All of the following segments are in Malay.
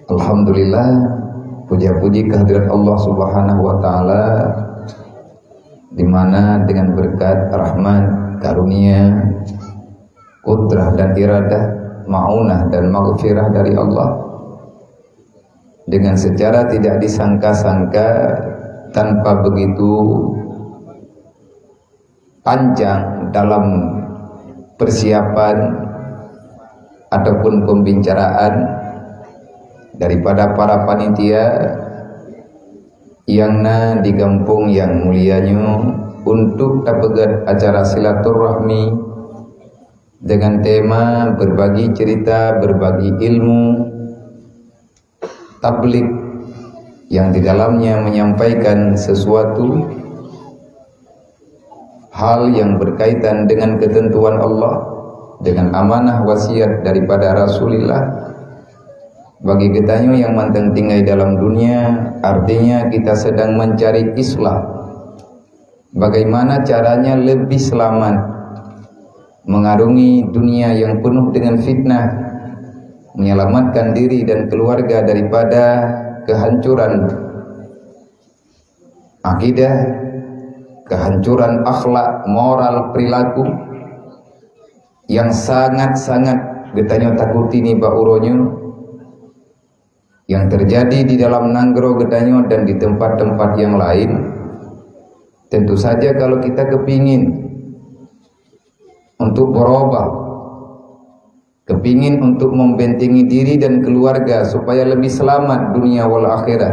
Alhamdulillah, puja-puji kehadirat Allah Subhanahu wa taala, di mana dengan berkat rahmat, karunia, qudrah dan iradah, ma'unah dan maghfirah dari Allah, dengan secara tidak disangka-sangka, tanpa begitu panjang dalam persiapan ataupun pembicaraan daripada para panitia yang di kampung yang mulianya untuk dapat acara silaturahmi dengan tema berbagi cerita, berbagi ilmu, tabligh yang di dalamnya menyampaikan sesuatu hal yang berkaitan dengan ketentuan Allah, dengan amanah wasiat daripada Rasulullah bagi kita yang manteng tinggal dalam dunia. Artinya kita sedang mencari islah, bagaimana caranya lebih selamat mengarungi dunia yang penuh dengan fitnah, menyelamatkan diri dan keluarga daripada kehancuran akidah, kehancuran akhlak, moral, perilaku yang sangat-sangat getanya takuti ni bauronyo yang terjadi di dalam Nanggro Gedanyo dan di tempat-tempat yang lain. Tentu saja kalau kita kepingin untuk berubah, kepingin untuk membentengi diri dan keluarga supaya lebih selamat dunia wal akhirat,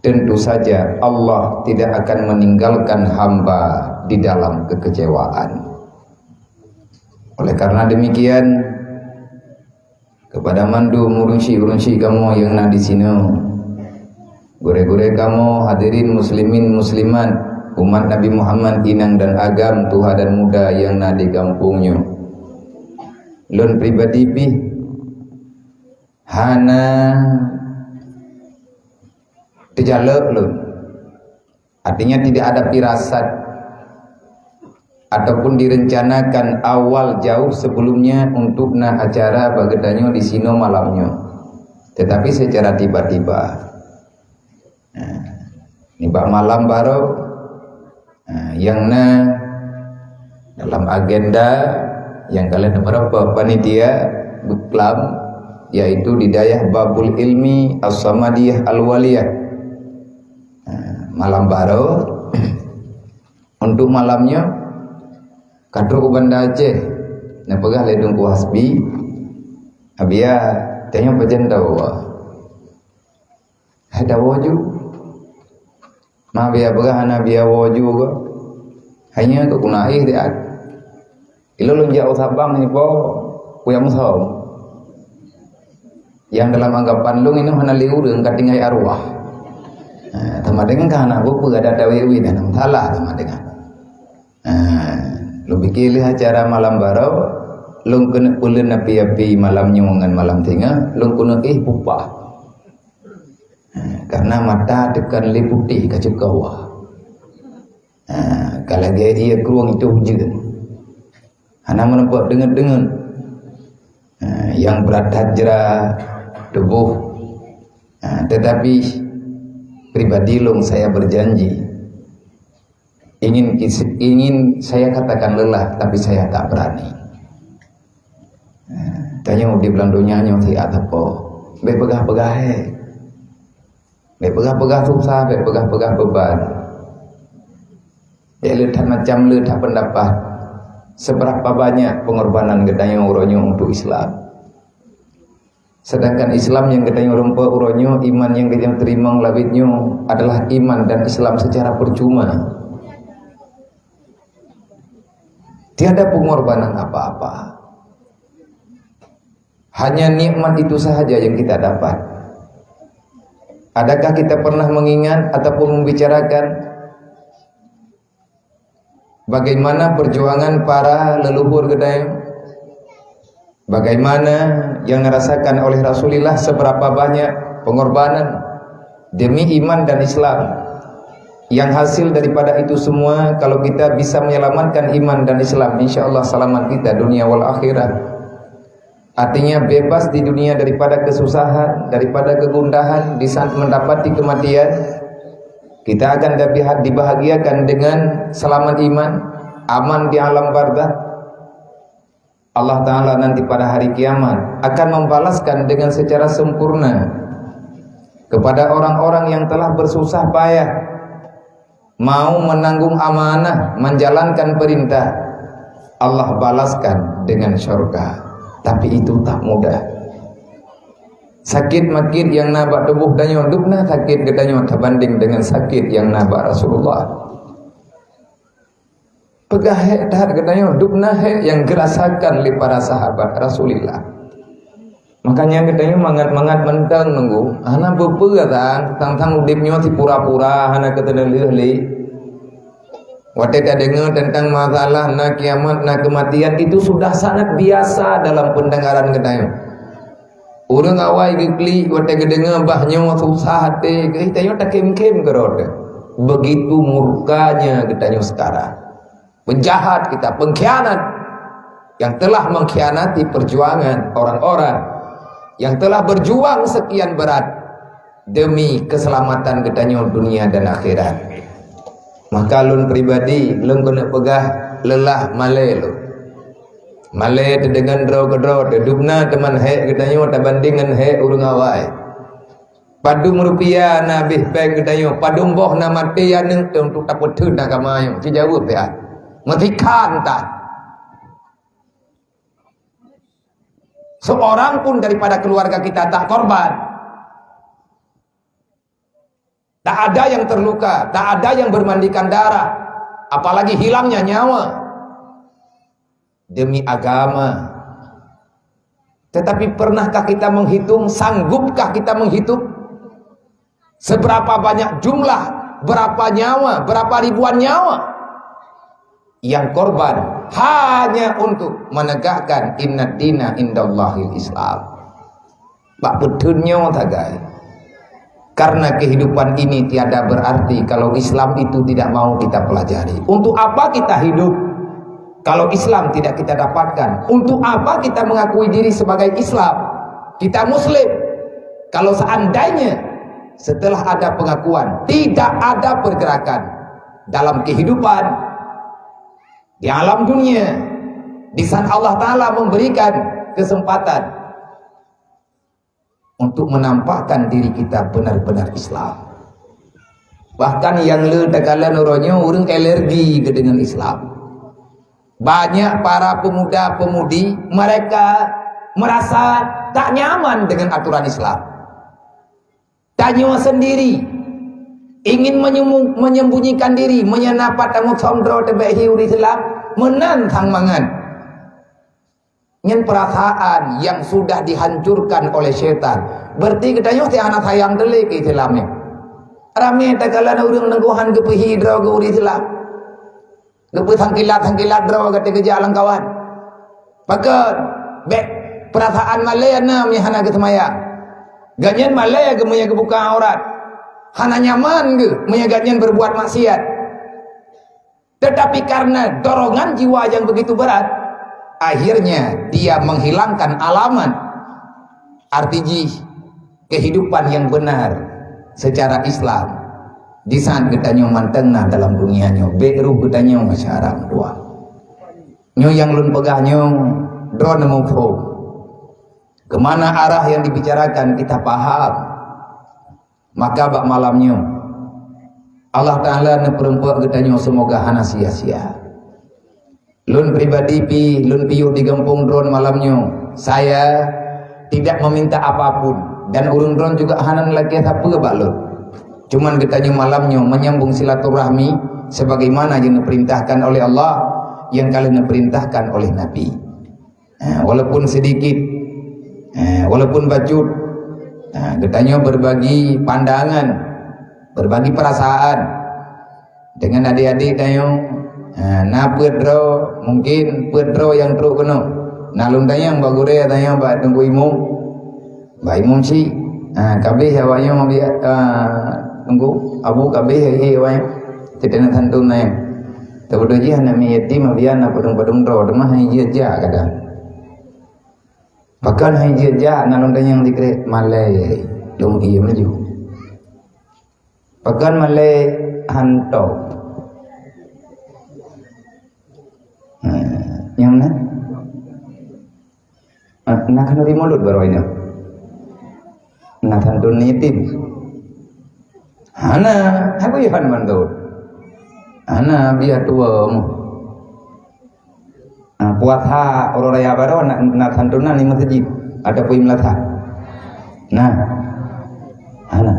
tentu saja Allah tidak akan meninggalkan hamba di dalam kekecewaan. Oleh karena demikian, kepada mandu murunsi kamu yang di sini, gure-gure kamu hadirin muslimin muslimat umat Nabi Muhammad inang dan agam, tua dan muda yang di kampungnya. Lun pribadi pi hana terjaluk lun, artinya tidak ada firasat ataupun direncanakan awal jauh sebelumnya untuk acara bagedanyo di sino malamnya, tetapi secara tiba-tiba ini bak malam baru yang dalam agenda yang kalian berapa panitia beklam, yaitu di dayah Babul Ilmi As-Samadiyah Al-Waliyah, malam baru untuk malamnya kadro ubanda Aceh na pegah ledung ku hasbi abia tanya bajan dawa ada waju ma bia pegah ana bia waju go hanya ke kunai dia ilolun jauh sabang ni po kuyam som yang dalam anggapan lu ini hana liu dengan katingai arwah sama dengan kana bu pegah ada dewi dan salah sama dengan lu bikin acara malam barau, lu kena ulun api-api malam nyungan malam tengah, lu kena pupa. Karena mata tekan liputi ke bawah. Kalau dia keruang itu hujan. Hana menempok dengan yang berat hajra debuh. Tetapi pribadi lu saya berjanji, ingin saya katakan lelah, tapi saya tak berani. Tanya di Belandonya nyosi atapo, be pegah-pegah be pegah-pegah susah, be pegah-pegah beban. Ya ledah macam ledah pendapat seberapa banyak pengorbanan gedanya uronyo untuk Islam. Sedangkan Islam yang gedanya rumpa uronyo, iman yang gedanya terima ngelawitnyo adalah iman dan Islam secara percuma. Tiada pengorbanan apa-apa, hanya nikmat itu sahaja yang kita dapat. Adakah kita pernah mengingat ataupun membicarakan bagaimana perjuangan para leluhur gedai, bagaimana yang dirasakan oleh Rasulullah, seberapa banyak pengorbanan demi iman dan Islam? Yang hasil daripada itu semua, kalau kita bisa menyelamatkan iman dan Islam, insya Allah selamat kita dunia wal akhirat. Artinya bebas di dunia daripada kesusahan, daripada kegundahan. Di saat mendapati kematian, kita akan dibahagiakan dengan selamat iman, aman di alam barzakh. Allah Ta'ala nanti pada hari kiamat akan membalaskan dengan secara sempurna kepada orang-orang yang telah bersusah payah, mau menanggung amanah, menjalankan perintah. Allah balaskan dengan syurga. Tapi itu tak mudah. Sakit makit yang nabak tubuh danyo dubna sakit gedanyo terbanding dengan sakit yang nabak Rasulullah. Pegah dah gedanyo dubna yang gerasakan li para sahabat Rasulullah. Makanya gedanyo mangat-mangat mentang nunggu ana bepeurang tentang udipnyo ti pura-pura hana ketenelih. Waktu kita dengar tentang masalah nak kiamat, nak kematian, itu sudah sangat biasa dalam pendengaran kita. Orang awal gekli, waktu kita dengar bahnya susah hati, kita tak kem-kem kerana. Begitu murkanya kita sekarang. Penjahat kita, pengkhianat yang telah mengkhianati perjuangan orang-orang yang telah berjuang sekian berat demi keselamatan kita dunia dan akhirat. Maka lun pribadi lun kena pegah lelah malai lu. Malai dengan draw dudukna teman hek gedanyo ta bandingan hek urang awai. Padum rupiah na bih peng gedanyo, padum boh na mati ya neng untuk tak betul nak kamayo. Ci jawab ya. Matikan tak. Seorang pun daripada keluarga kita tak korban. Tak ada yang terluka, tak ada yang bermandikan darah, apalagi hilangnya nyawa demi agama. Tetapi pernahkah kita menghitung, sanggupkah kita menghitung seberapa banyak jumlah, berapa nyawa, berapa ribuan nyawa yang korban hanya untuk menegakkan inna dina indallahil Islam. Pak betulnya tagai. Karena kehidupan ini tiada berarti kalau Islam itu tidak mau kita pelajari. Untuk apa kita hidup kalau Islam tidak kita dapatkan? Untuk apa kita mengakui diri sebagai Islam? Kita Muslim. Kalau seandainya setelah ada pengakuan tidak ada pergerakan dalam kehidupan di alam dunia, di saat Allah Ta'ala memberikan kesempatan untuk menampakkan diri kita benar-benar Islam. Bahkan yang le takala nuronyo orang alergi ke dengan Islam. Banyak para pemuda-pemudi mereka merasa tak nyaman dengan aturan Islam. Tanya sendiri, ingin menyembunyikan diri, menyenapat tamu sondro tebek hiu Islam, menantang mangan. Yang perasaan yang sudah dihancurkan oleh syaitan. Berarti katanya ti anak sayang delik Islamnya. Rame takala urang nengguhan ke pehidra ke uri Islam. Ke tangkilat draw ke kejalan kawan. Maka bek perasaan malaya nam yang hana ke semaya. Ganyan malaya ke maya kebuka aurat. Hana nyaman ke maya ganyan berbuat maksiat. Tetapi karena dorongan jiwa yang begitu berat, akhirnya dia menghilangkan alamat arti kehidupan yang benar secara Islam. Di saat kita mantengna dalam dunianya, beru kita masyarakat dua. Nyo yang lun pegahnya drone mufo. Kemana arah yang dibicarakan kita paham. Maka bak malamnya Allah Ta'ala neperempuan kita semoga hana sia-sia. Lun pribadi lun piuh di kampung drone malamnya. Saya tidak meminta apapun dan urun drone juga hanan lagi apa balun. Cuman kitanya malamnya menyambung silaturahmi sebagaimana yang diperintahkan oleh Allah, yang kalian diperintahkan oleh Nabi. Walaupun sedikit, walaupun bacut, kitanya berbagi pandangan, berbagi perasaan dengan adik-adik tayong. Na pedro mungkin pedro yang truk kena nalun tayang bagure tayang ba tunggu imum si kabeh awanya mabi tunggu abu kabeh awanya tetena santun na tabodo ji hana mi yatim abiana padung dro demah ji ja kadang Bahkan hai jejak nalong yang dikre malai dong iya maju. Bahkan malai hanto. Yang mana? Nak kan dari mulut baru ini. Nak hantu nitin. Hana, aku ya kan mantu. Hana biar tua mu. Puasa orang raya baru nak santunan di masjid ada puim latha. Nah, anak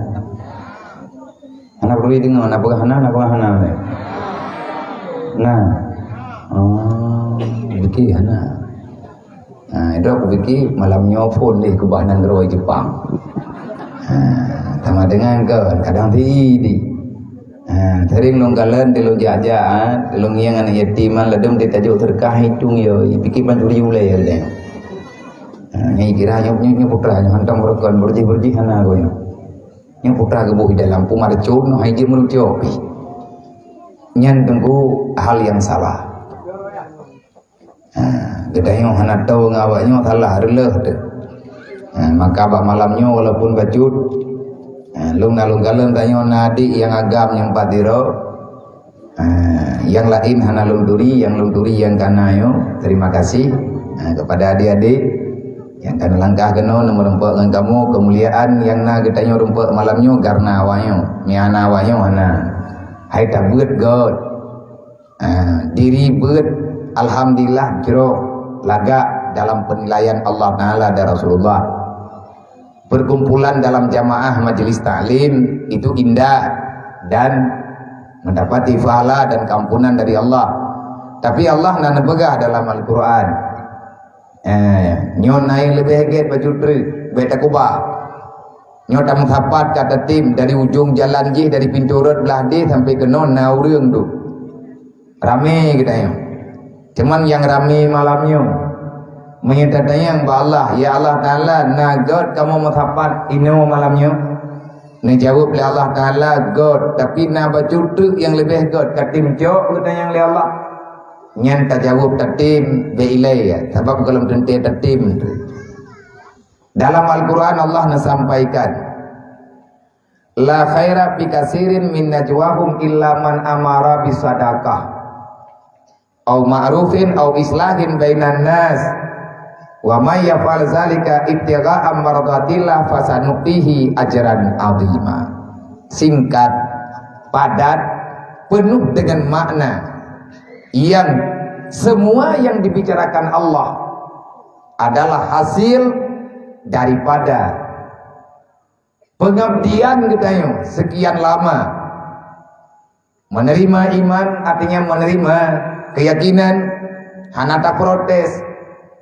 perlu dengar anak hana. Nah, biki hana. Nah, itu aku biki malam nyopon deh kebahanan geroi Jepang. Sama dengan kadang di. Sering nonggalan di long jaja, di long yang anak yatiman ledem ditajuk terkah hitung yo, pikir pancuri ulai ya deh. Yang kira nyok putra nyok hantam merokon berji hana go yo. Nyok putra gebuh dalam pumar cun, hai dia melucu. Nyan tunggu hal yang salah. Kita nyok hana tahu ngawaknya salah releh deh. Maka bak malamnya walaupun bacut. Lung galem tanyo nadi yang agam yang patiro, yang lain hana lung duri yang kanayo. Terima kasih kepada adik-adik yang kan langkah keno nomor rempak dengan kamu kemuliaan yang na getanyo rempak malamnyo karena awanyo miana awanyo hana hai tabut god diri bet alhamdulillah kiro laga dalam penilaian Allah Taala dan Rasulullah. Berkumpulan dalam jamaah majelis taklim itu indah dan mendapati pahala dan kampunan dari Allah. Tapi Allah nak nebegah dalam Al-Quran. Nyon naik lebih heget bajutri, beta kubah. Nyon tak menghapat kata tim dari ujung jalan je dari pintu road belah dia sampai ke non naurung tu. Rame kita yo. Cuman yang rame malamnya. Menyatakan bahwa Allah, ya Allah Ta'ala, God kamu menghapat ini malamnya. Dijawab oleh Allah Ta'ala, God, tapi nak bacutuk yang lebih God. Katim jawab katanya oleh Allah. Nyan tak jawab tatim beilai ya. Sebab kalau tentu tatim. Dalam Al-Quran Allah nasampaikan, la khaira fi kasirin min najwahum illa man amara bisadaqah au ma'rufin au islahin bainan nas. Wa may yaf'al zalika ibtigha'a mardatillah fasanuqihi ajran 'azima. Singkat, padat, penuh dengan makna yang semua yang dibicarakan Allah adalah hasil daripada pengabdian kita sekian lama. Menerima iman artinya menerima keyakinan, hanata protes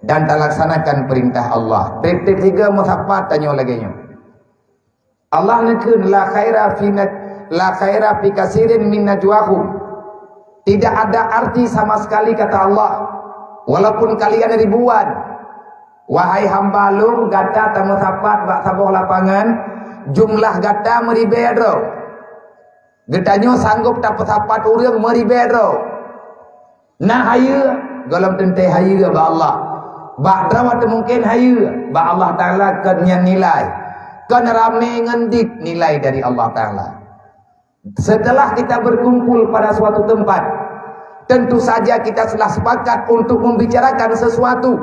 dan tak laksanakan perintah Allah. Tip-tip 3 musafat tanya lagi nya. Allah nekun la khaira fi kasirin min najwahum. Tidak ada arti sama sekali kata Allah walaupun kalian ribuan. Wahai hamba lung gata ta musafat bak sabuh lapangan jumlah gata meribedro. Getanyo sanggup tak musafat urang meribedro. Nah hayu galam tente hayu ba Allah. Bak drawat mungkin hayu ba Allah Ta'ala kenya nilai kan rame ngendit nilai dari Allah Ta'ala. Setelah kita berkumpul pada suatu tempat, tentu saja kita telah sepakat untuk membicarakan sesuatu.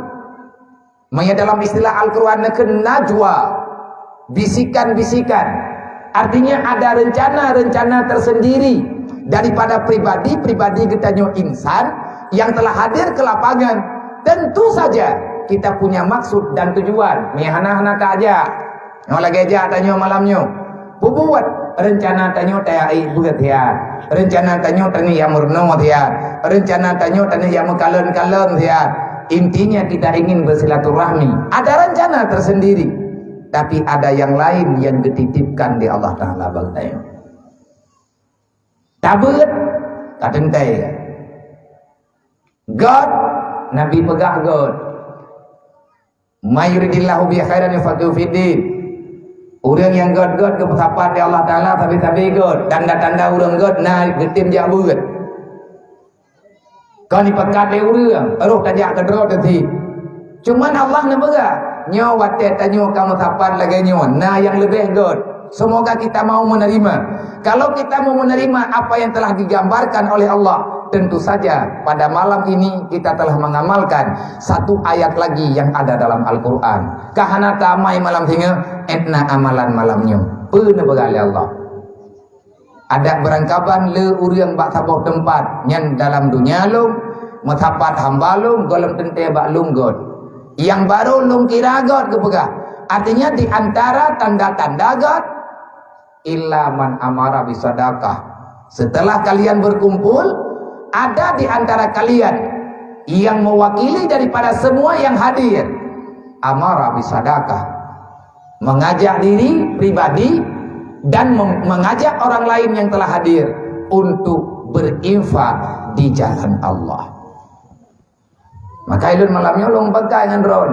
Maya dalam istilah Al-Quran najwa, bisikan-bisikan. Artinya ada rencana-rencana tersendiri daripada pribadi kita insan yang telah hadir ke lapangan. Tentu saja kita punya maksud dan tujuan. Mihana-hana aja. Yang lagi aja tanya malamnya. Buat rencana tanya tayai buat ya. Rencana tanya tanya yang murno ya. Rencana tanya tanya yang mengkalon-kalon ya. Intinya kita ingin bersilaturahmi. Ada rencana tersendiri. Tapi ada yang lain yang dititipkan di Allah Ta'ala bagi tabut katentai. God Nabi pegah God. Mayuridillahu bi khairan yafatu fiddin. Orang yang God ke pesapat di Allah Ta'ala tapi God. Tanda-tanda orang God nah getim jak buat. Kau ni pekat dia orang. Roh tajak kedrot tadi. Cuman Allah nak pegah. nyo wate tanyo kamu tapat lagi nyo. Nah yang lebih god. Semoga kita mau menerima. Kalau kita mau menerima apa yang telah digambarkan oleh Allah, tentu saja pada malam ini kita telah mengamalkan satu ayat lagi yang ada dalam Al-Quran. Kahana tamai malam tinggal etna amalan malamnya. Pernah bergali Allah. Ada berangkaban le uriang bak tabuh tempat yang dalam dunia lum matapat hamba lum golem tente bak lum god. Yang baru lum kira god ke pegah. Artinya di antara tanda-tanda god illa man amara bisadaqah. Setelah kalian berkumpul, ada di antara kalian yang mewakili daripada semua yang hadir, amara bisadaqah, mengajak diri pribadi dan mengajak orang lain yang telah hadir untuk berinfak di jalan Allah. Maka ilun malamnya long pakai dengan ron.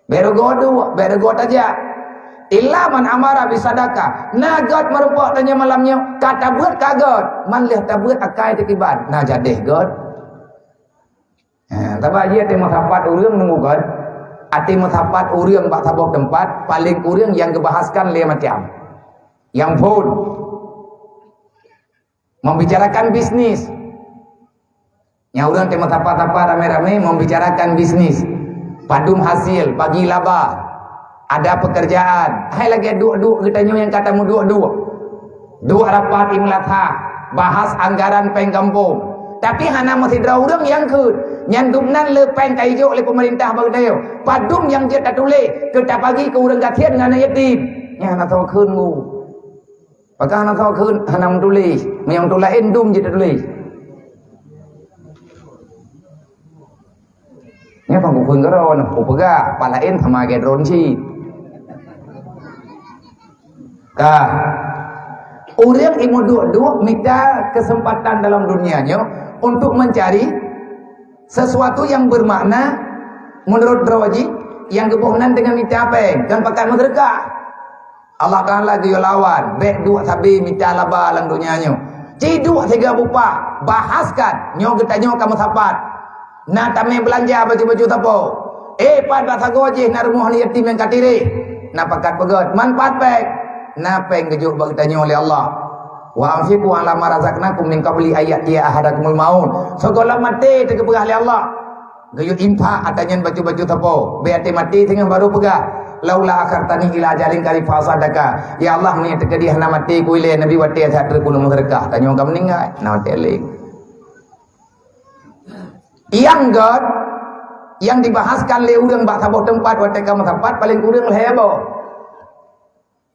Beregot aja. Illa man amara bisadaqah. Nagot merupok tanya malamnya kata buat kagot. Man lihat tabuat akai tekiban. Nah jadeh god. Tapi aja temu tapat urang nunggu god. Ati mutapat urang bak tabuh tempat paling urang yang kebahaskan le macam. Yang pun membicarakan bisnis. Yang urang temu tapat-tapat rame-rame membicarakan bisnis. Padum hasil, pagi laba. Ada pekerjaan. Hai lagi duk-duk katanya yang katamu duk-duk. Duk rapat imlatha, bahas anggaran peng kampung. Tapi hana masih draurang yang ke nyandumnan le peng kaijo oleh pemerintah bagdeo. Padum yang dia tak tulis, kita pagi ke urang gatian dengan anak yatim. Ya hana tahu keun mu. Maka hana tahu keun hana tulis, yang tulis endum je tulis. Nya pang kupun garon, upega palain sama gedron si. Orang imu dua minta kesempatan dalam dunianya untuk mencari sesuatu yang bermakna menurut Drawaji yang kebohongan dengan minta apa dan pakai medreka. Allah Ta'ala dia lawan bek dua sabi minta laba dalam dunianya. Ci dua tiga bupa bahaskan nyo kita nyo kamu sapat. Nah tamai belanja baju-baju tapo. Pad basagoji narumuh ni yatim yang katiri. Nah pakat pegot manfaat bek. Napa yang kejuk bagi tanya oleh Allah? Wa anfiqu ala ma razaqnakum min qabli ayati ahadakumul maut. Segala mati terkepegah oleh Allah. Gayut infak atanya baju-baju tapo. Beate mati tengah baru pegah. Laula akhartani ila ajalin qarib fasadaka. Ya Allah punya terkedi hana mati ku ile nabi wati asat kuno sedekah. Tanya kamu meninggal. Nah teling. Yang god yang dibahaskan le urang bak tabuh tempat wate kamu tempat paling kurang heboh.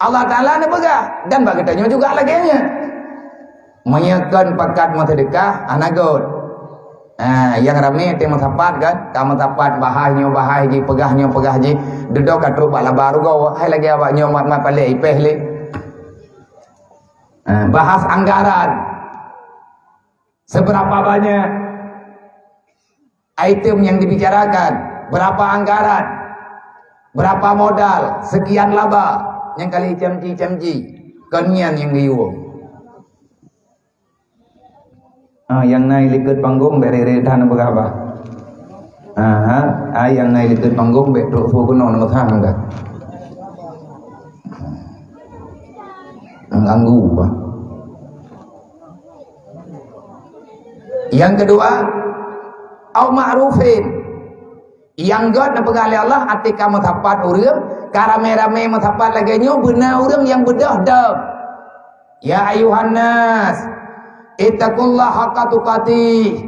Allah Ta'ala ni pegah dan bagatanya juga laginya menyakan pakat sedekah anagot. Yang ramai temu tapat kan kamu tapat bahahnya bahaji pegahnya pegahji duduk katru bala baru kau hai lagi awaknya mat pale ipeh le. Bahas anggaran seberapa banyak item yang dibicarakan, berapa anggaran, berapa modal, sekian laba yang kali camci kanian yang giwong. Yang naik likut panggung beri redan berapa? Yang naik likut panggung beri truk kuno nama thang dah. Mengganggu bah. Yang kedua, au ma'rufin. Yang god na pegali Allah ati kamu tapat urang karame-rame matapat lagi nyo benar urang yang bedah dah. Ya ayuhan nas ittaqullaha haqqa tuqatih.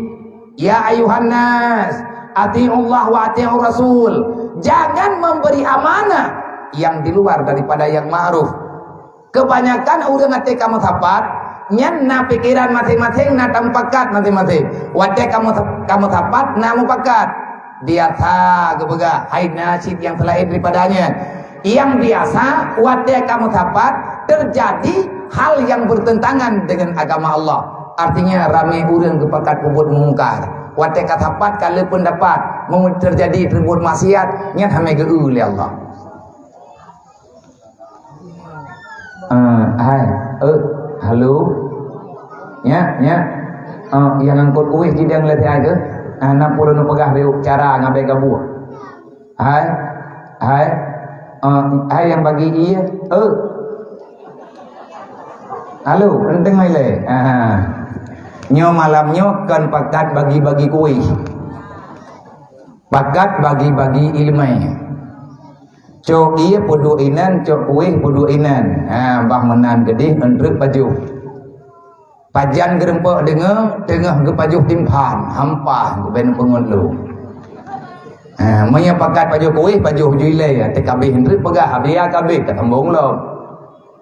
Ya ayuhan nas atiullah wa atiur rasul. Jangan memberi amanah yang di luar daripada yang ma'ruf. Kebanyakan urang ati kamu tapat nyan na pikiran masing-masing na tampakat masing-masing. Wate kamu tapat na mupakat. Biasa kebega hai nasib yang selain daripadanya yang biasa wadah kamu dapat terjadi hal yang bertentangan dengan agama Allah. Artinya ramai urang kepakat kubut mungkar wadah katapat kalau pendapat mau terjadi ribut maksiat nyat hame geu oleh Allah. Halo nya yang angkut uih jidang letih aja anak pura nu pegah beu cara ngabe gabuh. Hai Hai yang bagi iya. Halo, dengar le. Nyo malamnya kan pakat bagi-bagi kuih. Pakat bagi-bagi ilmu. Cok iya podo inan, cok kuih podo inan. Bah menan gede entrep pajuh. Pajan gerempok dengar, tengah ke pajuh timpan, hampah ke ben pengulu. Manya pakat pajuh kuih, pajuh juilai, TKB entrep pegah, habia kabeh kat tembong lo.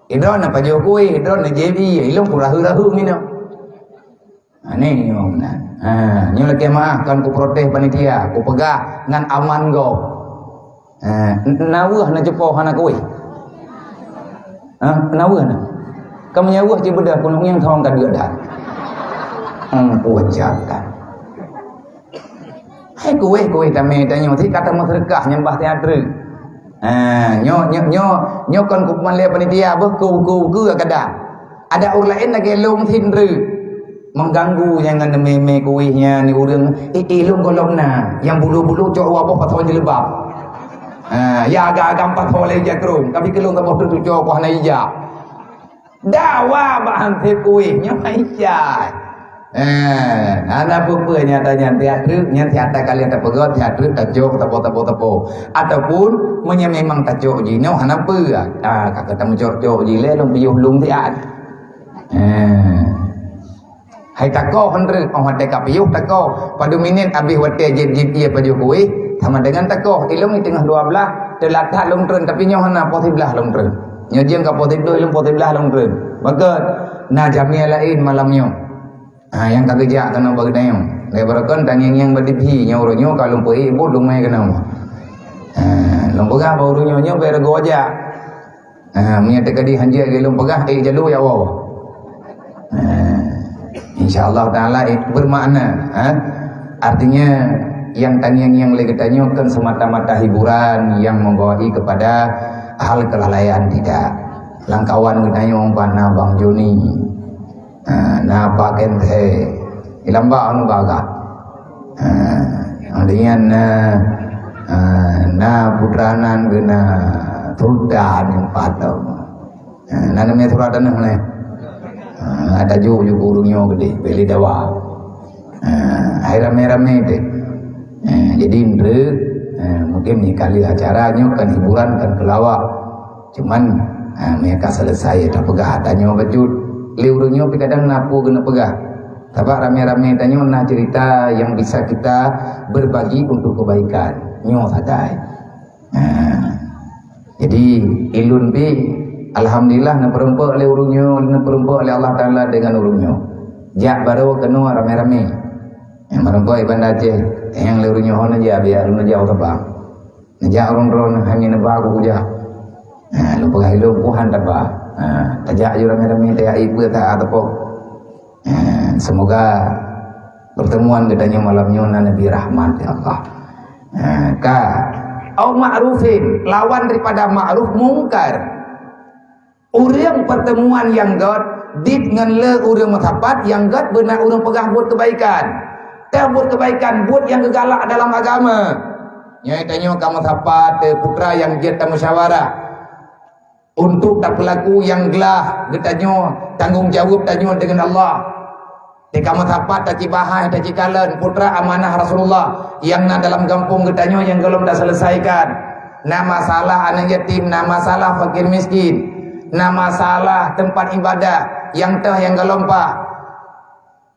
Idron na pajuh kuih, idron na JB, ilong rahu-rahu minum. Ni nyom nah. Nyo lagi maafkan ku protes panitia, ku pegah ngan aman go. Nawah na jepo hana kuih. Nawah na. Kamu nyawah je bedah kunung yang thong ka dak dah. Wajakan. Hai kuih tame tanyo thi kata mau sedekah nyembah teatre. Nyo kon ku manlia panitia bah ku kada. Ada orang lain lagi long thin ru. Mengganggu jangan meme kuihnya ni urang ilung golong na yang bulu-bulu cok apa patho jelebab. Ya agak-agak patho le jakrum tapi kelung tak bodoh cok apa na ija. Dawa bahan kuihnya maisya. Anak bupanya tanya teatrnya teater kalian tak pegot teater tajok tapo ataupun memang tajok ji no hana pe kakak tamu cok ji le long piyuh lung tiat. Hai tako henry hade kapiyuh tako padu minin abih wate jid ia paju kuih sama dengan tako ilung di tengah 12 telatah long tren tapi nyo hana potiblah long tren. Nyojeng ka potib do ilung potiblah long tren. Maka na jamia lain malamnya. Yang tak kerja kena bagdayong. Lebaran tanging yang berdibhi nyoronyo kalau pui ibu lumai kena. Lompegah baru nyo bergo aja. Menyatakan di hanjir ke lompegah jalu ya wow. Insyaallah taala bermakna. Artinya yang tanging yang lagi tanyakan semata-mata hiburan yang membawahi kepada hal kelalaian tidak. Langkawan nanyong pana Bang Joni. Na bagen the ilamba anu gaga. Artinya na putranan guna turdan yang patau. Na namanya turdan ne. Ada ju burungnya gede, beli dawa. Hai rame-rame deh. Jadi mungkin ni kali acaranya kan hiburan kan kelawak. Cuman mereka selesai tak pegah tanya bejut. Liurunyo kadang napu guna pegah. Tabak rame-rame tanya na cerita yang bisa kita berbagi untuk kebaikan. Nyo sadai. Jadi ilun bi alhamdulillah na perempuan oleh urunyo, na perempuan oleh Allah Taala dengan urunyo. Jak baru kena rame-rame. Yang perempuan Iban Aceh, yang urunyo hon aja biar lu jauh tebang. Najak urun-urun hanya nebak aku jah. Lu pegah ilung Tuhan tebak. Tajak je rame-rame tak ibu tak atapo. Semoga pertemuan katanya malamnya Nabi rahmat ya Allah. Au ma'rufin lawan daripada ma'ruf mungkar. Urang pertemuan yang god dit ngan le urang matapat yang god benar urang pegah buat kebaikan. Tak buat kebaikan buat yang gegalak dalam agama. Nyai tanya kamu tapat putra yang giat musyawarah. Untuk tak pelaku yang gelah getanyo tanggung jawab tanyo dengan Allah. Teka matapat tak cibahai tak cikalan putra amanah Rasulullah yang na dalam kampung getanyo yang belum dah selesaikan. Na masalah anak yatim, na masalah fakir miskin, na masalah tempat ibadah yang teh yang gelompa.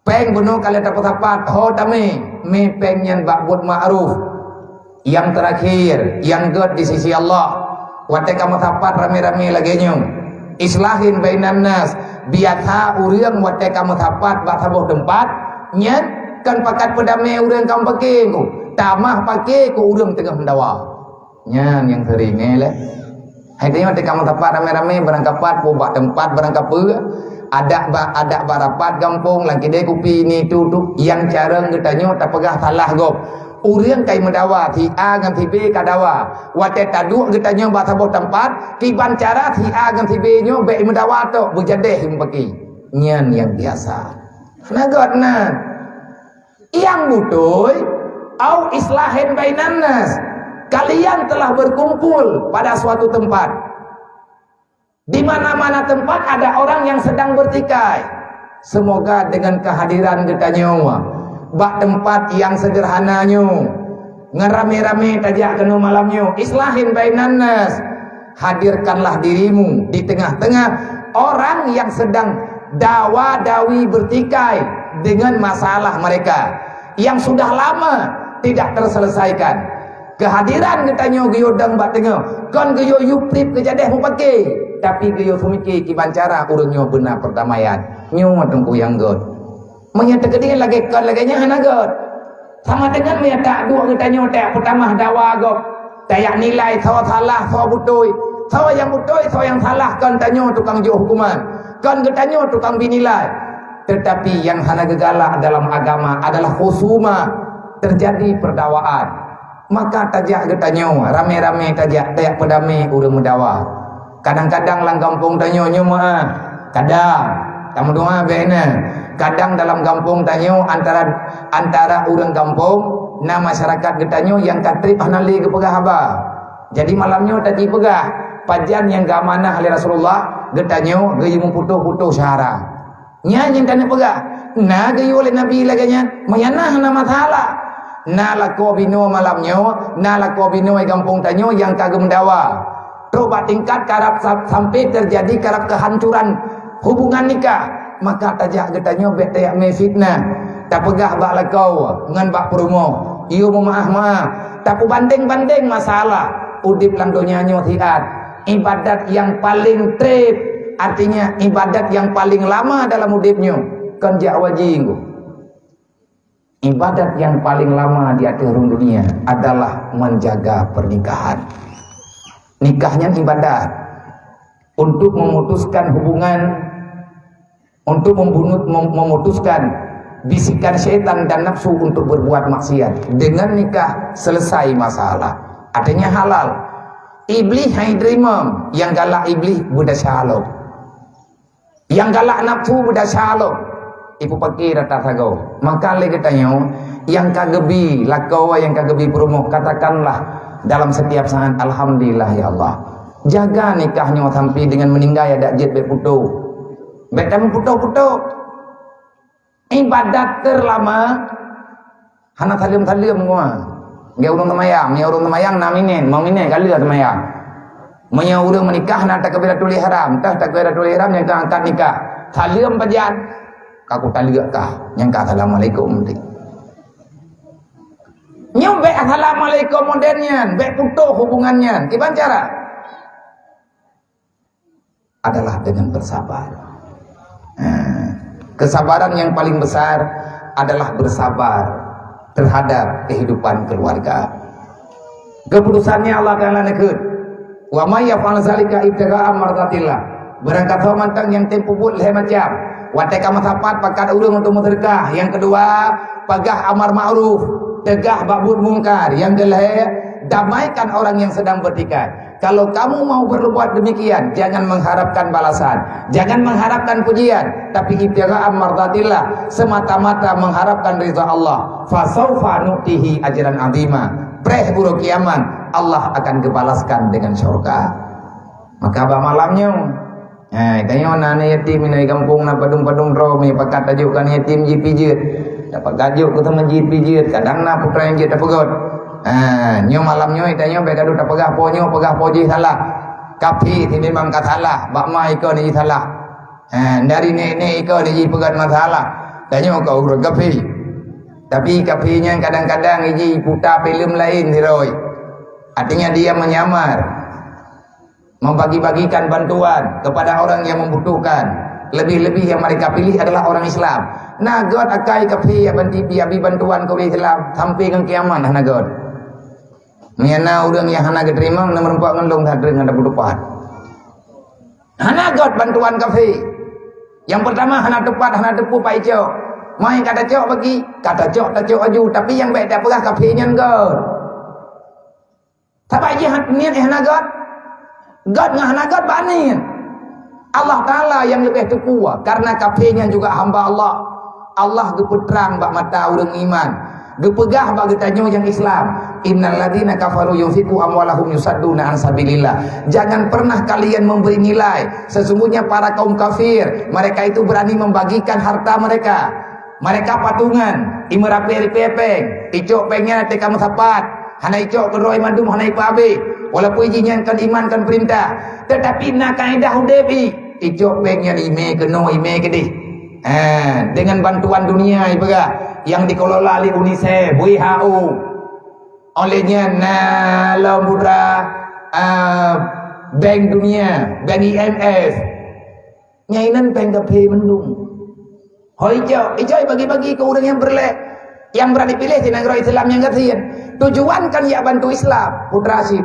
Peng bunuh kalian tak tapat ho tame me peng yang buat ma'ruf. Yang terakhir yang god di sisi Allah. Wate kamu tapat rame-rame lagi nyong islahin bainan nas biatha urang wate kamu tapat bataboh tempat nyat kan pakat pedame urang kamu pakai ku tamah pakai ku urang tengah mendawa nyan yang sering le hai tanya wate kamu tapat rame-rame berangkapat pobak tempat berangkap ada barapat kampung lagi deh kupi ni tu yang cara ngetanyo tak pegah salah gop. Urang kai mendawa ti A ngan ti B kadawa. Wate tadu getanya bataboh tempat tiban cara ti A ngan ti B nyo be mendawa to bejadeh pagi. Nyan yang biasa. Nagodna. Yang butuh au islahin bainan nas. kalian telah berkumpul pada suatu tempat. Di mana-mana tempat ada orang yang sedang bertikai. Semoga dengan kehadiran kita nyawa, bak tempat yang sederhananya, ngerame-rame tajak kena malamnya, islahin bainan nas, hadirkanlah dirimu di tengah-tengah orang yang sedang dawa-dawi bertikai dengan masalah mereka yang sudah lama tidak terselesaikan. Kehadiran katanya geyo dang bak tengah, kon geyo yuprip kejadeh mu pakai, tapi geyo sumiki kiban cara urangnya benar perdamaian. Nyo tengku yang god. Menyata kedai lagi kon laganya hana god. Sama dengan menyata dua katanya tak pertama dawa god. Tak nilai sawa salah, sawa butoi. Sawa yang butoi, sawa yang salah kon tanya tukang jo hukuman. Kon katanya tukang binilai. Tetapi yang hana gegala dalam agama adalah khusuma, terjadi perdawaan. Maka tajak getanya rame-rame tajak tayak pedame urang mendawa. Kadang-kadang lang kampung tanyo nyo mah kadang kamu doa bena. Kadang dalam kampung tanyo antara urang kampung na masyarakat getanyo yang katrip hanali ke pegah haba. Jadi malamnya tadi pegah pajan yang gamanah oleh Rasulullah getanyo gayu memputuh-putuh syahara. Nya yang tanya pegah. Na gayu oleh Nabi laganya mayanah na masalah. Na lako bino malamnya, na lako bino kampung tanyo yang kagem dawa. Coba tingkat karap sampai terjadi karap kehancuran hubungan nikah, maka tajak getanyo bet tayak me fitnah. Tak pegah bak lakau ngan bak perumo. Iyo maaf-maaf, tak banding-banding masalah udip lang donyanya hiat. Ibadat yang paling trip, artinya ibadat yang paling lama dalam udipnya kan jak wajib. Ibadat yang paling lama di akhir dunia adalah menjaga pernikahan. Nikahnya ibadat untuk memutuskan hubungan, untuk memutuskan bisikan syaitan dan nafsu untuk berbuat maksiat. Dengan nikah selesai masalah, artinya halal. Iblis hai terima, yang galak iblis budak syalok, yang galak nafsu budak syalok. Ibu pakai rata sago. Maka le katanya yang kagebi lakau yang kagebi promo, katakanlah dalam setiap saat alhamdulillah ya Allah. Jaga nikahnya sampai dengan meninggal ada jet be putu. Be tamu putu-putu. Ibadat terlama hana salim-salim gua. Ge urang temayang namine, mau mine kali lah temayang. Menya urang menikah na takbiratul ihram, takbiratul ihram yang angkat nikah. Salim pajan. Kaku taliak kah nyangka assalamualaikum nyobek assalamualaikum modernnya bek putuh hubungannya kiban cara adalah dengan bersabar. Kesabaran yang paling besar adalah bersabar terhadap kehidupan keluarga. Keputusannya Allah Ta'ala nekut wa may yaf'al zalika ibtigha'a mardatillah, berangkat mantang yang tempo buat leh macam watai kamu sapat pakat urung untuk sedekah. Yang kedua, pagah amar ma'ruf, tegah babut mungkar. Yang kelih, damaikan orang yang sedang bertikai. Kalau kamu mau berbuat demikian, jangan mengharapkan balasan, jangan mengharapkan pujian, tapi ibtigha'an mardatillah, semata-mata mengharapkan ridha Allah. Fasaufa nu'tihi ajran 'azima. Preh buruk kiamat, Allah akan kebalaskan dengan surga. Maka malamnya tanya nana yatim ini kampung na padung-padung romi pakat tajukan yatim ji pijit dapat gajuk ku teman ji pijit kadang na putra yang ji tapegot nyo malamnya tanya begadu tapegah ponyo pegah poji salah kapi ini memang salah bak mai ko ni salah dari nenek ko ni ji pegat masalah tanya kau urut kapi tapi kapinya kadang-kadang ji puta film lain hiroi artinya dia menyamar membagi-bagikan bantuan kepada orang yang membutuhkan. Lebih-lebih yang mereka pilih adalah orang Islam. Nah, God akai kapi banti biabi bantuan ke Islam sampai ke kiamat nah God. Miana urang yang hana diterima nomor 4 ngendong hadring ada budupat. Hana God bantuan kapi. Yang pertama hana tepat hana tepu pai cok. Mai kata cok bagi, kata cok tak cok aju, tapi yang baik tak pegah kapinya God. Tapi aja niat hana God. God ngahna God banin. Allah Ta'ala yang lebih tukuwa karena kafirnya juga hamba Allah. Allah gepetrang bak mata urang iman. Gepegah bagi tanyo yang Islam. Innal ladzina kafaru yunfiqu amwalahum yusadduna an sabilillah. Jangan pernah kalian memberi nilai. Sesungguhnya para kaum kafir, mereka itu berani membagikan harta mereka. Mereka patungan, imerapi pepeng, icok pengnya teka musapat, hana icok kedoi mandum hana ipabe. Walaupun izinnya kan iman kan perintah, tetapi nak kaidah Hudaybiyah, icok pengnya ime keno ime kedih. Dengan bantuan dunia ibaga yang dikelola oleh UNICEF, WHO, olehnya Lamudra, Bank Dunia, Bank IMF, nyainan Bank Gape mendung. Hijau bagi-bagi ke orang yang yang berani pilih di negara Islam yang kasihan. Tujuan kan ya bantu Islam. Putra Rasyid,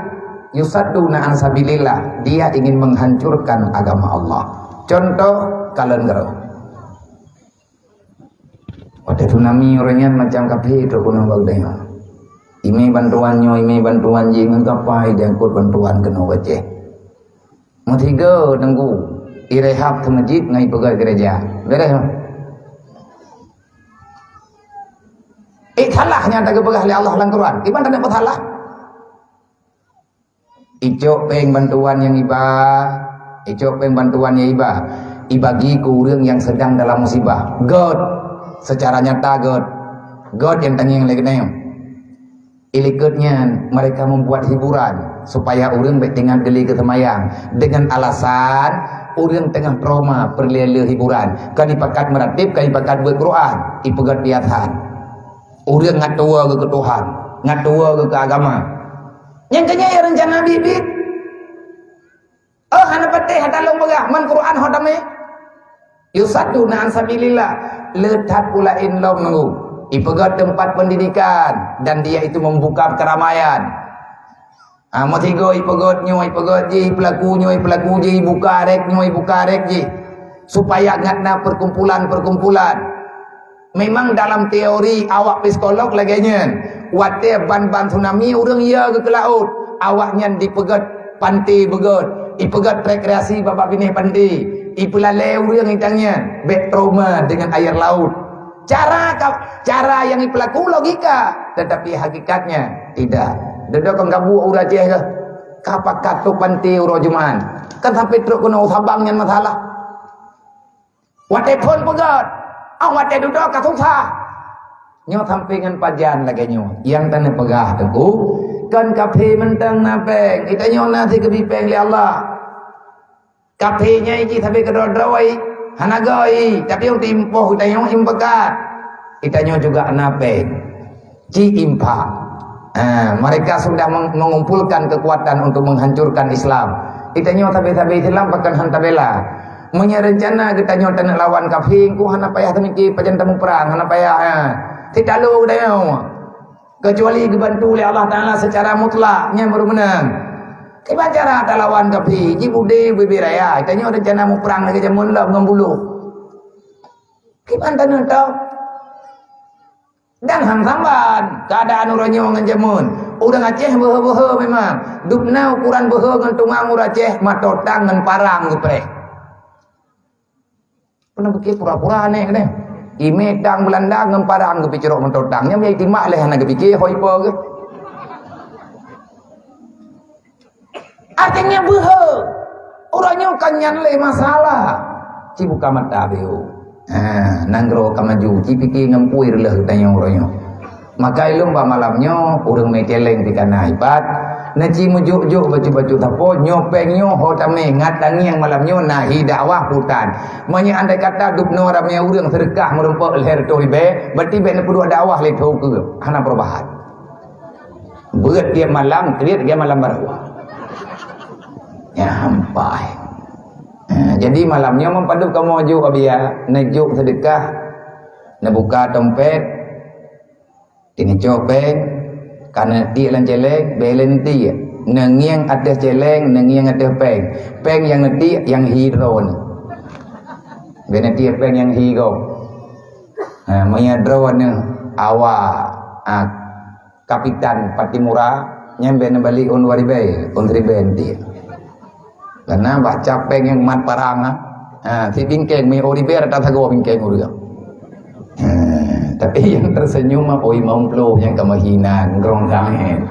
yusadduna an sabilillah, dia ingin menghancurkan agama Allah. Contoh kalian gerau. Pada tsunami orangnya macam kafe itu kuno bagdanya. Ime bantuan jangan kapai jangkut bantuan kena wajah. Mutiga nunggu irehab ke masjid ngai pegang gereja. Beres. Salahnya tak kepegah oleh Allah dalam Quran. Iban tak dapat salah. Icok peng bantuan yang ibagi ke orang yang sedang dalam musibah. God secara nyata God yang tanya yang lagi nanya. Ilikutnya mereka membuat hiburan supaya orang dengan geli kesemayang dengan alasan orang tengah trauma perlu hiburan. Kan ipakat meratib, kan ipakat berquran, ipakat biatan. Orang ngatua ke Tuhan, ngatua ke agama. Yang kenya ya rencana bibit. Hana patih hatalong begah man Quran hodame. Yusadduna an sabilillah. Letat pula inlom nunggu. Ipegat tempat pendidikan dan dia itu membuka keramaian. Matigo ipegat ji pelaku ji buka rek ji supaya ngatna perkumpulan. Memang dalam teori awak psikolog laganya wate ban tsunami orang ia ke laut awaknya dipegat pantai begot ipegat rekreasi bapak bini pantai ipulale orang hitangnya bek trauma dengan air laut cara yang pelaku logika tetapi hakikatnya tidak dedok kabu ura ceh ke kapak katuk pantai urojuman kan sampai truk kena sabangnya masalah wate pun pegat awak dia duduk kat susah. Nyo sampingan pajan lagi nyo. Yang tanah pegah teku. Kan kafe mentang napeng. Kita nyo nasi kebipeng li Allah. Kafenya ini sampai kedodrawai. Hanagai. Tapi yang timpoh kita nyo impekat. Kita nyo juga napeng. Ci impak. Mereka sudah mengumpulkan kekuatan untuk menghancurkan Islam. Kita nyo tabe-tabe Islam bahkan hantabela. Menyerencana kita nyotan lawan kafir ku hana payah temiki pajan temu perang hana payah tidak lu dah kecuali dibantu oleh Allah Taala secara mutlaknya baru menang kita cara ada lawan kafir ji bude bibiraya kita nyot rencana mau perang lagi jamun lah ngembulu kita tanah tahu dan hang samban keadaan urangnya nganjamun udah Aceh beuh-beuh memang dupna ukuran beuh ngan tungang urang Aceh matotang ngan parang geprek pernah pikir pura-pura aneh kan ime dang Belanda ngemparang ke picerok mentodangnya menjadi timak leh anak pikir hoipo ke artinya behe orangnya kanyan leh masalah ci buka mata beu nanggro kamaju ci pikir ngempuir leh tanya orangnya maka ilung ba malamnya urang meceleng di kana ibat naci mujuk-juk baju-baju tapo nyopeng nyo hotame ngatangi yang malamnya nahi dakwah hutan manya andai kata dupno ramnya urang sedekah merempok leher toribe berarti be perlu dakwah le thau ke hana perubahan beut dia malam kriat dia malam baru ya hampai jadi malamnya mempadu kamu maju abia najuk sedekah nabuka dompet ini copeng karena dia lan celeng belen dia nengiang ada celeng nengiang ada peng yang nanti yang hero ni bena dia peng yang hero maya drone awak kapitan Patimura nyambe balik on waribe on riben dia karena baca peng yang mat parang si bingkeng mi oribe rata sago bingkeng urang Tapi yang tersenyum mah oi maumplo yang kemahinan grong kangen.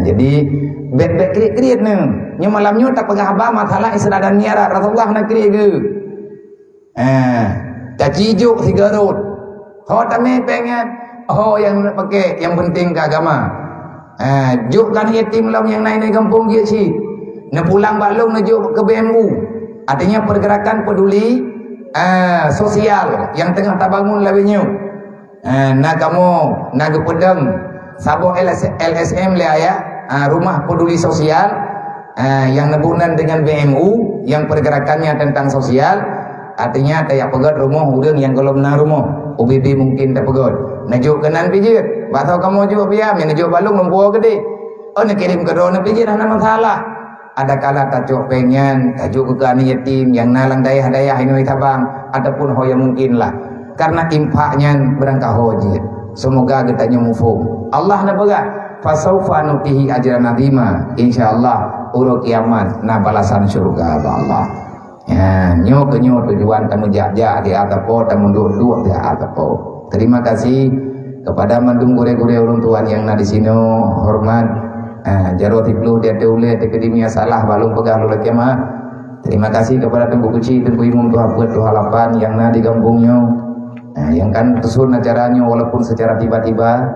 Jadi bet-bet kriit-kriit ni. Nya malamnya tak pegah abah masalah Isra dan Mi'raj Rasulullah nak kriit ke. Tak cijuk si Garut. Ho tame pengen yang pakai yang penting ke agama. Jukkan yatim lam yang naik kampung dia si. Nak pulang balung nak juk ke BMU. Artinya pergerakan peduli sosial yang tengah terbangun labinyo. Nak kamu nak pedang Sabo LSM le ya, rumah peduli sosial yang nebunan dengan BMU yang pergerakannya tentang sosial. Artinya tak pegat rumah urang yang kalau benar rumah UBB mungkin tak pegat. Najuk kenan pijit. Batau kamu juga piam yang najuk balung membuah gede. Nak kirim ke drone pijit ada masalah. Ada kala tajuk pengen tajuk ke ani yatim yang nalang dayah-dayah ini tabang ataupun hoya mungkin lah. Karena impaknya berangkat hojit. Semoga kita mufhum. Allah nak berkata, fasaufa nutihi ajran azima. Insyaallah urut kiamat na balasan syurga Allah. Nyo tujuan tamu jak-jak di atapo tamu duduk di atapo. Terima kasih kepada mandung gure-gure ulun tuan yang na di sini hormat. Jarot iblu dia teule akademia salah balung pegang lu kiamat. Terima kasih kepada Tengku Kuci, Tengku Imum Tuhan buat halapan yang na di kampungnya. Yang kan tersun acaranya walaupun secara tiba-tiba,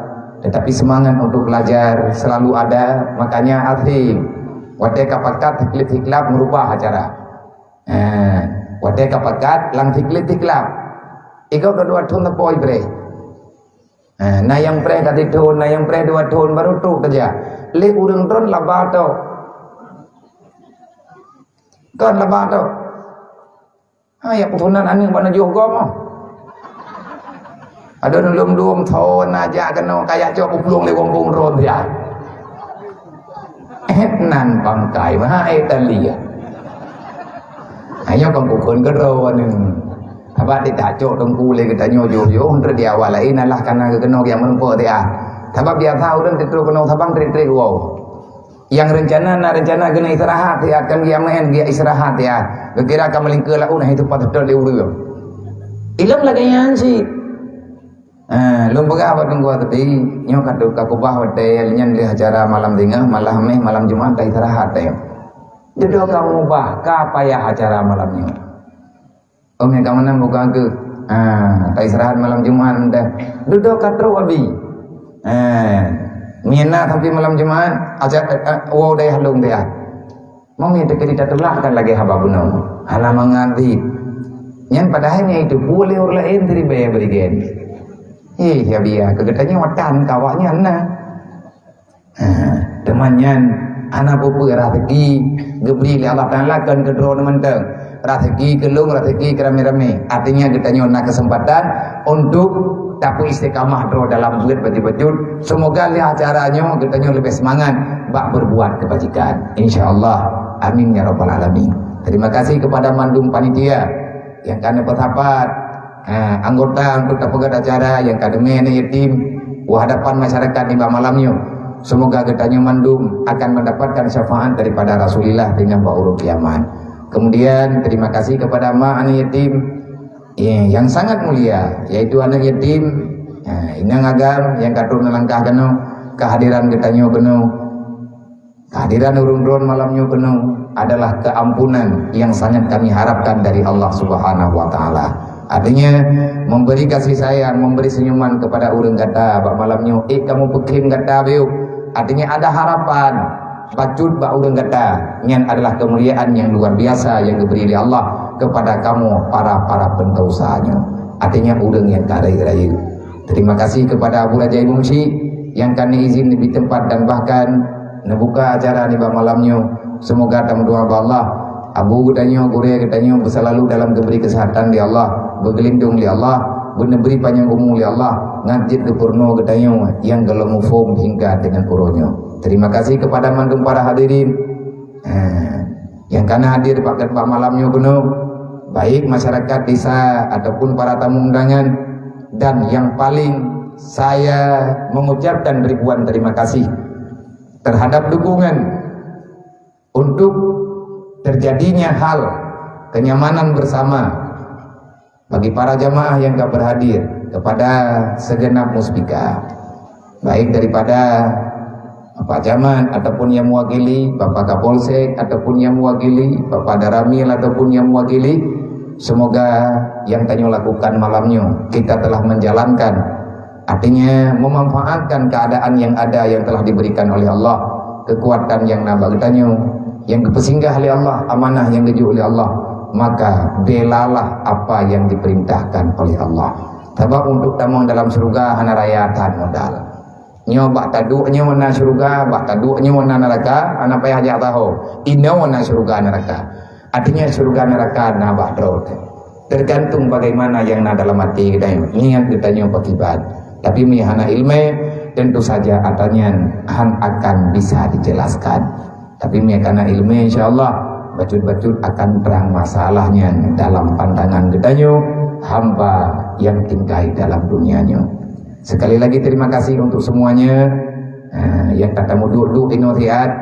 tetapi semangat untuk belajar selalu ada. Makanya arti wadai kapakat tiklip-tiklap merubah acara. Wadai kapakat lang tiklip-tiklap ikaw kedua tahun tapoi bre. Na yang pre kati tahun, na yang pre 2 tahun baru tu kerja. Le urang ton labato. Kan labato. Ya putunan aning bana juga mah. Ada nulum-lum tahun aja kena kayak cok uplung di kampung ron dia. Nan bangkai mah Italia. Ayo kampung kon kedua ni. Apa tidak cok tengku le kita nyoyo untuk dia awal lain adalah karena kena yang menempuh dia. Sebab dia tahu dan terus kena sabang trik-trik wow. Yang rencana kena istirahat dia akan dia main dia istirahat dia. Kira akan melingkar lah itu patut dia urut. Ilang lagi yang sih. Lum pegah apa tunggu tapi nyo kadu kakubah wadai nyan li acara malam tengah malam Jumat dah istirahat dah. Jadi kamu ubah ka payah acara malamnya. Yang kamu nak buka ke tak istirahat malam Jumat dah. Duduk katro abi. Mina tapi malam Jumat acara wow dah halung dia. Mami tak kita tulahkan lagi haba bunau. Halaman nganti. Nyan padahalnya itu boleh orang lain dari bayar berikan. Ya biar kegetanya watan kawaknya na. Temannya anak pupu rezeki gebri li Allah Taala kan kedro menteng. Rezeki kelung rezeki kerame-rame. Artinya getanya nak kesempatan untuk tapu istiqamah dro dalam buat betul-betul. Semoga li acaranya getanya lebih semangat bak berbuat kebajikan. Insyaallah. Amin ya rabbal alamin. Terima kasih kepada mandum panitia yang kami bersahabat. Anggota untuk pegat acara yang kademe yatim hadapan masyarakat di malamnya. Semoga getanya mandum akan mendapatkan syafaat daripada Rasulullah dengan bau kiamat. Kemudian terima kasih kepada mak anak yatim yang sangat mulia, yaitu anak yatim inang agam yang katur melangkah keno kehadiran getanya keno kehadiran urun-urun malamnya keno adalah keampunan yang sangat kami harapkan dari Allah Subhanahu wa taala. Artinya memberi kasih sayang, memberi senyuman kepada urang kata bak malamnya kamu pekim kata biu. Artinya ada harapan pacut bak urang kata yang adalah kemuliaan yang luar biasa yang diberi oleh Allah kepada kamu para pentausahanya. Artinya urang yang karaya. Terima kasih kepada Abu Raja Ibu Musi yang kami izin di tempat dan bahkan membuka acara di bak malamnya. Semoga tamu doa Allah Abu katanya gure katanya selalu dalam diberi kesehatan di Allah. Bergelindung li Allah, beri panjang umur li Allah, ngajit ke purno katanya yang kalau mufum hingga dengan puronya. Terima kasih kepada mandum para hadirin yang karena hadir pakai malamnya penuh, baik masyarakat desa ataupun para tamu undangan, dan yang paling saya mengucapkan ribuan terima kasih terhadap dukungan untuk terjadinya hal kenyamanan bersama bagi para jamaah yang gak berhadir kepada segenap muspika, baik daripada Bapak Jaman ataupun yang mewakili, Bapak Kapolsek ataupun yang mewakili, Bapak Daramil ataupun yang mewakili. Semoga yang tanyo lakukan malamnya kita telah menjalankan, artinya memanfaatkan keadaan yang ada yang telah diberikan oleh Allah, kekuatan yang nabak tanyo, yang dipesinggah oleh Allah, amanah yang diju oleh Allah, maka belalah apa yang diperintahkan oleh Allah. Sebab untuk tamang dalam surga hana rayatan modal. Nyoba taduknya mana surga, bak taduknya mana neraka, anak payah jak tahu. Ina mana surga neraka. Artinya surga neraka nabak terus. Tergantung bagaimana yang na dalam hati kita. Niat kita nyoba kibat. Tapi mihana ilmu tentu saja atanya akan bisa dijelaskan. Tapi mihana ilmu insyaallah bacut-bacut akan terang masalahnya dalam pandangan kita hamba yang tinggal dalam dunianya. Sekali lagi terima kasih untuk semuanya yang katamu duduk di nasihat.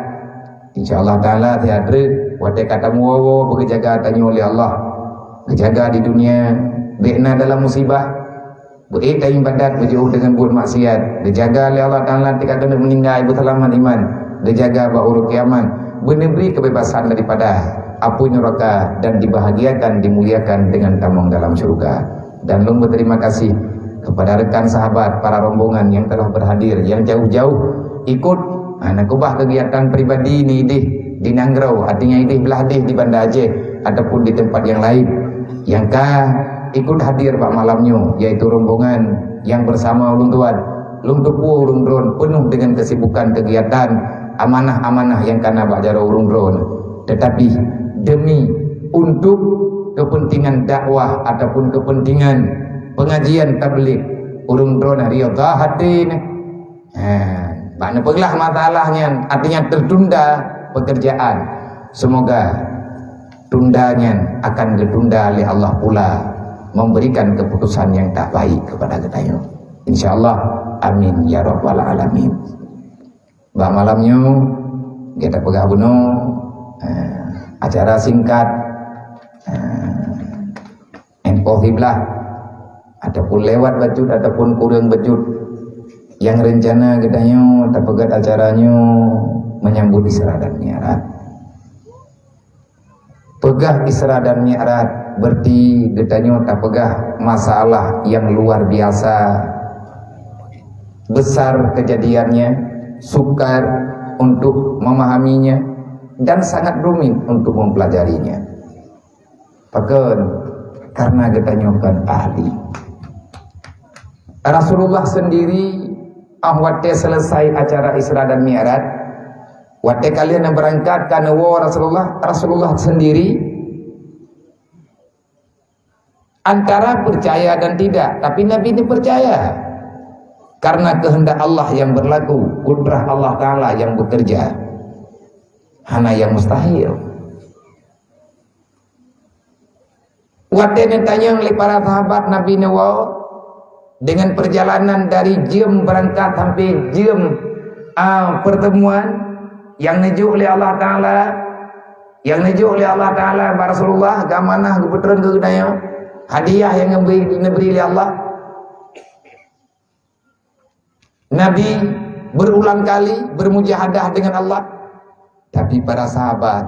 InsyaAllah ta'ala tiadre wadai katamu wawo berjaga tanya oleh Allah, berjaga di dunia be'na dalam musibah, berita ibadat berjauh dengan buat maksiat, berjaga oleh Allah ta'ala tidak kena meninggal ibu selamat iman, berjaga ba'uruk kiaman, beri kebebasan daripada api neraka dan dibahagiakan, dimuliakan dengan tamang dalam surga. Dan lu berterima kasih kepada rekan sahabat, para rombongan yang telah berhadir, yang jauh-jauh ikut kubah kegiatan pribadi ini di Nanggrau, artinya ini belah di Banda Aceh ataupun di tempat yang lain, yang ikut hadir pak malamnya, yaitu rombongan yang bersama ulun tuan, ulun tupu, ulun drone, penuh dengan kesibukan kegiatan amanah-amanah yang kana pak jaro ulun drone, tetapi demi untuk kepentingan dakwah ataupun kepentingan pengajian tabligh urung drone riyadhah hati ni. Mana peglah masalahnya, artinya tertunda pekerjaan. Semoga tundanya akan ditunda oleh Allah pula, memberikan keputusan yang tak baik kepada kita. Insyaallah amin ya rabbal alamin. Bah malamnya kita pegah bunuh acara singkat empohiblah ataupun lewat bajut ataupun kurang bajut yang rencana katanya tapegat acaranya menyambut Isra dan Mi'raj. Pegah Isra dan Mi'raj berarti katanya tapegah masalah yang luar biasa besar kejadiannya, sukar untuk memahaminya dan sangat rumit untuk mempelajarinya. Pakai karena katanya bukan ahli. Rasulullah sendiri waktu selesai acara Isra dan Mi'raj, waktu kalian yang berangkat karena Rasulullah sendiri antara percaya dan tidak, tapi Nabi ini percaya karena kehendak Allah yang berlaku, kudrah Allah Ta'ala yang bekerja, hana yang mustahil. Waktu ini tanya oleh para sahabat Nabi Nawawi dengan perjalanan dari jam berangkat sampai jam pertemuan yang nejuk oleh Allah Ta'ala, Rasulullah gamanah kebetulan kegenaya hadiah yang diberi oleh Allah. Nabi berulang kali bermujahadah dengan Allah, tapi para sahabat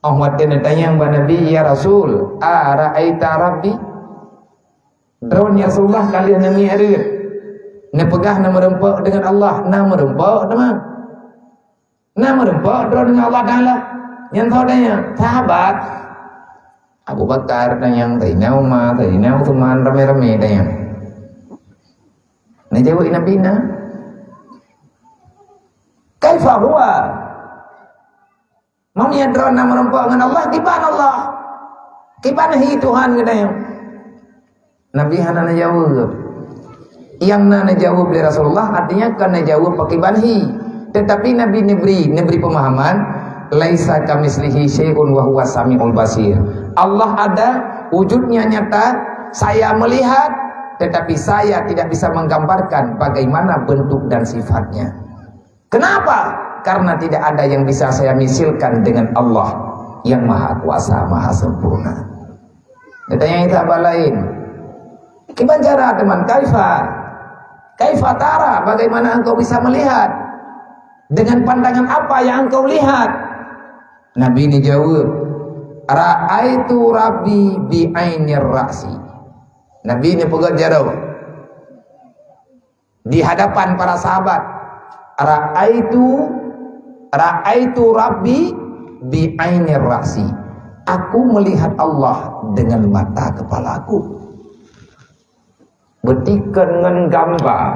Ahmad tanya kepada Nabi, ya Rasul, ara'aita Rabbi, drone ya Rasulullah kalian yang mi'raj ne pegah nama rempak dengan Allah, nama rempak drone dengan Allah Ta'ala yang tahu tanya sahabat Abu Bakar tanya tanya Umar tanya Uthman rame-rame tanya ne jawab Nabi na kaifa huwa mamnya drone nama rempak dengan Allah kiban Allah kiban hi Tuhan katanya. Nabi hana jawab. Yang nana jawab oleh Rasulullah artinya karena jawab pakai banhi. Tetapi Nabi nebri pemahaman laisa kamislihi syai'un wa huwas samiul basir. Allah ada, wujudnya nyata, saya melihat, tetapi saya tidak bisa menggambarkan bagaimana bentuk dan sifatnya. Kenapa? Karena tidak ada yang bisa saya misilkan dengan Allah yang maha kuasa, maha sempurna. Katanya itu apa lain? Gimana cara teman? Kaifa tara, bagaimana engkau bisa melihat? Dengan pandangan apa yang engkau lihat? Nabi ini jawab, ra'aitu rabbi bi'ainir ra'si. Nabi ini pegang jauh di hadapan para sahabat. Ra'aitu rabbi bi'ainir ra'si. Aku melihat Allah dengan mata kepalaku. Berarti dengan gambar,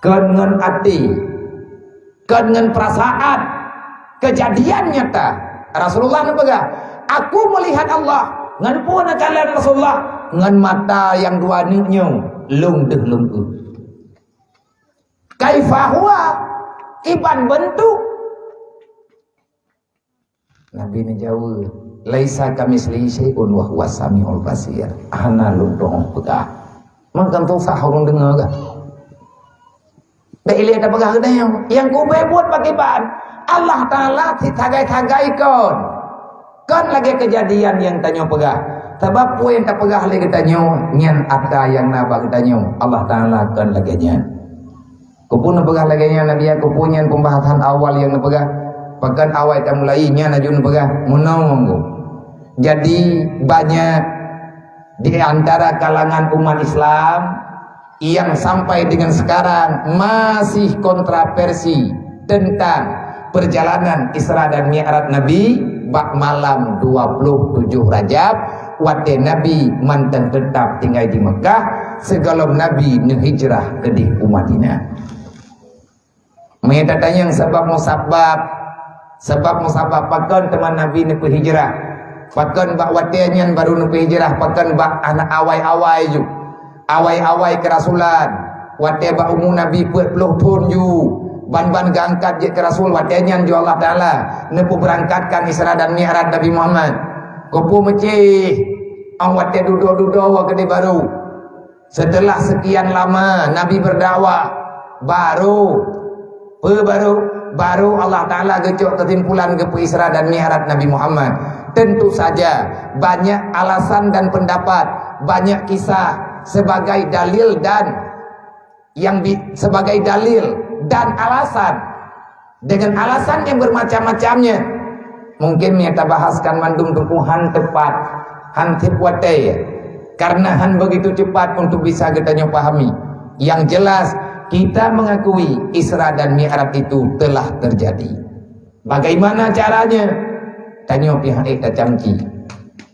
dengan hati, dengan perasaan, kejadian nyata. Rasulullah nampak, aku melihat Allah dengan pun kalian Rasulullah dengan mata yang dua nyung lung deh lung. Kaifa huwa, iban bentuk. Nabi ini jawab, laisa kamislihi syai'un wa huwas samiul basir. Ana lung dong pegah. Makan tu sahurung dengar ke? Baik lihat apa kata yang ku buat pakai ban. Allah Taala ditagai-tagai kon lagi kejadian yang tanya pegah. Sebab ku yang tak pegah lagi tanya nyan apa yang nabak tanya Allah Taala kon lagi nya. Ku pun pegah lagi nya Nabi aku punya pembahasan awal yang pegah. Bahkan awal kita mulai nya najun pegah munawang. Jadi banyak di antara kalangan umat Islam yang sampai dengan sekarang masih kontroversi tentang perjalanan Isra dan Mi'raj Nabi bak malam 27 Rajab wate Nabi mantan tetap tinggal di Mekah segalom Nabi hijrah ke di Madinah. Mereka tanya yang sebab musabab pakon teman Nabi ni hijrah. Pakan bak watianyan baru nupi hijrah, pakan bak anak awai-awai ju, awai-awai kerasulan, watia bak umum Nabi 40 tahun ju, ban-ban gangkat je kerasul watianyan ju Allah Taala, nepu berangkatkan Isra dan Mi'raj Nabi Muhammad. Kopu mecih, watia duduk-duduk wa gede baru. Setelah sekian lama Nabi berdakwah, baru Allah Taala gecok kesimpulan ke Isra dan Mi'raj Nabi Muhammad. Tentu saja banyak alasan dan pendapat, banyak kisah sebagai dalil dan sebagai dalil dan alasan dengan alasan yang bermacam-macamnya. Mungkin kita bahaskan mandum tumpuhan tepat, han tipwate, karena han begitu cepat untuk bisa kita pahami. Yang jelas kita mengakui Isra dan Mi'raj itu telah terjadi. Bagaimana caranya? Tanya pihak camci.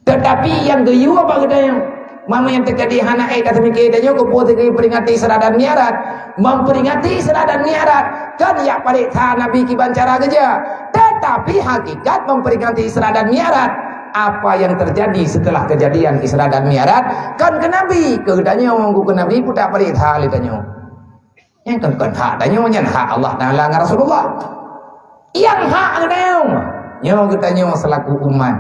Tetapi yang geyu apa katanya? Mama yang terjadi anak kata mikir tanya ko pote ke peringati Isra dan Mi'raj. Memperingati Isra dan Mi'raj kan ya pada Nabi ki bancara geja. Tetapi hakikat memperingati Isra dan Mi'raj apa yang terjadi setelah kejadian Isra dan Mi'raj kan ke Nabi. Ke tanya ngku ke Nabi putak pada hal tanya. Yang kan hak tanya nyan hak Allah Taala ngan Rasulullah. Yang hak tanya. Nyo ketanya selaku umat,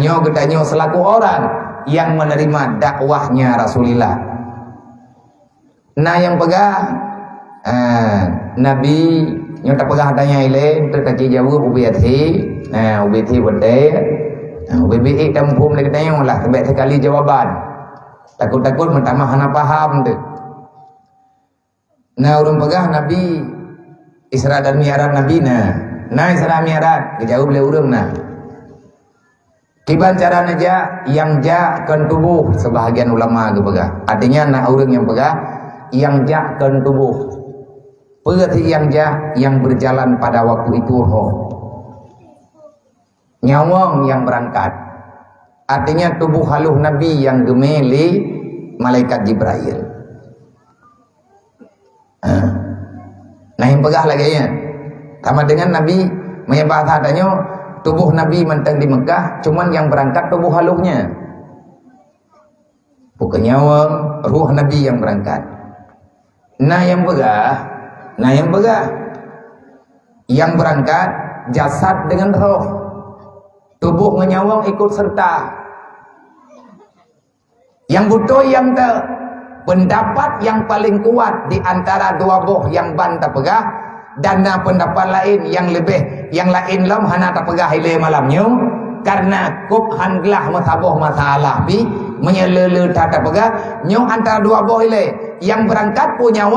nyo ketanya selaku orang yang menerima dakwahnya Rasulullah. Nah yang pegah, Nabi nyo tak pegah tanya ile, terkaki jawab ubiati, ubiati berde, ubiati tampum lagi tanya lah, sebab sekali jawaban. Takut-takut mentama hana paham tu. Nah urung pegah Nabi Isra dan Mi'raj Nabi Nah Isra Mi'raj kejauh boleh urung nah. Kiban cara naja yang kan tubuh sebahagian ulama tu pegah. Artinya nak urung yang pegah yang kan tubuh. Berarti yang berjalan pada waktu itu roh. Nyawang yang berangkat. Artinya tubuh haluh Nabi yang gemeli malaikat Jibril. Nah yang pegah lagi ya. Sama dengan Nabi menyebut adanya tubuh Nabi mentang di Mekah, cuman yang berangkat tubuh haluhnya. Bukan nyawa, ruh Nabi yang berangkat. Nah yang begah, yang berangkat jasad dengan roh, tubuh menyawang ikut serta. Yang butuh yang pendapat yang paling kuat di antara dua boh yang bantah pegah. Dan pendapat lain yang lain lam hana tak pegah ile malamnya karena kub hanglah masalah bi menyelele tak pegah nyo antara dua boleh yang berangkat punya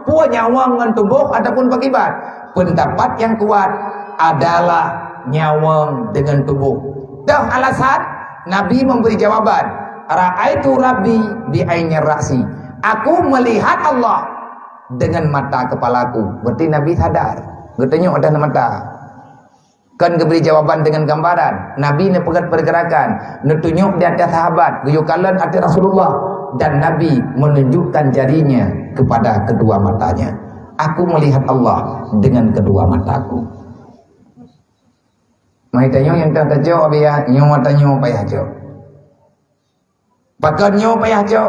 nyawang dengan tubuh ataupun pakibat. Pendapat yang kuat adalah nyawang dengan tubuh. Dah alasan Nabi memberi jawaban, ra'aitu rabbi bi'aini ra'si. Aku melihat Allah dengan mata kepalaku. Berarti Nabi sadar. Bertanya ada mata. Kan diberi jawaban dengan gambaran. Nabi ni pegat pergerakan, tunjuk di atas sahabat, guyukalan atas Rasulullah, dan Nabi menunjukkan jarinya kepada kedua matanya. Aku melihat Allah dengan kedua mataku. Mai tanyo yang tak tajo abia nyo matanyo payah jo. Pakan nyo payah jo.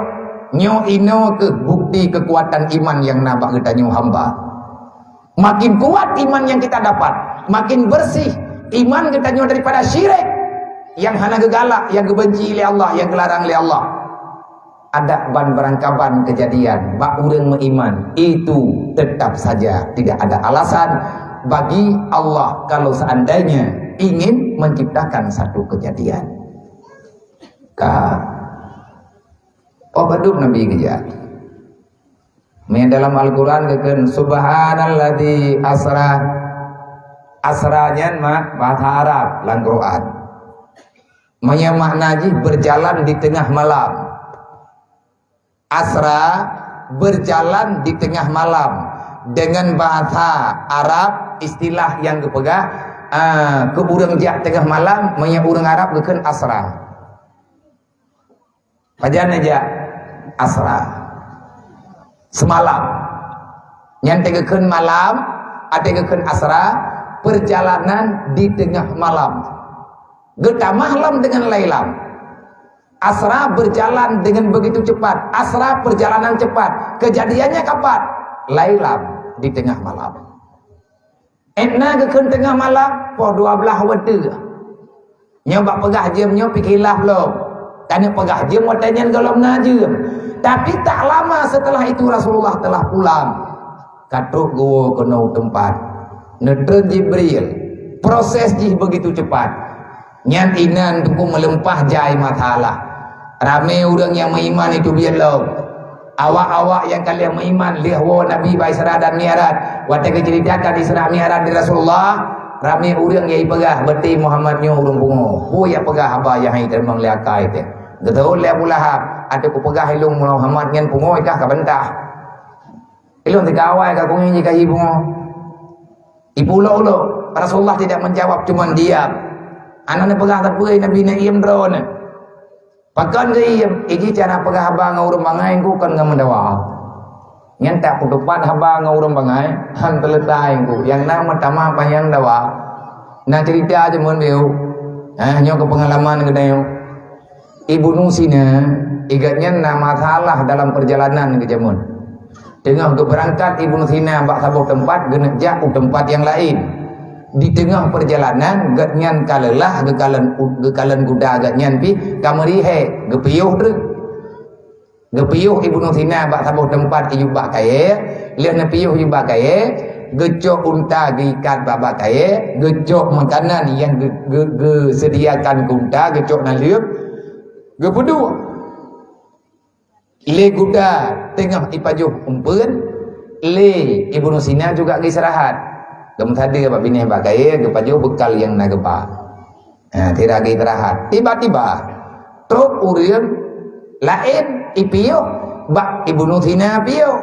Nyo ino ke bukti kekuatan iman yang nabak kita nyo hamba. Makin kuat iman yang kita dapat, makin bersih iman kita nyo daripada syirik yang hana gegalak, yang gebenci oleh Allah, yang gelarang oleh Allah. Ada ban berangkaban kejadian bak urang meiman, itu tetap saja tidak ada alasan bagi Allah kalau seandainya ingin menciptakan satu kejadian. Baduk Nabi kerja. Dalam Al-Quran keken subhanalladzi asranya bahasa Arab lan Quran. Maknaji berjalan di tengah malam. Asra berjalan di tengah malam. Dengan bahasa Arab istilah yang dipegang ke urang jak tengah malam urang Arab keken asra. Pajan aja asra semalam nyantegekeun malam ategekeun asra perjalanan di tengah malam geta malam dengan lailam. Asra berjalan dengan begitu cepat, asra perjalanan cepat, kejadiannya kapan? Lailam di tengah malam. Etna gekeun tengah malam po 12 waktu nyoba pegah jam nyo pikirlah belum. Tanya pegah jam watanya galom najum. Tapi tak lama setelah itu Rasulullah telah pulang. Katuk gua kena tempat. Nedre Jibril. Proses jih begitu cepat. Nyan inan tuku melempah jai matalah. Rame orang yang beriman itu biar lo. Awak-awak yang kalian beriman lihat Nabi baik Isra dan Mi'raj. Waktu keceritakan Isra Mi'raj di Rasulullah. Rame orang yang pegah berarti Muhammadnya urang pungo. Pu ya pegah apa yang hai terbang liakai teh. Getul le bulahap ada ku pegah ilung Muhammad ngan pungo ikah ka bentah. Ilung tegawai ka kung ini ka ibu. Ibu lo Rasulullah tidak menjawab, cuma diam. Anaknya pegah tapi Nabi na iem drone. Pakan ke iem, iki cara pegah haba ngurung bangai ku kan ngamandawa. Ngan tak kutupan haba ngurung bangai han teletai ku yang nama tama payang dawa. Nah cerita aja mun beu. Nyo ke pengalaman gedayo. Ibu Nusina igatnya nama salah dalam perjalanan ke jamun. Tengah ke berangkat Ibu Nusina bak sabuh tempat genek jauh tempat yang lain. Di tengah perjalanan gatnyan kalelah gekalan kuda gatnyan pi kamerihe gepiyuh dreng. Gepiyuh Ibu Nusina bak sabuh tempat iyu bak kaye, lihat na piyuh iyu bak kaye, gecok unta gikat bak kaye, gecok makanan yang sediakan unta gecok na liup. Gepudu le kuda tengah ipajuh umpeun le Ibu Nusina juga istirahat gem tadi bab bini bagai gepajuh bekal yang nagepa tidak istirahat tiba-tiba truk urang lain ipiyo bak Ibu Nusina piyo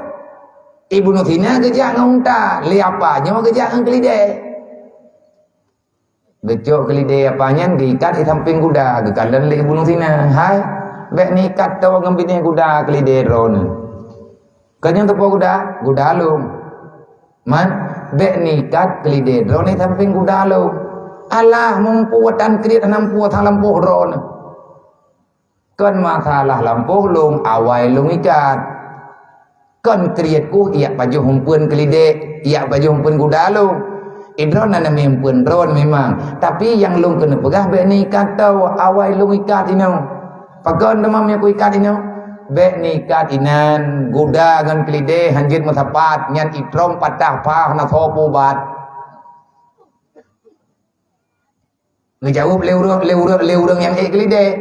Ibu Nusina gejak ngunta le apanya gejak ngelide gecok kelide apanya diikat di samping kuda gekalan le Ibu Nusina hai bek nikat tawa ngembine kuda kelide drone kanyang tepo kuda alum man bek nikat kelide drone di samping kuda alum alah mempuatan kriat nampu tang lampuh drone kan masalah lampuh lung awai lung ikat kan kriatku iya pajuh humpeun kelide iya pajuh humpeun kuda alum Idron nana mempun drone memang, tapi yang lung kena pegah be ni kata awai lung ikat ino. Pagon demam yang ku ikat ino. Be ni ikat inan guda ngan kelide hanjit matapat nyan itrom patah pah na sopu bat. Ngejawab le urang yang kelide.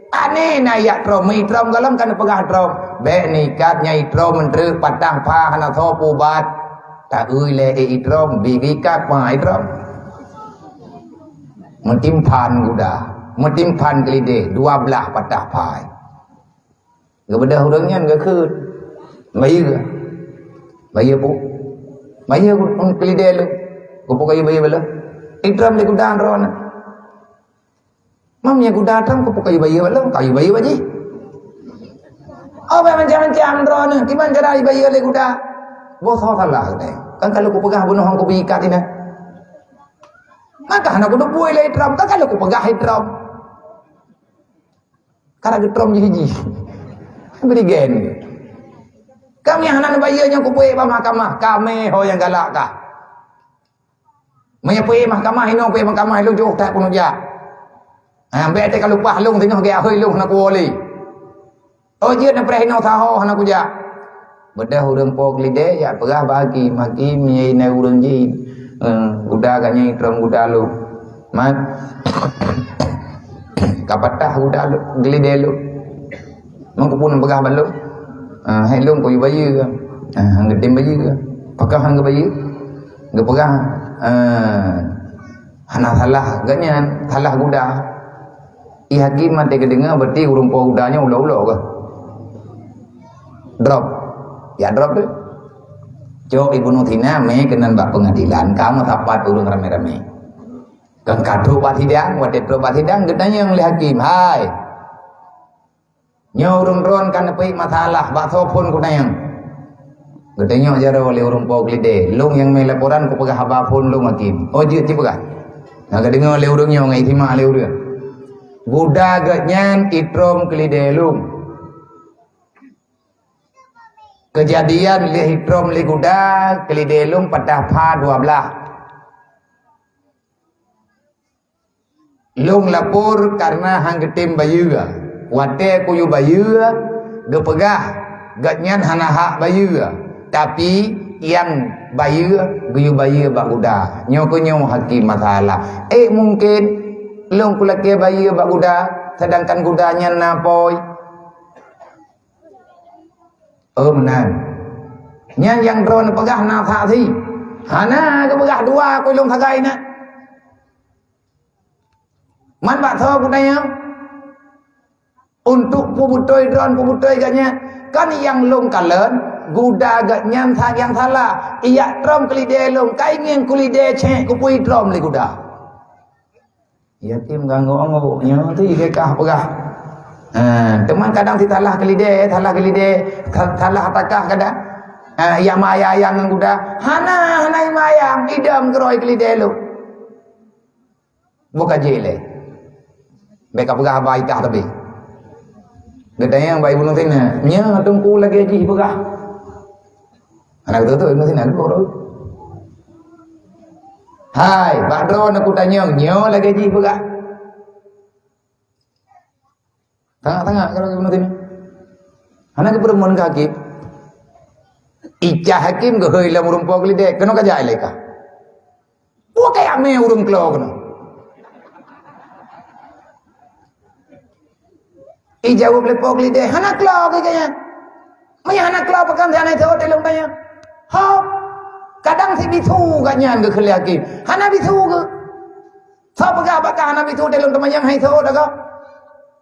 Aneh na ya trom itrom galam kan pegah trom be nikat nyai trom mentre patang pa hana tho pubat ta ui le itrom bibi kak pa itrom mentimpan guda mentimpan kelide 12 patah pai kepada orangnya enggak ke bayi ke bayi pu bayi kelide lu kupu kayu bayi bela itrom le guda ron mamnya guda tram kupu kayu bayi baji oh macam-macam ron gimana cara bayi le guda bosoh salah deh kan kalau ku pegah bunuh hang ku bikat ini maka anak kudu puai le itram kan kalau ku pegah itram karena itram hiji beri gen kami hanan bayanya ku puai ba mahkamah kami ho yang galak kah maya puai mahkamah ino puai mahkamah lu jauh tak kuno ja ambe te kalau pah lung tengah ge ahoi lung nak woli oh je na preh no thaho hana ku ja bedah urang pok lide ya pegah bagi maki miai na urang ji udah ganya itram udah lu mat kapatah udah lu lide lu mangkupun pegah balu hai lung ko bayi ke ngedim bayi ke pakah hang bayi ge pegah hana salah ganya salah udah i hakim mate kedengar berarti urang pok udahnya ulo-ulo ke drop ya drop tu. Jo ibu nutina me kenan bak pengadilan kamu tapat urung rame-rame. Kang kadu patidang wadet pro patidang gedanya yang hakim. Hai. Nyo urung ron kan pe masalah bak sopun kunayang. Gedanya jara oleh urung pok lide. Lung yang me laporan ku pegah habapun lung hakim. Oh je ti pegah. Nah gedenga oleh urung nyo ngai timak oleh urang. Budak gatnyan itrom kelide lung. Kejadian li hitrom li guda kelidelung patah pa 12 lung lapor karena hang getim bayua wate kuyu bayua gepegah gatnyan hana hak bayua tapi yang bayua guyu bayua bak guda nyo hakim masalah mungkin lung kulake bayua bak guda sedangkan gudanya napoi menan nyan yang drone pegah na tha thi hana ke pegah dua koi long thagai na man bak tho kudanya untuk pubutoi drone pubutoi ganya kan yang long kalen guda gat nyan tha yang thala iya trom kelide long kai ngeng kulide che ku pui trom li guda ya tim ganggu ango nya thi ke kah pegah teman kadang titalah kelide talah hatakah kadang ya mayang yang udah hana mayang idam keroi kelide lu buka jele beka pegah baik kah tapi gedanya yang baik bunuh tina nya tungku lagi aji pegah anak tu bunuh tina lu hai badro nak kutanya nyo lagi aji pegah tengah-tengah kalau bunuh tina anak ke perempuan kaki icah hakim ke heulah urung pok lide kena kaja leka wa kayak me urung klo kena jawab le pok lide hana klo kayaknya maya hana klo pakan hana itu telung tanya hop kadang si bisu kanya ke khli hakim hana bisu ke sa paga bakah hana bisu telung temayang hai so daga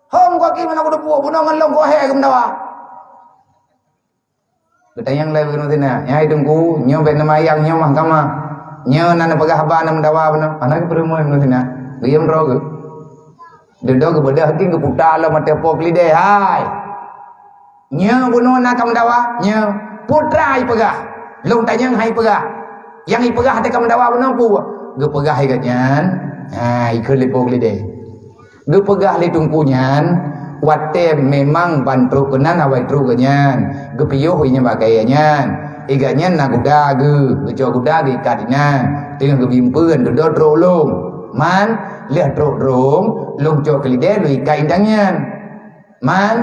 hong ko ki mana ko puo buno ngan long ko he kum dawa ketayang lai buno tina nyai tunggu nyo ben mayang nyo mahkamah nyo nana pegah ba nam dawa buno anak perempuan buno tina diam ro ke dedo ke beda hakim ke putala mate pok lide hai nyo buno na kam dawa nyo putra ai pegah long tanyang hai pegah yang ai pegah te kam dawa buno pu ge pegah hai gatnyan hai kheli pok lide ge pegah li tungkunyan wate memang bantru kenan awai tru kenyan ge piyo hoinya bakayanyan iganyan na guda ge jo guda ge kadinan dengan ge bimpeun ge do trolong man lihat trolong long jo kelide lui kaindangnyan man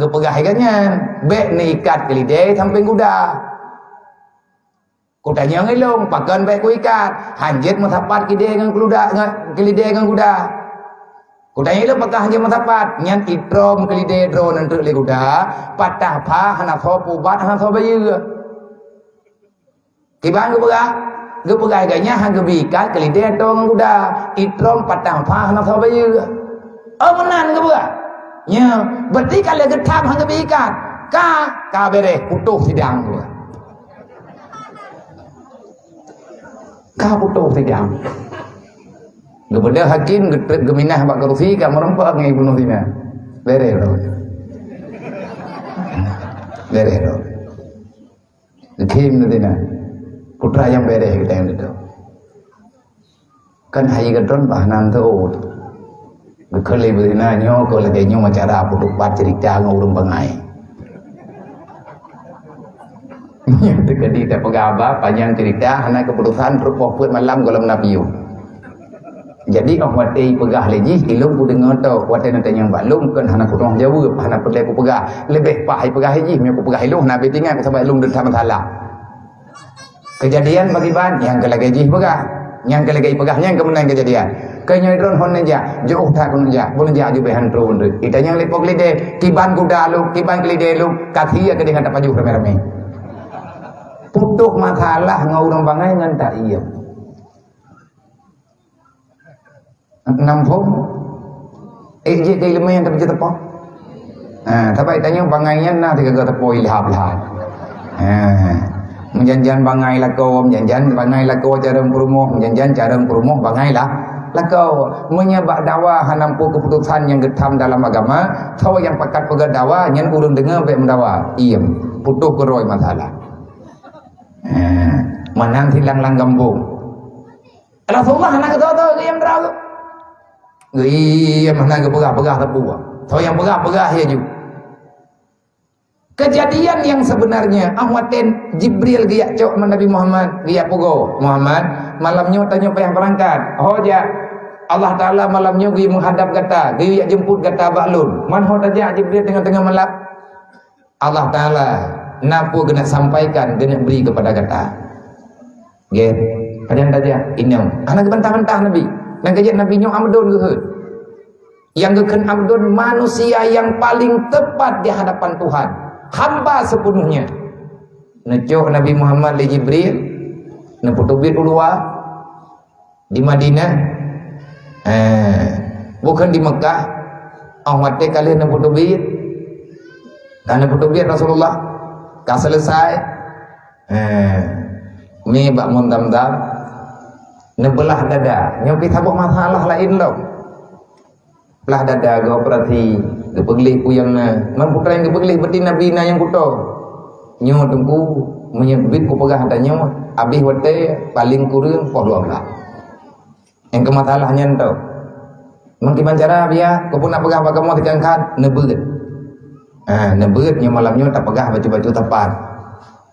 ge pegah iganyan be ni ikat kelide samping guda kudanya ngelong pakan be ku ikat hanjet matapat kide ngan keluda kelide ngan guda Kuda ini pakah je matapat nyan itrom kelide drone untuk le kuda patah pa hana tho pubat hana tho bayu kibang ke begai ganya hang ke bikat kelide tong kuda itrom patah pa hana tho bayu menan ke begai nya berarti kalau getam hang ke bikat ka bere putuh sidang tu ka putuh sidang Kepada hakim geminah bak korupsi kamu rempak ngai bunuh tina. Lere ro. Lere ro. Hakim tina. Putra yang bere kita yang itu. Kan hai gadon bahanan tu. Gekele betina nyo ko lagi nyo macara puduk bat cerita ngurung bangai. Yang tekadi tak pegaba panjang cerita anak keputusan terus buat malam golong nabiu. Jadi orang watai pegah lagi ilmu ku dengar tau watai nanti yang balung kan hana ku tong jauh hana perlu ku pegah lebih pahai pegah haji me ku pegah ilmu nabi tinggal ku sampai ilmu dan salah kejadian bagi ban yang ke lagi pegah yang ke lagi pegahnya yang kemenang kejadian kanya drone hon nja jauh tak kun nja boleh nja ju behan drone tu ita yang lepok lide kiban ku dalu kiban kelide lu kathia ke dengan tapaju rame-rame putuh masalah ngau orang bangai ngan tak iya nampung je kai lemah yang tapi tepo tapi tanya bangainya nah tiga tepo ilham lah menjanjian bangai lako menjanjian bangai lako cara perumuh menjanjian cara perumuh bangai lah lako menyebab dakwah nampu keputusan yang getam dalam agama tahu yang pakat pegat dakwah yang urung dengar baik mendakwah iem putuh keroi masalah manang hilang lang gambung Rasulullah nak tahu yang berlalu mana ke pegah-pegah tepu so yang pegah-pegah ya juga kejadian yang sebenarnya ahwaten Jibril dia cok Nabi Muhammad dia pugo Muhammad malamnya tanya apa yang berangkat ya Allah Ta'ala malamnya dia menghadap kata dia jemput kata baklun man aja Jibril tengah-tengah malam Allah Ta'ala napu kena sampaikan kena beri kepada kata get kalian saja inam anak bantah-bantah Nabi dan kajian Nabi Nuh Amdun ke yang keken Amdun manusia yang paling tepat di hadapan Tuhan hamba sepenuhnya necok Nabi Muhammad li Jibril neputubit ulua di Madinah bukan di Mekah awate kali neputubit dan neputubit Rasulullah kah selesai ni bak muntam-tam nebelah dada nyopi tabuk masalah lain lo belah dada ke operasi ke pegelih puyang man putra yang ke pegelih berarti Nabi na yang kuto nyo tunggu menyebut ku pegah ada nyo habis wate paling kurang poh 12 yang ke masalahnya ento mungkin cara biar kau pun nak pegah bagaimana dikangkat nebeut nebeut nyo malamnya tak pegah baju-baju tepat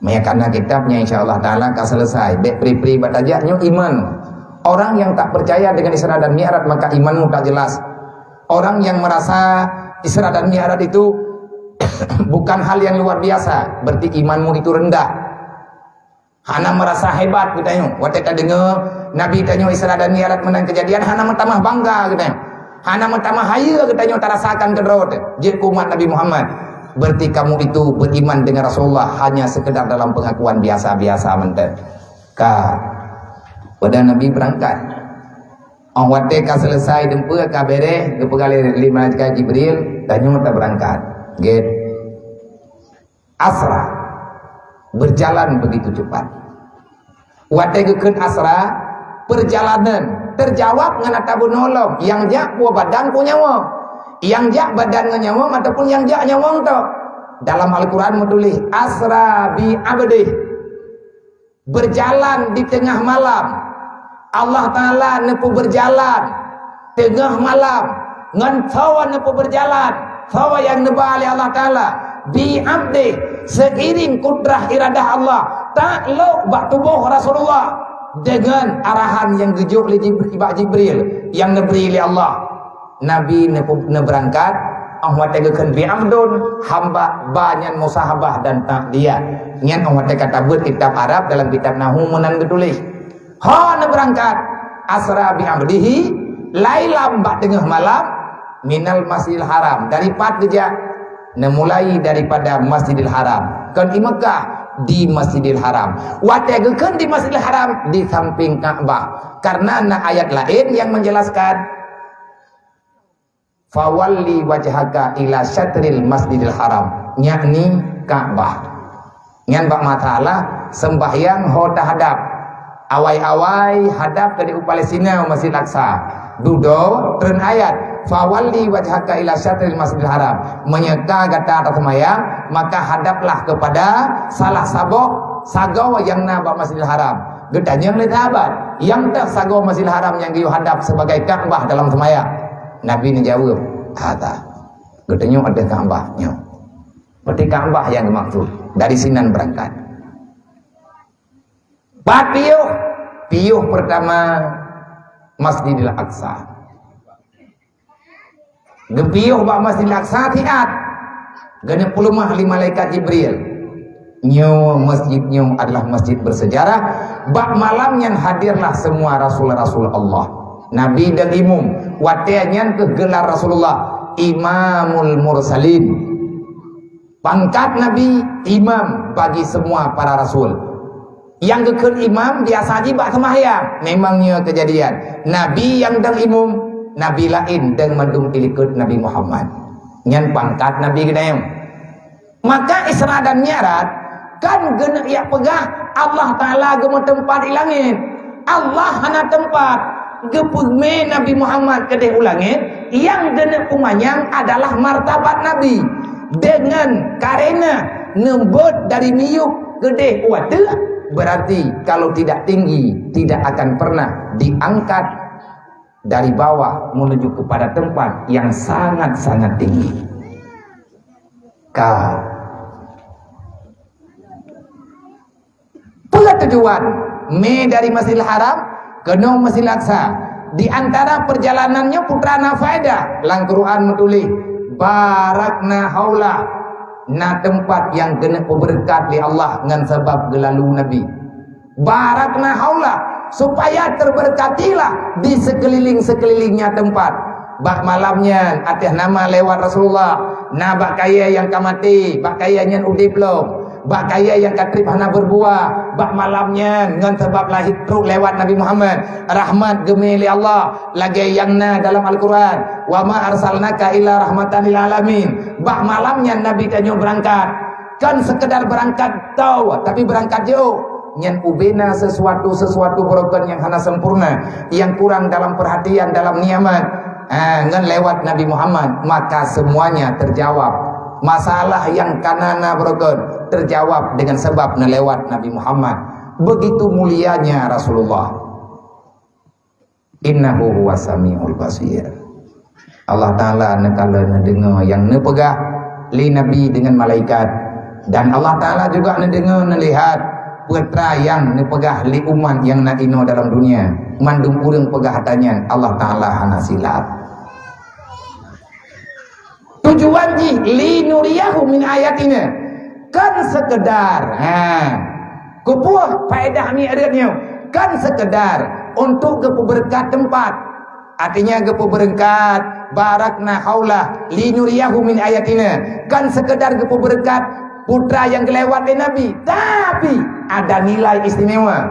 mayakana kitabnya insyaallah taala ka selesai bek pri-pri batajaknya iman. Orang yang tak percaya dengan Isra dan Mi'raj maka imanmu tak jelas. Orang yang merasa Isra dan Mi'raj itu bukan hal yang luar biasa, berarti imanmu itu rendah. Hana merasa hebat katanya. Waktu kita dengar Nabi tanya Isra dan Mi'raj menang kejadian, hana mentamah bangga katanya. Hana mentamah haya katanya tak rasakan kedrot. Jadi umat Nabi Muhammad. Berarti kamu itu beriman dengan Rasulullah hanya sekedar dalam pengakuan biasa-biasa menten. Pada Nabi berangkat orang wateka selesai dempu kabere ke pegali 5 malaikat Jibril tanya tak berangkat get asra berjalan begitu cepat watekeun asra perjalanan terjawab ngana tabu nolong yang jak buah badan punya nyawa yang jak badan nyawa ataupun yang jak nyawa to dalam Al-Qur'an menulis asra bi abdi berjalan di tengah malam Allah Ta'ala nepu berjalan tengah malam ngan sawa nepu berjalan sawa yang neba oleh Allah Ta'ala bi abdi seiring kudrah iradah Allah tak lo bak tubuh Rasulullah dengan arahan yang gejuk oleh Jibril yang neberi oleh Allah Nabi nepu berangkat Allah tegakan bi abdun hamba banyak musahabah dan takdia ngan Allah kata kitab Arab dalam kitab Nahu menang ditulis berangkat asra bi abdihi lailam bak tengah malam minal Masjidil Haram, daripada gejak mulai daripada Masjidil Haram kan di Mekah di Masjidil Haram, wategekeun di Masjidil Haram di samping Ka'bah, karena ada ayat lain yang menjelaskan fawalli wajhaka ila syatril Masjidil Haram, yakni Ka'bah. Ngan bak matalah sembahyang hoda hadap awai-awai hadap dari Palestina Masjid Aqsa dudo tren ayat fawalli wajhaka ila syatril Masjidil Haram, menyeka gata atas semayang maka hadaplah kepada salah sabok sagau yang nabak Masjidil Haram. Gedanya oleh sahabat yang tak sagau Masjidil Haram yang diu hadap sebagai Ka'bah dalam semayang. Nabi ni jawab ada gedanya ada Ka'bahnya, berarti Ka'bah yang dimaksud. Dari sinan berangkat piuh pertama Masjidil Aqsa. Gepiuh bak Masjidil Aqsa tiat gana pulumah li malaikat Jibril. Nyo masjidnya adalah masjid bersejarah. Bak malamnya hadirlah semua rasul-rasul Allah, nabi dan imam. Wateanyan ke gelar Rasulullah Imamul Mursalin. Pangkat Nabi imam bagi semua para rasul. Yang kekun imam biasa bak sembahyang. Memangnya kejadian Nabi yang dang imam, Nabi lain dang mandung ilikut Nabi Muhammad. Nyan pangkat Nabi gedayang. Maka Isra dan Mi'raj kan gena ia pegah Allah Ta'ala gemu tempat di langit. Allah hana tempat gepugme Nabi Muhammad kedai ulangit yang gena umanyang adalah martabat Nabi. Dengan karena nembut dari miyuk gede wate, berarti kalau tidak tinggi tidak akan pernah diangkat dari bawah menuju kepada tempat yang sangat-sangat tinggi. Pula tujuan dari Masjidil Haram ke Masjidil Aqsa. Di antara perjalanannya putrana faedah lang Quran menulis barakna haula, na tempat yang kena berkat di Allah dengan sebab gelalu Nabi. Barakna haula, supaya terberkatilah di sekeliling-sekelilingnya tempat. Bak malamnya atas nama lewat Rasulullah, na bak kaya yang kamati, bak kaya yang udip belum, bak kaya yang katrip hana berbuah. Bak malamnya dengan sebab lahir truk lewat Nabi Muhammad, rahmat gemili Allah lagi yang na dalam Al-Quran, wa ma arsalnaka illa rahmatan lil alamin. Bak malamnya Nabi tanya berangkat, kan sekedar berangkat tahu, tapi berangkat jauh. Nyan ubena sesuatu broken yang hana sempurna, yang kurang dalam perhatian dalam niamat, ngan lewat Nabi Muhammad, maka semuanya terjawab. Masalah yang kanana broken terjawab dengan sebab nelewat Nabi Muhammad. Begitu mulianya Rasulullah. Innahu huwas samiul basir. Allah Ta'ala nekala nedengar yang nepegah li Nabi dengan malaikat, dan Allah Ta'ala juga nedengar nelihat putra yang nepegah li umat yang naino dalam dunia. Mandung urang pegah hatanya Allah Ta'ala hana silap. Tujuan li nuriyahu min ayatina, kan sekedar kupuh faedah ni adanya, kan sekedar untuk gepu berkat tempat. Artinya gepu berkat barakna haula li nuriyahu min ayatina, kan sekedar gepu berkat putra yang kelewat dari Nabi, tapi ada nilai istimewa.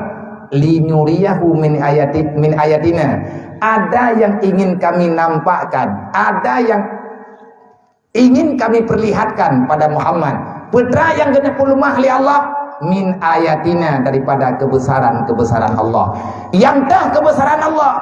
Li nuriyahu min ayatina, ada yang ingin kami nampakkan, ada yang ingin kami perlihatkan pada Muhammad, putra yang genep ulumah li Allah min ayatina, daripada kebesaran Allah. Yang dah kebesaran Allah,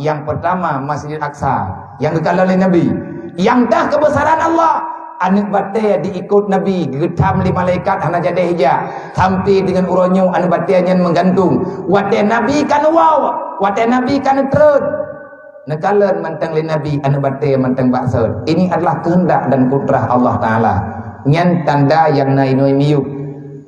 yang pertama Masjidil Aqsa yang dikala oleh Nabi. Yang dah kebesaran Allah, anak batai diikut Nabi, getam li malaikat hana jadi hijab sampai dengan uronyo anak batainya menggantung. Watai Nabi kan wow, watai Nabi kan terus nekalan mantang li Nabi anu batai mantang baksud. Ini adalah kehendak dan kudrah Allah Ta'ala. Nyan tanda yang nainoi miyuk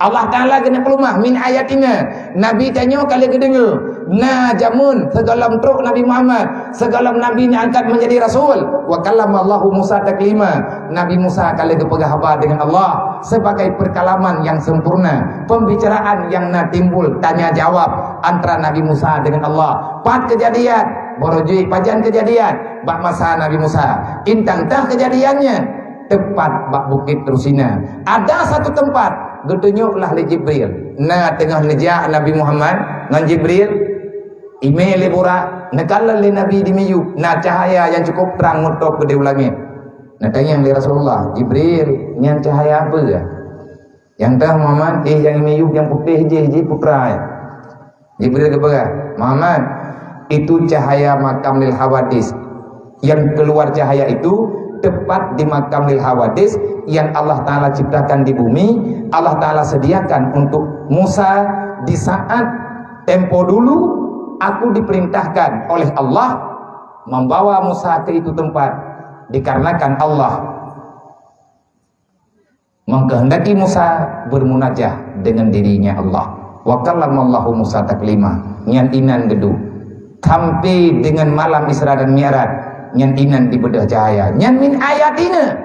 Allah Ta'ala kena pelumah min ayatina. Nabi tanya kali kedengar na jamun segalam truk Nabi Muhammad, segalam Nabi ni angkat menjadi Rasul. Wa kallama Allahu Musa taklima, Nabi Musa kali kepegah habar dengan Allah sebagai perkalaman yang sempurna, pembicaraan yang na timbul tanya jawab antara Nabi Musa dengan Allah. Pat kejadian borojui pajan kejadian bak masa Nabi Musa intang tah kejadiannya tepat bak bukit Rusina ada satu tempat getunyuklah li Jibril na tengah nejak Nabi Muhammad ngan Jibril email lebura nakala li Nabi dimiyu na cahaya yang cukup terang mutop gede langit na tanya li Rasulullah Jibril nyan cahaya apa ya yang tah Muhammad yang dimiyu yang putih je putra Jibril kepada Muhammad itu cahaya makamil hawadis yang keluar cahaya itu tepat di makamil hawadis yang Allah Ta'ala ciptakan di bumi Allah Ta'ala sediakan untuk Musa di saat tempo dulu aku diperintahkan oleh Allah membawa Musa ke itu tempat dikarenakan Allah mengkehendaki Musa bermunajah dengan dirinya Allah wa kallamallahu Musa taklima nyan inan gedu sampai dengan malam Isra dan Mi'raj nyan inan di bedah cahaya nyan min ayatina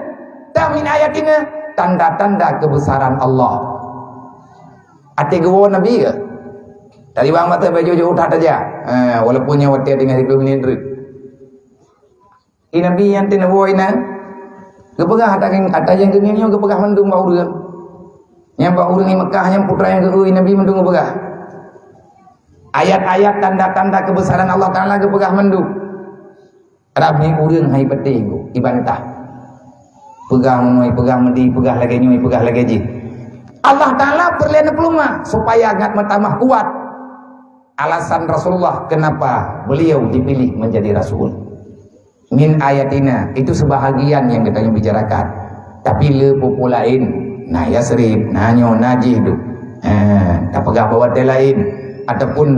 ta min ayatina tanda-tanda kebesaran Allah ati gewo nabi ke dari bang mata baju jauh tak aja walaupun nyawa dia dengan 20 menit ini nabi yang tina wo ina kepegah ada yang gengnya kepegah mendung bau urang yang bau urang di Mekah yang putra yang ke nabi mendung kepegah ayat-ayat tanda-tanda kebesaran Allah Ta'ala kepegah mendung Rabni urang hai peti ibantah pegang noi pegang medi pegah lagi nyoi pegah lagi ji Allah Ta'ala berlena peluma supaya agak bertambah kuat alasan Rasulullah kenapa beliau dipilih menjadi Rasul min ayatina itu sebahagian yang kita bicarakan tapi le populain nah ya serib nah nyo najih tu tak pegah bawa lain ataupun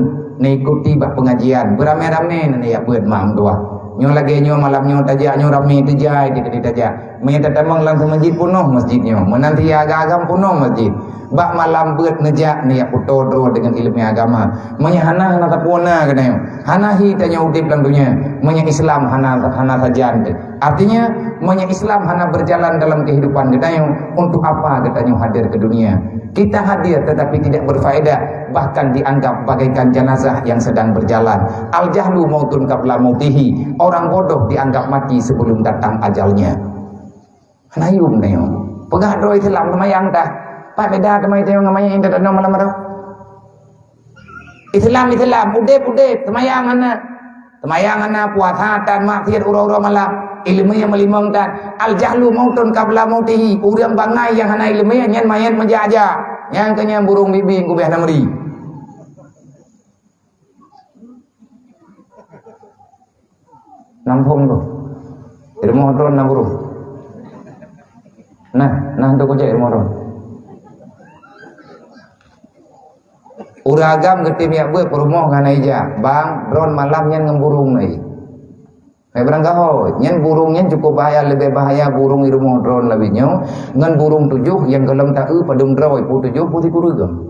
mengikuti bah pengajian beramai-ramai nanti ya buat mam doa nyo lagi nyo malam nyo tajak nyo ramai tajak di tajak me tatamang langsung masjid penuh masjidnya menanti agam penuh masjid bak malam buat nejak ni ya putodo dengan ilmu agama menyahana hana tapona kena hanahi tanya udip dalam dunia menya Islam hana sajan artinya menya Islam hana berjalan dalam kehidupan kita untuk apa kita hadir ke dunia kita hadir tetapi tidak berfaedah bahkan dianggap bagaikan jenazah yang sedang berjalan al jahlu mautun qabla mautihi orang bodoh dianggap mati sebelum datang ajalnya hanayum nayo pegah doa Islam temayang dah Pak beda temai tengok namanya indah dan malam malam Islam udep temayang ana puasa dan maksiat ura-ura malam ilmu yang melimang dan al jahlu mautun qabla mautihi urang bangai yang hana ilmu nyan mayat menjaja yang kenya burung bibi ku beh namri nampung tu ilmu hodron na burung nah tu ko je ilmu hodron uragam getim ya buat perumoh ngana ija bang drone malamnya ngemburung nai berang kau nyen burungnya cukup bahaya lebih bahaya burung di rumah drone lebihnya ngan burung 7 yang gelem tak padung droi pu 7 putih kurugam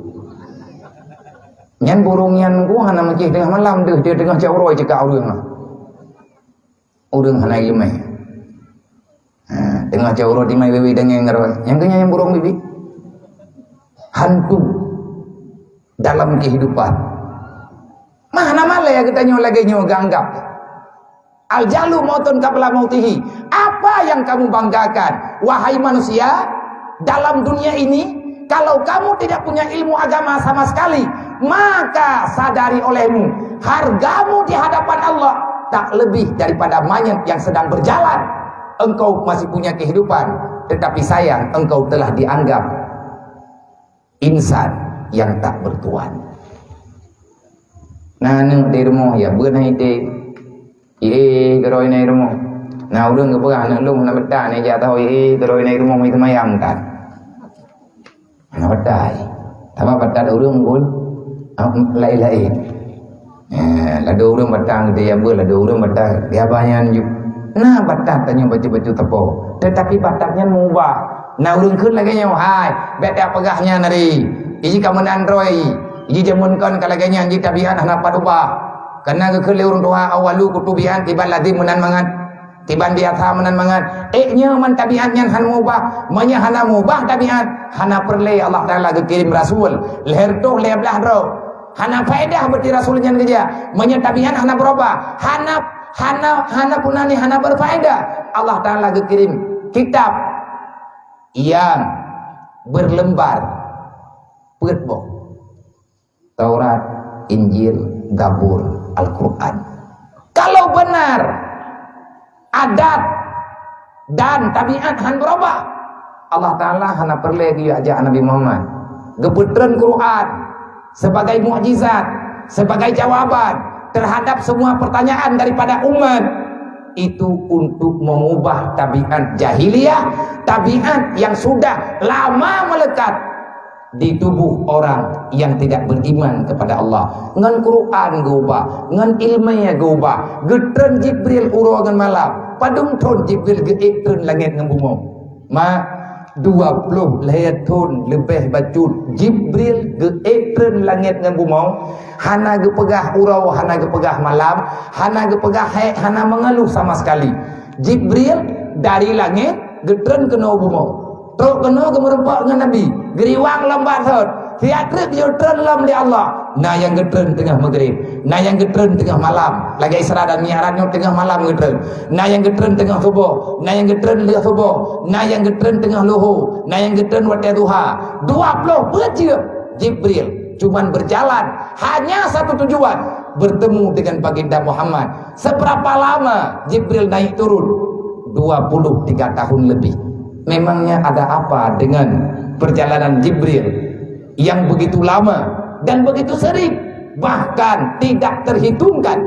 nyen burungnya gua hana macih tengah malam deh dia tengah jauh cekak urang hana imai tengah jauh di mai wewi dengan ngeroi yang kenya yang burung bibi hantu dalam kehidupan mana malah ya kita lagi ganggap al jalu mautun qabla mautihi apa yang kamu banggakan wahai manusia dalam dunia ini kalau kamu tidak punya ilmu agama sama sekali maka sadari olehmu hargamu di hadapan Allah tak lebih daripada mayat yang sedang berjalan engkau masih punya kehidupan tetapi sayang engkau telah dianggap insan yang tak bertuan. Nah, neng di rumah ya beunai teh. Geroi nai rumah. Nah, urang kepegang nak lung nak bedah ni jatuh geroi nai rumah mai temayang kan. Nak bedah. Apa bedah urang gol? Lain-lain. Lada urang bedah dia ber lada urang bedah dia banyak juk. Nah, bedah tanya baju-baju tepo. Tetapi bedahnya mubah. Nah, urang keun lagi nyo hai, bedah pegahnya nari. Iji kamu androi, iji jamun kon kalaganya iji tabian hana padubah. Karena kekele urang tua awalu kutubian tiban ladzi menan mangan, tiban biasa menan mangan. Nya man tabian yang han mubah, manya hana mubah tabian, hana perle Allah Taala kirim rasul. Leher tu leblah dro. Hana faedah berarti Rasulnya kerja. Menyetabihan hana berubah. Hana punani hana berfaedah. Allah Ta'ala kirim kitab yang berlembar petbo. Taurat, Injil, Zabur, Al-Quran. Kalau benar adat dan tabiat han berubah, Allah Ta'ala hana perlu ajak Nabi Muhammad gebetren Quran sebagai mukjizat, sebagai jawaban terhadap semua pertanyaan daripada umat itu untuk mengubah tabiat jahiliyah, tabiat yang sudah lama melekat di tubuh orang yang tidak beriman kepada Allah. Ngan Quran gubah, ngan ilmunya gubah, getren Jibril uruangan malam, padung ton Jibril geetren langit ngan bumi. Ma 20 tahun lebih bacut Jibril geetren langit ngan bumi. Hana gepegah urau, hana gepegah malam, hana gepegah hai, hana mengeluh sama sekali. Jibril dari langit getren ke bumi. Terus kena kemerempak dengan Nabi. Geriwang lambat thot. Tiatrik yo tren lam di Allah. Nah yang getren tengah maghrib, nah yang getren tengah malam. Lagi Isra dan Mi'raj tengah malam getren. Nah yang getren tengah subuh, nah yang getren tengah subuh, nah yang getren tengah luhur, nah yang getren waktu duha. 20 berjam Jibril cuman berjalan hanya satu tujuan, bertemu dengan baginda Muhammad. Seberapa lama Jibril naik turun? 23 tahun lebih. Memangnya ada apa dengan perjalanan Jibril yang begitu lama dan begitu sering, bahkan tidak terhitungkan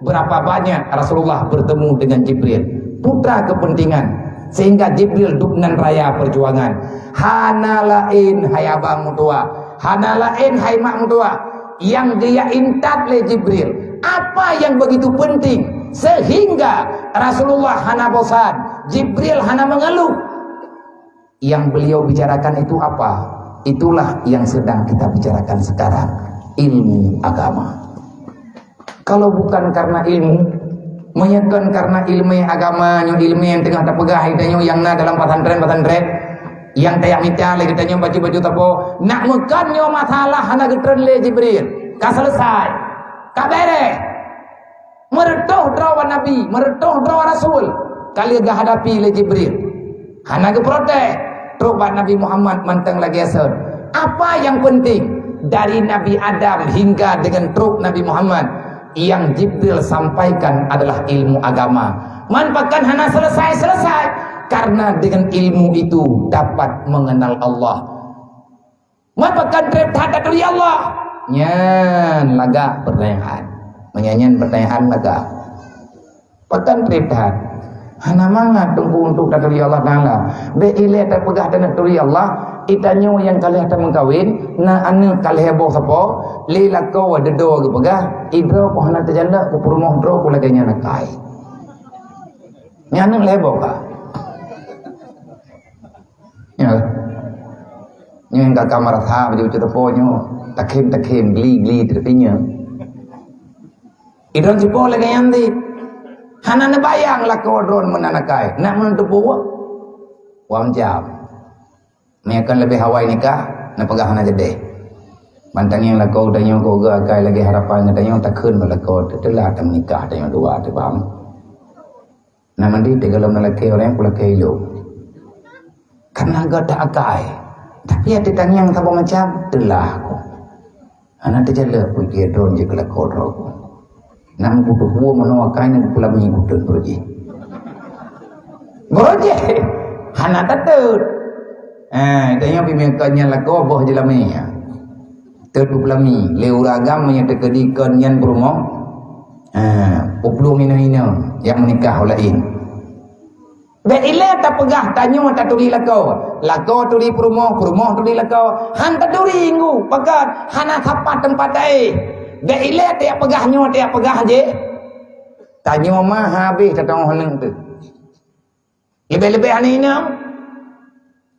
berapa banyak Rasulullah bertemu dengan Jibril, putra kepentingan, sehingga Jibril duknan raya perjuangan. Hana lain hai abang mutua, hana lain hai mak mutua, yang dia intat le Jibril. Apa yang begitu penting sehingga Rasulullah hana bosan, Jibril hana mengeluh? Yang beliau bicarakan itu apa? Itulah yang sedang kita bicarakan sekarang, ilmu agama. Kalau bukan karena ilmu, menyekan karena ilmu agama, ilmu yang tengah terpegah hidupnya yang na dalam pesantren, yang tayak mita lagi tanya baju-baju tapo, nak mekannya masalah hana getren le Jibril, ka selesai, ka bere, meredoh drawa Nabi, meredoh drawa Rasul, kali gak hadapi le Jibril, hana ge protes. Terubah Nabi Muhammad manteng lagi asal. Apa yang penting dari Nabi Adam hingga dengan truk Nabi Muhammad yang Jibril sampaikan adalah ilmu agama. Manfaatkan hana selesai karena dengan ilmu itu dapat mengenal Allah. Manfaatkan terhadap dari Allah. Nyan laga pertanyaan, menyanyian pertanyaan laga. Pakan terhadap. Hana mangat tunggu untuk dari Allah Ta'ala. Be ile tak pegah dan dari Allah. Itanyo yang kalian tak mengkawin. Na ane kalian heboh sapo. Lila kau ada doa ke pegah. Idro ko hana terjanda. Ku purmoh dro ku laganya nakai. Ni ane heboh ka. Ya. Ni yang kakak marah ha. Baju cetepo nyo. Takim gli terpinya. Idro cipo laganya nanti. Hana nebayang lah kau drone menanakai. Nak menutup buah. Wang jam. Ni akan lebih hawai nikah. Nak pegah hana jadi. Bantang yang lah kau dan yang kau gagai lagi harapan. Dan yang tak kun malah kau. Telah tak menikah. Dan yang dua. Terbang. Nak mandi. Tiga lam nalaki orang yang pula kailu. Karena agak tak akai. Tapi ada tang yang tak macam. Telah aku. Hana terjala. Pergi drone je kalau kau drone. Nam butuh buah menawakan yang pula mengikuti Broje hana tatut. Itu yang pimikannya laku boh jelami ya. Tetap lami leu ragam yang terkedikan yang berumah. Uplung ina yang menikah lain. Dan ilah tak pegah tanya tak tuli laku tuli perumah tuli laku. Han tak tuli ingu pakat hana sapat tempat Dah ilah tiap pegahnya tiap pegah je. Tanya mah habis datang heneng tu. Lebih-lebih ani ni.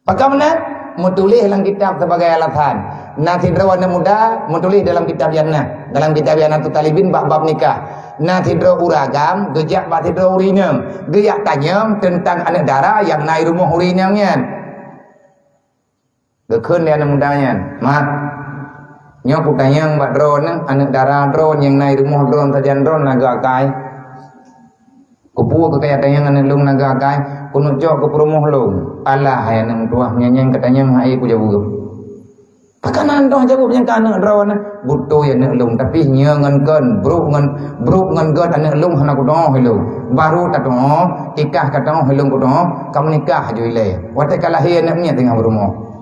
Bagaimana? Menulis dalam kitab sebagai alasan. Nasi drawana muda menulis dalam kitab Jannah. Dalam kitab Jannah tu talibin bab nikah. Nasi dra uragam, gejak nasi dra urinam. Gejak tanya tentang anak dara yang naik rumah urinamnya. Gekun dia anak mudanya. Mat. Nyo kutayang mbak drone anak darah drone yang naik rumah drone saja drone naga kai. Kupu ke kaya tayang anak lung naga kai. Kuno cok ke rumah lung. Allah hai anak tuah nyanyang katanya hai ku jauh. Pakanan doh jauh yang ke anak drone butuh ya anak lung tapi nyangan kan bruk ngan god anak lung anak ku doh hello. Baru tak doh ikah kata hello ku doh kamu nikah jo ile. Wate kalahi anak nya tengah rumah.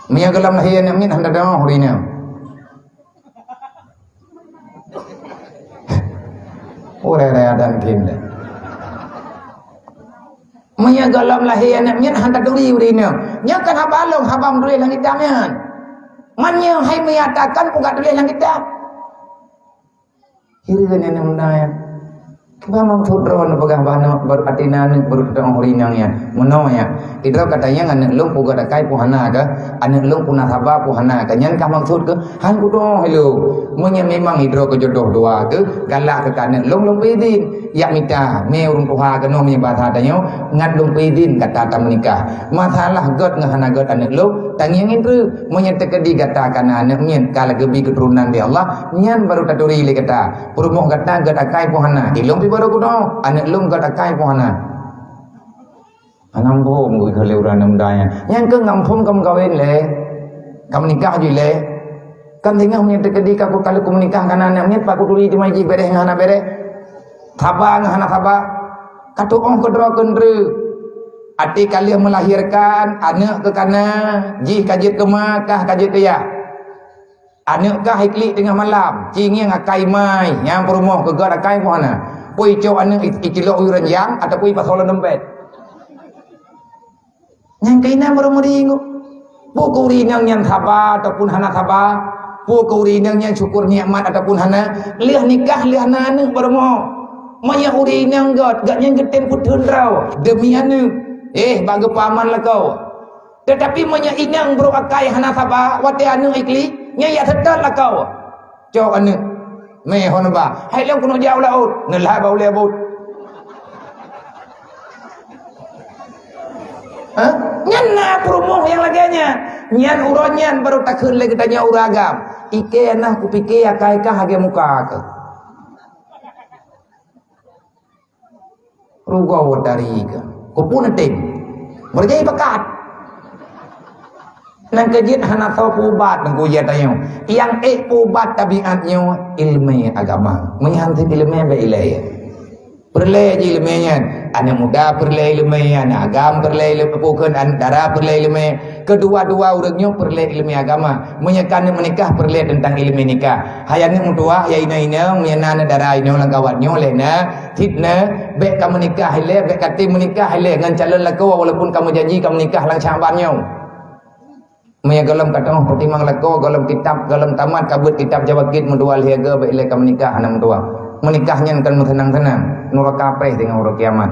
Mia galam lahir nak min hendak dah hari ni. Orang ada mungkin. Mia galam lahir nak min hendak duri hari ni. Nya kan habalong habam duri langit damian. Manya hai mia takkan pugat duri langit dah. Kira ni nak mendaya. Kiba mang thudron pagah bana baru atinan baru tong horinangnya menoya idro katanya anak lung puga dakai puhana ka anak lung punah haba puhana ka nyan ka maksud ke han kudo hello munya memang idro ke jodoh dua ke galak ke anak lung pidin ya mita me urung puha ke no me bahasa tanyo ngat lung pidin kata ta menikah masalah god ngahana god anak lung tangiang indru munya tekedi kata kana anak mien kala gebi keturunan di Allah nyan baru taturi le kata purumoh kata god akai puhana ilung baru kudo anak lung kat akai pohana anam bom gui khale uran nam daya yang ke ngampum kam kawin le kam nikah je le kam tengah punya tekedi ka ku kalau ku menikah kana anak nyet pak ku tuli di maji bereh ngana bereh thaba ngana thaba katu ong kedro kendre ati kali melahirkan anak ke kana ji kajit ke Makkah kajit ke ya anak kah hikli tengah malam cinging akai mai yang perumoh ke god akai pohana pui cok anak ikilo uran yang atau pui pasolan dompet. Yang kena merumuringu. Buku rinang yang thaba ataupun hana thaba. Buku rinang yang syukur nikmat ataupun hana. Liah nikah liah nana bermo. Maya urinang god gak yang geten putun rau demi anu. Bagi paman lah kau. Tetapi maya inang bro akai hana thaba wate anu ikli nya ya tetat lah kau. Cok anu meh hon ba hai lem kuno jauh laut ngelah bau le bau nyan na promo yang laganya nyan uronyan baru takun lagi tanya uragam ike nah kupike akai ka hage muka ke rugo dari ke kupun ting berjai pekat nang kejit hana tau pubat nang kuya tayo yang pubat tabiatnya ilmu agama menyantai ilmu be ilaya perle ilmunya anak muda perle ilmunya anak agam perle ilmu bukan antara perle ilmu kedua-dua urangnya perle ilmu agama menyekan menikah perle tentang ilmu nikah hayane mutua ya ina menyana darah ina langkawatnya lena fitna be kamu nikah ile be kate menikah ile ngan calon lako walaupun kamu janji kamu nikah lang cambannya Maya galam kata pertimang lako galam kitab galam tamat kabut kitab jawakit mendual hiaga baik ile kam nikah anak mentua menikahnya kan tenang-tenang nuraka kapeh dengan orang kiamat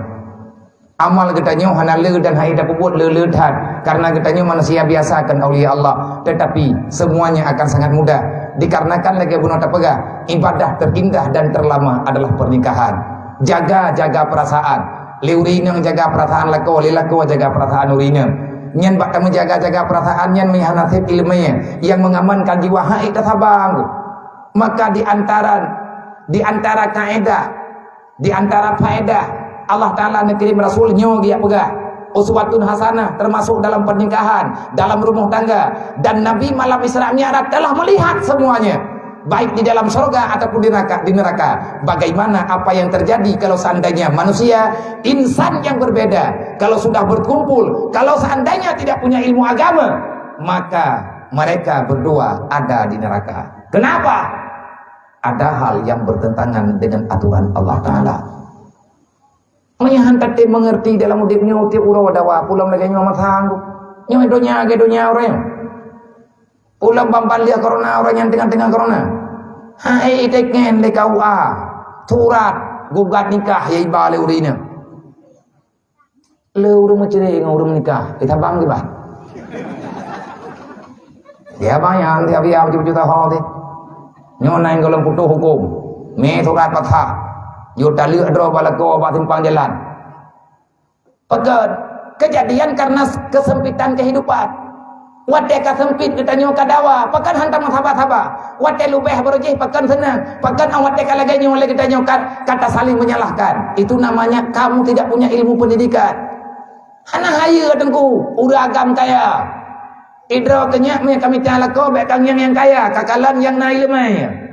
amal katanya hana le dan hai dak puput le tat karena katanya manusia biasa akan aulia Allah tetapi semuanya akan sangat mudah dikarenakan lagi bunuh tapega ibadah terindah dan terlama adalah pernikahan jaga perasaan liurinang jaga perasaan lako lilako jaga perasaan urinang nyan bak kamu jaga perasaan nyan menghanasib ilmunya yang mengamankan jiwa hai tasabang maka di antara kaedah di antara faedah Allah Ta'ala kirim Rasulnya dia pegah uswatun hasanah termasuk dalam pernikahan dalam rumah tangga dan Nabi malam Isra Mi'raj telah melihat semuanya baik di dalam surga ataupun di neraka bagaimana apa yang terjadi kalau seandainya manusia insan yang berbeda kalau sudah berkumpul kalau seandainya tidak punya ilmu agama maka mereka berdua ada di neraka. Kenapa? Ada hal yang bertentangan dengan aturan Allah Ta'ala menyahan tadi mengerti dalam udipnya utip ura wadawa pulang lagi nyawa sanggup nyawa donya orang pulang bambal dia corona orang yang tengah corona hai teken le KUA surat gugat nikah ya iba le urina le urung menceri ngurung nikah kita bang di bah dia bayang dia biar juta ho deh nyonai kalau putuh hukum me surat patah yo tali adro balako ba simpang jalan pegat kejadian karena kesempitan kehidupan Wate ka sempit kita nyo kadawa, pakan hantam sabar-sabar. Wate lubeh berjih pakan senang. Pakan awate ka lagi nyo oleh kita nyo kata saling menyalahkan. Itu namanya kamu tidak punya ilmu pendidikan. Hana haya tengku, udah agam kaya. Idra kenyak me kami tiala ko baik kang yang kaya, kakalan yang na ilmu.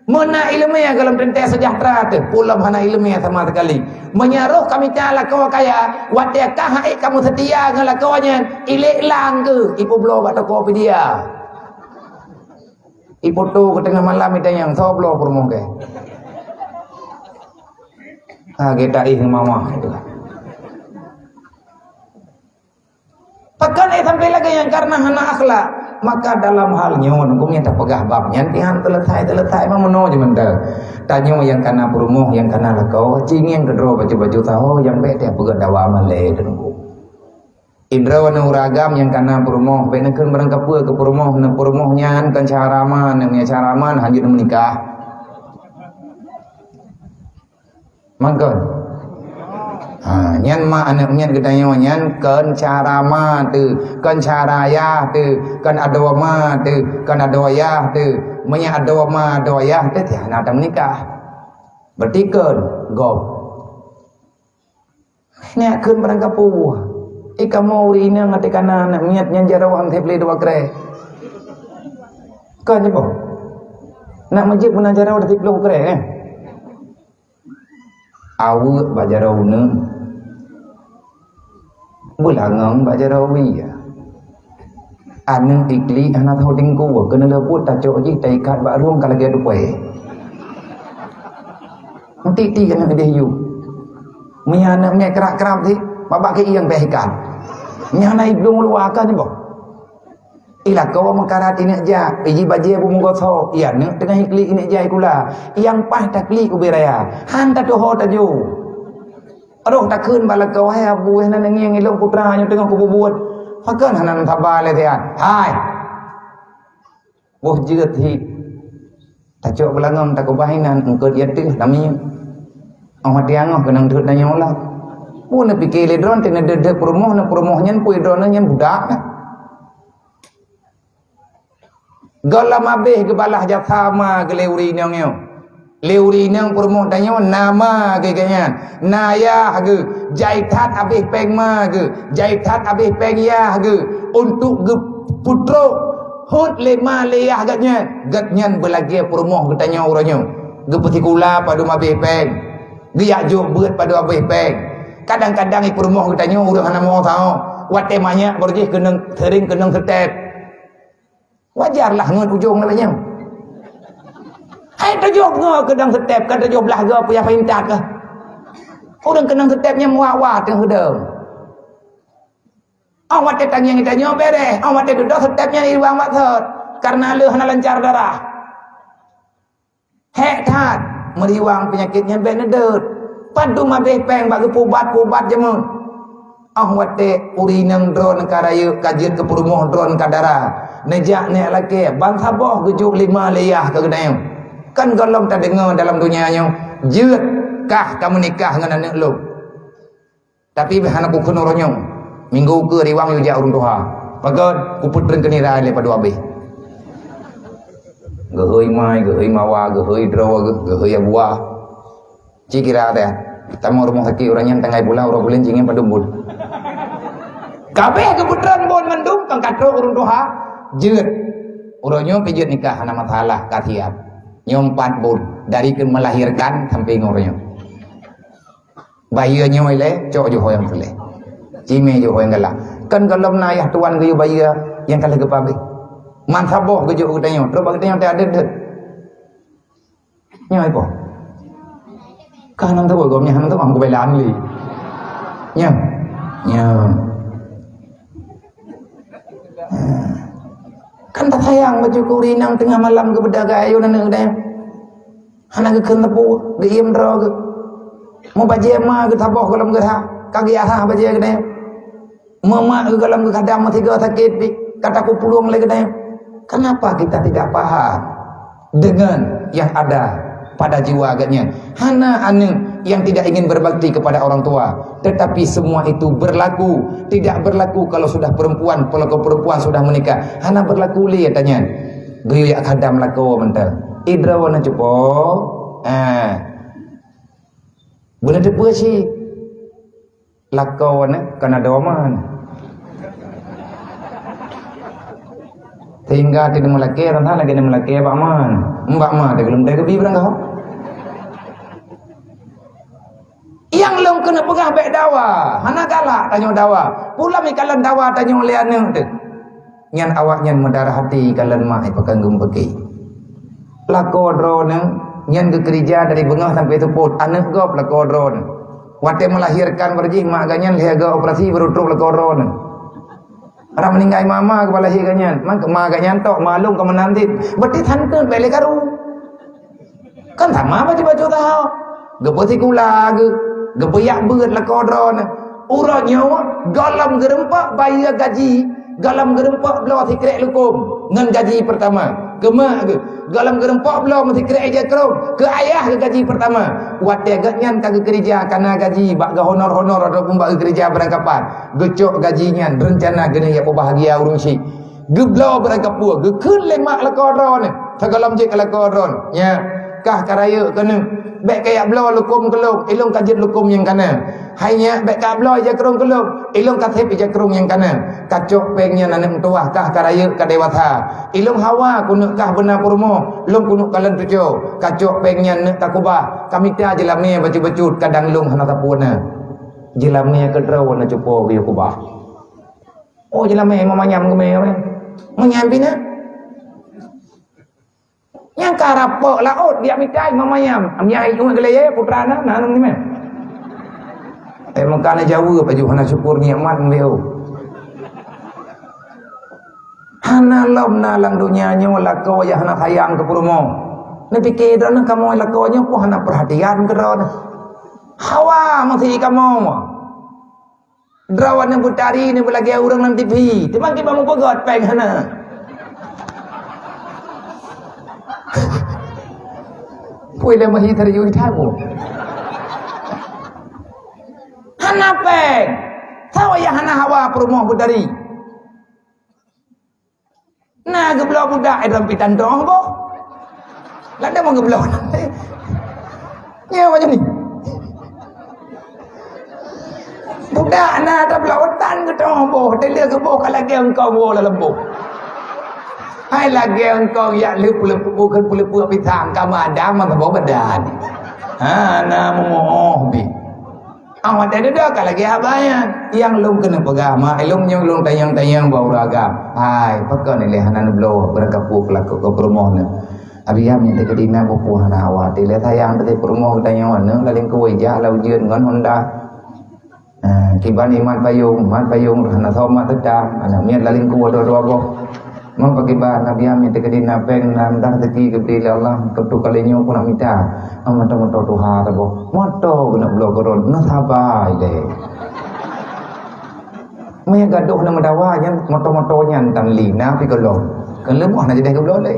Mana ilmu yang dalam tentang sejahtera tu, pulam hana ilmu yang sama sekali. Menyaruh kami tiala ko kaya, wate ka hai kamu setia dengan lakonya, ilek lang ke, ibu blow batu kopi dia. Ibu tu ke tengah malam itu yang so blow permong ke. Ha kita mama itu. Pakan sampai lagi yang karena hana akhlak, maka dalam hal nyon hukumnya tak pegah bab nyantihan teletai memang meno je menda. Tanyo yang kana perumoh yang kana lakau cing yang kedro baju-baju tahu yang be dia pegah dawa male dengu. Indra wana uragam yang kana perumoh be nekeun barang kapeu ke perumoh na perumoh nyan kan caraman yang caraman hanjut menikah. Mangkon nyan ma anak nyan gedanya nyan kan cara ma tu kan caraya tu kan adawa ma tu kan adawa ya tu menya adawa ma adawa ya tu tiada nak menikah berarti kan gop ni kan barang kapu ikamu urina ngati kana nak niat nyan jarawang tebli dua kre kan jebo nak majib pun jaraw dah tebli kre awak bajaraw ne bulangang bajarawi ya aneng ikli anak holding ku kena leput tak cok ji tak ikat bak ruang kalau dia dupai nanti kena dia yu miana mek kerak-kerak ti babak ke yang behikan miana ibung luar kan bo ila kau mengkarat ini aja iji baje bu mugoso iya ne tengah ikli ini aja ikula yang pah takli ku beraya han ta doho ta ju aduh tak keun bala kau hai abu nan ngiang ilong putra nya tengah ku bubuat pakan hanan thabal le tian hai boh jeut hi tak cok belangam tak ku bahinan engkau dia teh nami awak diang kenang deut nanya ulah pun pikir le dron tena de promoh na promoh nyen pui dron nyen budak na galam abeh ke balah jathama ke leuri nyong leuri nang permoh tanya nama ke ganyan naya ge jaitat abih peng ma ge jaitat abih peng ya ge untuk ge putro hot lema leyah gatnyan belagi permoh ke tanya orangnya ge petikula padu abih peng ge yakjo beut padu abih peng kadang-kadang i permoh ke tanya urang hana mau tahu wat temanya berjih keneng sering keneng setep wajarlah ngut ujung namanya hai tajok ngo kedang setep kan tajok belah ga payah pintat ke orang kenang setepnya muawat yang hedeng awat tetang yang ditanya bere awat duduk setepnya di ruang maksud karena leuh hana lancar darah hek tat meriwang penyakitnya benedet padu mabeh peng bagi pubat jemun awat te urinang drone karayu kajian ke perumuh drone kadara nejak ne laki bangsa boh gejuk 5 leyah ke gedayang kan golong tak dengar dalam dunianya jeut kah kamu nikah dengan anak lu tapi behana ku kunoronyong minggu ke riwang yu ja urung doha pagod ku putreun kenira le padu abeh geheuy mai geheuy mawa geheuy drawa geheuy buah cikira teh tamu rumah sakit urangnya tangai pula urang bulan cingin padu bud kabeh keputreun bon mendung kang katro urung doha jeut urangnya pijeut nikah hana masalah katiap nyompat bun dari ke melahirkan sampai ngornya bayi nya ile cok jo hoyang sele cime jo hoyang gala kan galom na ya tuan ge bayi yang kala ke pabe man saboh ge jo udanyo tro bagi tanya ada det nya ipo kanan tu gom nya han tu am ko belan li nya kan tak sayang baju kurinang tengah malam ke bedaga ayo nana dah hana ke kena pu ge im dro ge mau baje ma ge taboh dalam ge ha kagi arah baje ge dah mama ge dalam ge kadam tiga sakit pi kata ku pulung lagi dah kenapa kita tidak paham dengan yang ada pada jiwa agaknya. Hana ane yang tidak ingin berbakti kepada orang tua. Tetapi semua itu berlaku. Tidak berlaku kalau sudah perempuan, kalau perempuan sudah menikah. Hana berlaku li katanya. Geyo yak kadam lako mental. Idra wana cepo. Boleh depa si. Lako wana kana doman. Sehingga tidak melaki, tentang lagi tidak melaki Pak Man. Mbak Man, dia belum dari kebi berang kau. Yang long kena pegah baik dawa, hana galak tanya dawa. Pula mi kalian dawa tanya liane tu. Nyan awak nyan mendarah hati kalian mak pegang gembeki. Lako drone nyan ke gereja dari bengah sampai teput. Anak gop lako drone. Waktu melahirkan berjih mak ganyan lihaga operasi berutruk lako drone. Orang meninggal mama kepala si ganyan, mak ganyan tok malum ke menantit. Berarti tante balik karu. Kan sama baca-baca tahu. Gepoti kula gepeyak beut la kodron. Urang nyawa galam gerempak bayar gaji. Galam gerempak belah sikrek lukum ngan gaji pertama. Gemak ke galam gerempak belah mesti krek aja kerong. Ke ayah ke gaji pertama. Wate ganyan kagak kerja karena gaji bak ga honor-honor ataupun bak kerja berangkapan. Gecok gajinya rencana gene ya bahagia urung si. Geblau berangkap pua, gekeun lemak la kodron. Sagalam je la kodron. Ya, kah karaya kena baik kayak belau lukum keluk, ilung kajit lukum yang kanan. Hanya baik kah belau aja kerong keluk, ilung katep aja kerong yang kanan. Kacok pengnya nanem tuah kah karaya ka dewata. Ilung hawa kunuk kah benar purmo, lung kunuk kalen tujo. Kacok pengnya nek takubah. Kami ta jelamnya bacu-bacut kadang lung hana tapuna. Jelamnya kedraw na cupo biu kubah. Oh jelamnya mamanyam gemeh. Menyambina yang karapok laut dia mitai mamayam amyai cuma gelaya putra anak nanam ni meh makana jauh baju hana syukur nikmat mbeu hana lom nalang dunia nya wala kau ya hana sayang ke purmo ni fikir dah kamu la kau nya ku hana perhatian ke ron hawa masih kamu drawan yang putari ni belagi orang nang TV timbang kita mau pegot peng hana Puila masih terjadi tahu. Hana peng, tahu ya hana hawa perumah budari. Nah geblau budak dalam pitan dong boh. Lada mau geblau. Ya macam ni. Budak na ada belautan ke dong boh. Dia ke boh kalau dia engkau boh dalam boh. Hai lagi engkau ya lupa bukan lupa pitang kamu ada mana bawa badan. Namu bi. Awak ada dah kalau lagi abaya yang lung kena pegama, lung yang lung tayang bau ragam. Hai pakai ni lehanan blow berkapu kelak ke permohon. Abiyam yang terkena buku hana awak. Dia tayang dari permohon tayang mana laling ke wajah lau jian ngan Honda. Kiban iman payung hana sama tetap. Anak miat laling ke dua boh. Mau pakai bahan Nabi Amin terkadang napeng nam dah teki kepada Allah ketu kalinya pun nak minta amat Tuhan tabo moto kena blok koron nak sabar ile mai gaduh nama dawanya moto-motonya tentang lina pi kolon kan lemah nak jadi ke blok le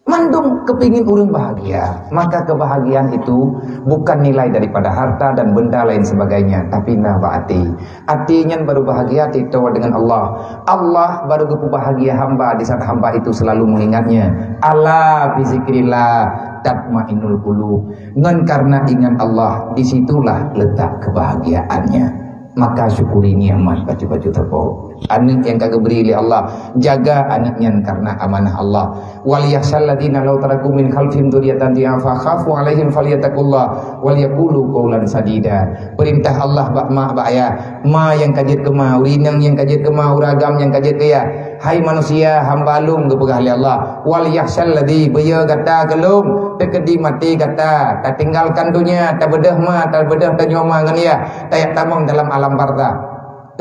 mandung kepingin urang bahagia maka kebahagiaan itu bukan nilai daripada harta dan benda lain sebagainya tapi nafati artinya baru bahagia itu dengan Allah baru bahagia hamba di saat hamba itu selalu mengingatnya ala bi zikrillah tatmainnul qulub ngan karena ingat Allah disitulah letak kebahagiaannya maka syukuri nikmat baju-baju terpo anak yang kagak beri oleh Allah jaga anaknya karena amanah Allah wal yakhshal ladina law taraku min khalfihim dzurriyyatan fa khafu alaihim falyattaqullah wal yaqulu qawlan sadida perintah Allah bak mak bak ayah ma yang kajet kemau rinang yang kajet kemau ragam yang kajet ya hai manusia hamba lum gepegah oleh Allah wal yakhshal ladzi beya kata gelum tekedi mati kata tak tinggalkan dunia tak bedah ma tak bedah tanyoma ngan ya tayak tamang dalam alam barzah.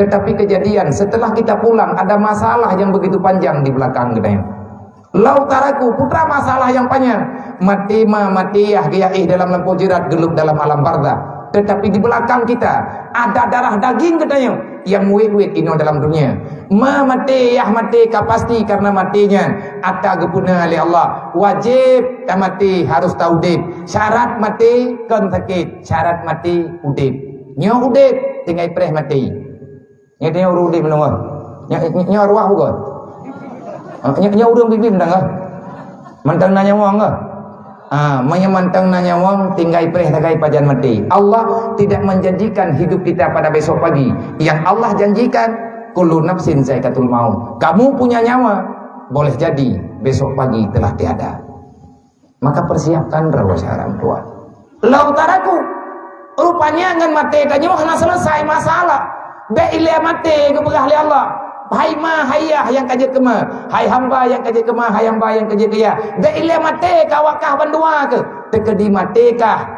Tetapi kejadian setelah kita pulang ada masalah yang begitu panjang di belakang kita. Lau taraku putra masalah yang panjang mati ya dalam lampu jerat gelup dalam alam barzah. Tetapi di belakang kita ada darah daging katanya yang muid-muid ino dalam dunia. mati yah mati ka pasti karena matinya atta gepuna oleh Allah. Wajib mati harus taudib. Syarat mati kan sakit, syarat mati udib. Nyo udib tinggal preh mati. Nya dia udib menunggu. Nya arwah bukan. Nya udang bibi menang. Mantang nanya wong ke? Menyemantang nanya wong tinggal preh tagai pajan mati. Allah tidak menjanjikan hidup kita pada besok pagi. Yang Allah janjikan kullu nafsin zaikatul maut. Kamu punya nyawa, boleh jadi besok pagi telah tiada. Maka persiapkan rawa syaram tuan. Lautaraku rupanya ngan mati kanyo hana selesai masalah. Be ile mati ke begah Allah. Hai ma hayah yang kajet kema, hai hamba yang kajet kema, hai hamba yang kajet dia. Da ile mate ka wakah bandua ke, tekedi mate ka.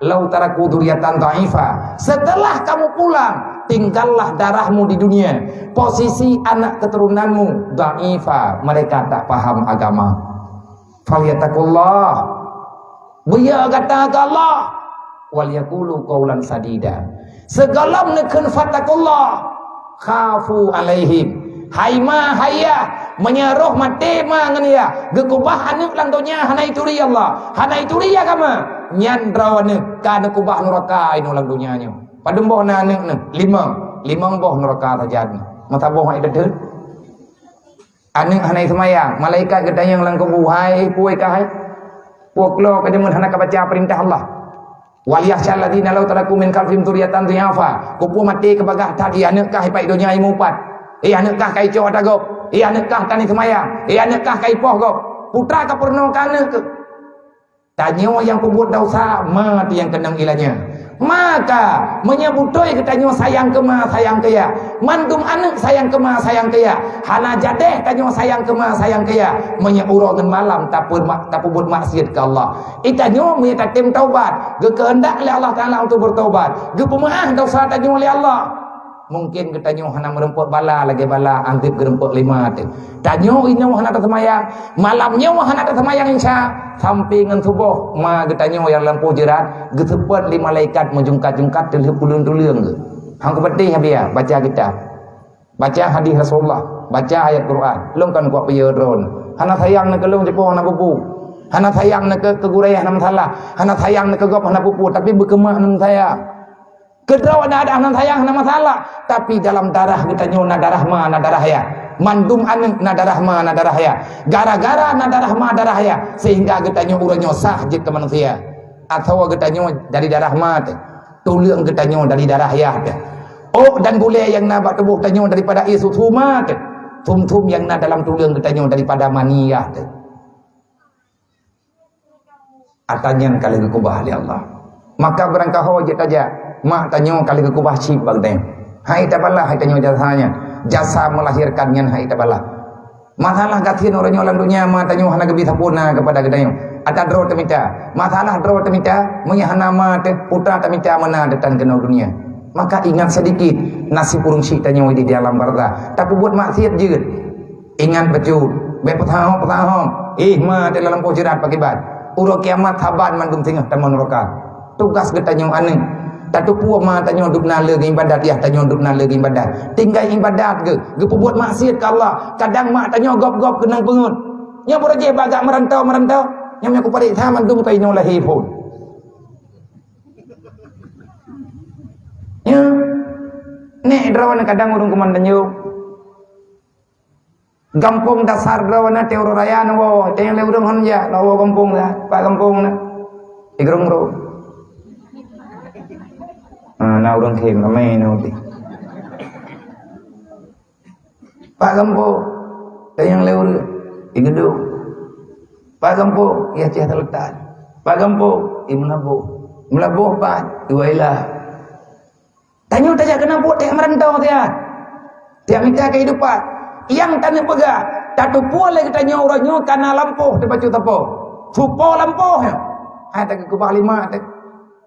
Lau taraku dzurriatan dhaifa. Setelah kamu pulang, tinggallah darahmu di dunia. Posisi anak keturunanmu dhaifa, mereka tak paham agama. Falyataqullah. Buya kata ke Allah, wal yaqulu qaulan sadida. Segalam nekeun fatakullah. Khafu alaihim. Hai ma hayah menyeruh mati ma ngania gekubah anak lang dunia hana itu ri Allah hana itu ri ya kama nyan drawane kana kubah neraka inu lang dunia nyo padem boh na anak ne limang boh neraka tajad mata boh ai dedet anak hana semayang malaikat gedayang lang kubah hai puai ka hai puak lo ka jemun hana ka baca perintah Allah waliyahsyal ladina law taraku min kalfim dzurriatan dhiafa kupu mati ke bagah tadi anak kah pai dunia ai mupat anak kah kai cow dagop anak kah tani semayang anak kah kai poh gop putra ka purno kana ke tanyo yang pembuat dosa mati yang kenang ilanya maka menyebutoi ketanyo sayang kema sayang kaya mandum anak sayang kema sayang kaya hana jadeh tanyo sayang kema sayang kaya menyeuro ngan malam tapun buat maksiat ke Allah itanyo minta tim taubat ge kehendak oleh Allah Taala untuk bertaubat ge pemaah dosa tanyo oleh Allah. Mungkin ketanyo hana meremput bala lagi bala antip geremput lima tu. Tanyo inyo hana tersemayang, malamnya hana tersemayang insya sampingan subuh ma ketanyo yang lampu jerat gesepet lima malaikat menjungkat-jungkat tulung-tulung ke. Hang kepetih dia baca kitab. Baca hadis Rasulullah, baca ayat Quran. Long kan kuat peyodron. Hana sayang nak kelong jepo hana pupu. Hana sayang nak ke gurayah hana masalah. Hana sayang nak ke gop hana pupu tapi berkemah hana sayang. Kedraw ada anak sayang nama masalah tapi dalam darah kita nyona darah ma na darah ya mandum anak na darah ma na darah ya gara-gara na darah ma darah ya sehingga kita nyo urang sah jit ke manusia atau kita nyo dari darah ma tulang kita nyo dari darah ya oh dan gule yang na tubuh kita nyo daripada isu thuma tum yang na dalam tulang kita nyo daripada maniyah atanyan kali kubah oleh Allah maka berangkah hojat aja mak tanyo kali kekubah cip bagdeng hai tabala hai tanyo jasanya jasa melahirkan nyan hai tabala masalah gatin orang nyolang dunia ma tanyo hana gebi sapuna kepada gedayo ada dro temita masalah dro temita menyahana ma putra temita mana detan kenal dunia maka ingat sedikit nasib urung si tanyo di dalam barda tapi buat maksiat jeut ingat betul be petahom ma dalam pojerat pakibat uro kiamat haban mandum tengah taman neraka tugas getanyo ane tatu puak ma tanyo duk na leuh ibadat ya tanyo duk na leuh ibadat tinggal ibadat ge perbuat maksiat ke Allah kadang mak tanyo gop-gop kenang pengut nya boroje bagak merantau nya nya ku pari taman dum tanyo lahi pun nya nek drawana kadang urung kuman tanyo gampung dasar drawana teoro raya no tanyo le urung hon ya lawo gampung dah pak gampung na igrong ro na urang kem ramai no ti Pak Gampo yang leur igeduk Pak Gampo ya ceh terletak Pak Gampo melabuh Pak duailah tanyo tanya kenapa teh merantau dia dia minta kehidupan yang tanya pegah tatu pole tanya orangnya karena lampuh tebacu tapo supo lampuh ada ke kubah lima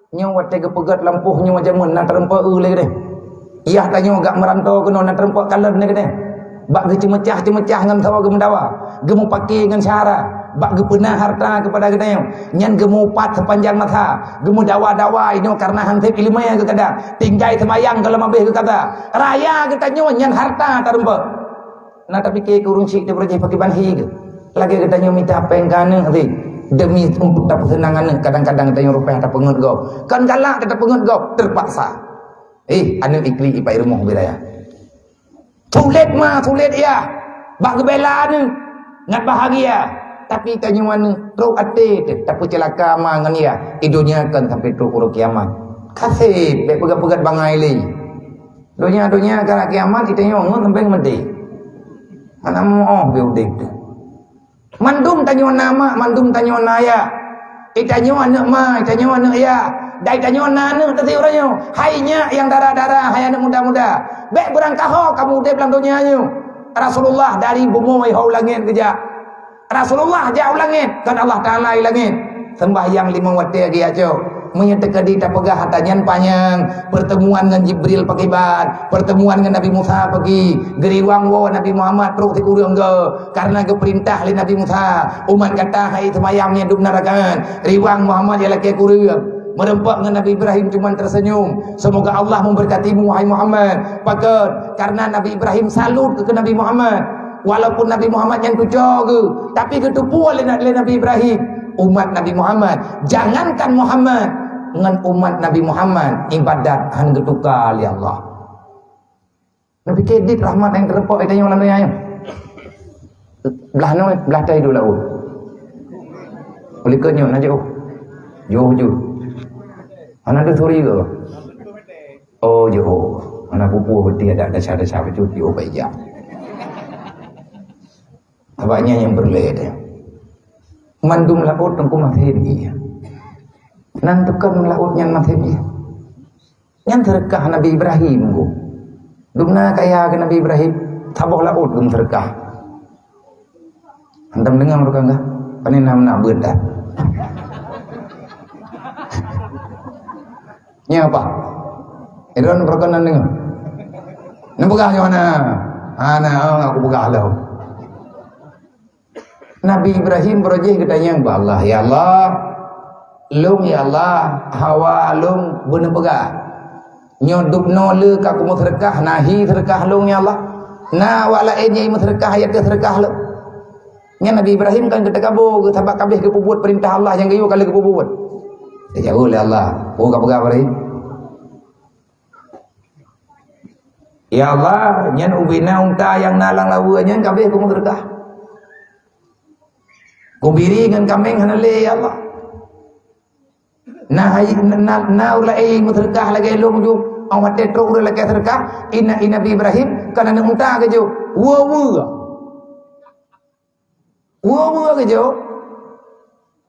nyawa tega pegat lampuhnya macam mana nak terempak lagi deh iya tanya agak merantau kena nak terempak kalan ni deh bak ge cemecah ngam sawa ge mendawa ge mu pakai ngan cara bak ge pernah harta kepada gedanya nyan ge mu pat sepanjang masa ge mu dawa ini karena hansip ilmu yang ge kadang tinggai semayang kalau mabeh ge kata raya ge tanya nyan harta terempak nak tak fikir ke urung cik dia berjaya pakai banhi ke. Lagi katanya minta apa yang kana nanti. Demi untuk dapat kesenangan kadang-kadang katanya rupiah tak pengut kau. Kan galak tak pengut kau terpaksa. Anu ikli ipai rumah wilayah. Sulit ya. Bak kebela ni. Ngat bahagia. Tapi tanya mana teruk hati tapi celaka mangan ya. Idunya kan sampai teruk urut kiamat. Kasih baik pegat-pegat bangai li. Dunia kalau kiamat kita nyong sampai mati. Anak mau biudik tu. Mandum tanya nama, mandum tanya naya. Itanya anak ma, itanya anak ya. Dai tanya anak tadi orangnya. Hainya yang darah-darah, hai anak muda-muda. Baik berangkah kamu dia belang dunianya. Rasulullah dari bumi hau langit kerja. Rasulullah jauh langit kan Allah Taala langit. Sembahyang 5 waktu lagi aja. Menyatakan di tak pegah hatanyan panjang. Pertemuan dengan Jibril pakai bad, pertemuan dengan Nabi Musa pergi geriwang wo Nabi Muhammad perut ti kurang ke karena ke perintah li Nabi Musa. Umat kata hai semayamnya duk narakan riwang Muhammad ya laki kurang. Merempak dengan Nabi Ibrahim cuma tersenyum. Semoga Allah memberkatimu wahai Muhammad. Pakat karena Nabi Ibrahim salut ke Nabi Muhammad. Walaupun Nabi Muhammad yang tujuh ke, tapi ketupu oleh Nabi Ibrahim. Umat Nabi Muhammad, jangankan Muhammad, dengan umat Nabi Muhammad ibadat han getukal ya Allah. Nabi kedit rahmat yang terpok itu yang lalunya. Belah no, belah tai dulu lah. Boleh kenyo nak jauh. Jauh. Anak tu suri ke? Oh jauh. Anak pupu berarti ada cara-cara cuti baik ya. Tabaknya yang berleda. Mandum laut tengku materi dia. Nantukan lautnya materi. Yang terkah Nabi Ibrahim go. Dumna kaya ke Nabi Ibrahim, taboh laut gum terkah. Antam dengar mereka enggak? Panen nak benda. Nya apa? Idon perkenan dengar. Nembugah mana? Ana aku buka halau. Nabi Ibrahim berjih katanya kepada Allah, ya Allah, lung ya Allah, hawa lung bener pegah. Nyoduk nole ka kumu terkah nahi terkah lung ya Allah. Na wala enya imu terkah ayat terkah lung. Nya Nabi Ibrahim kan kita kabur ke sabak kabeh ke pubut perintah Allah yang gayu kali ke pubut. Dia jauh oleh Allah. Oh ka pegah Ibrahim. Ya Allah, nyan ubina unta yang nalang lawa nyan kabeh kumu terkah. Kubiri dengan kambing hanale ya Allah. Na ulai muterkah lagi long ju awat tetro ur lagi terkah inna Nabi Ibrahim kana nang unta ke jo. Wo ke jo.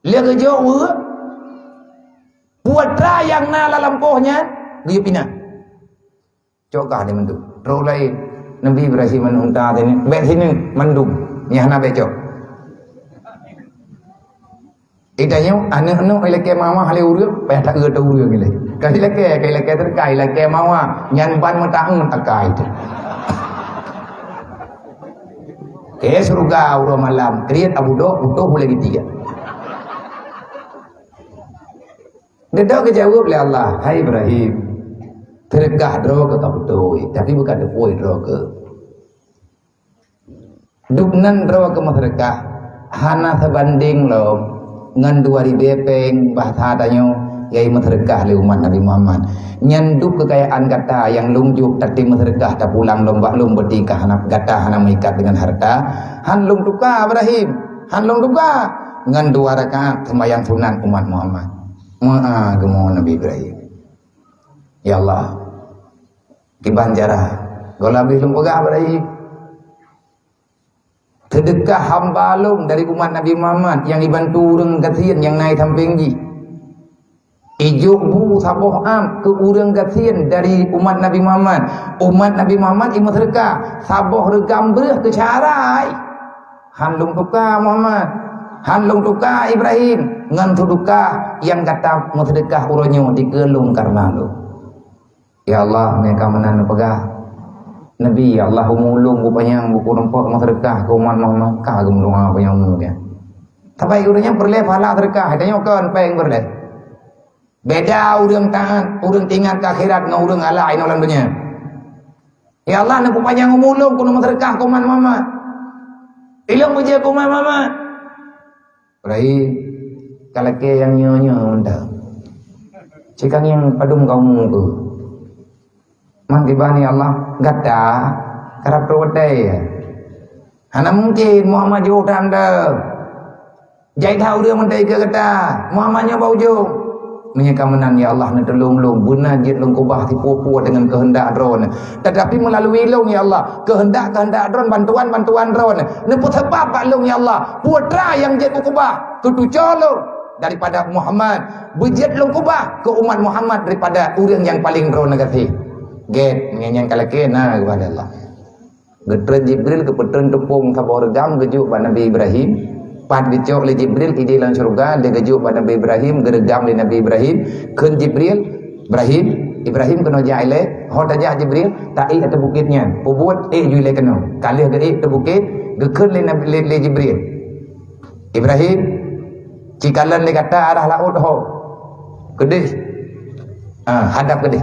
Lia ke jo wo. Putra yang na lampohnya dia pindah. Cokah dia mentu. Tro ulai Nabi Ibrahim man unta tadi. Bet sini mandum nyah na becok. Itanya anu ilake mama hale urut payah tak urut urut gile. Kai lake terkai lake mama nyan ban mataang takai itu. Ke surga uro malam kriat abudo butuh lagi tiga. Dedak kejawab oleh Allah, hai Ibrahim. Tergah dro ke kabutoi, tapi bukan depoi dro ke. Duknan dro ke masyarakat hana sebanding lo. Ngan 2000 bepeng bahasa tanya yai masyarakat le umat Nabi Muhammad nyanduk kekayaan kata yang lungjuk tadi masyarakat tak pulang lomba bertikah anak kata hana mengikat dengan harta han lung tuka Ibrahim han lung tuka ngan 2 rakaat sembahyang sunat umat Muhammad gemo Nabi Ibrahim ya Allah dibanjara golabih lung pegah Ibrahim. Sedekah hamba long dari umat Nabi Muhammad yang dibantu urang kasihan yang naik sampinggi. Ijuk bu saboh am ke urang kasihan dari umat Nabi Muhammad. Umat Nabi Muhammad imu sedekah saboh regam berah ke carai. Handung tuka Muhammad, handung tuka Ibrahim, ngan tuduka yang kata mu sedekah uronyo digelung karena lu. Ya Allah, mereka menan pegah. Nabi Allah mulung rupanya buku rempah sedekah ke umat Muhammad kah gemulung apa yang umumnya. Tapi urangnya berleh pahala sedekah, tanya kan peng berleh. Beda urang taat, urang tinggal ke akhirat dengan urang alai nolan dunia. Ya Allah nak panjang umur ku nak terkah ku man mama. Ilmu je ku man mama. Rai kalau ke yang nyonya unda. Cikang yang padum kamu tu. Man dibani Allah gata kerap perwadai. Hana mungkin Muhammad jauh anda. Jai tahu dia mentai ke kata Muhammadnya bau jauh. Menyekamenan ya Allah nak tolong-long guna jid long kubah tipu-pu dengan kehendak dron. Tetapi melalui long ya Allah, kehendak bantuan dron. Neput sebab pak long ya Allah, putra yang jid kubah tutu colong daripada Muhammad, bejit long kubah ke umat Muhammad daripada orang yang paling dron negatif. Get mengenyang kalakena kepada Allah. Getren Jibril ke petren tepung sabor gam gejuk pada Nabi Ibrahim. Pat dicok oleh Jibril ide dalam surga dia gejuk pada Nabi Ibrahim geregam oleh Nabi Ibrahim kun Jibril Ibrahim kena jaile hot aja Jibril tai atau bukitnya pubut jule kena kalih ge ke bukit gekun oleh Nabi Jibril Ibrahim cikalan le kata arah laut ho kedih hadap kedih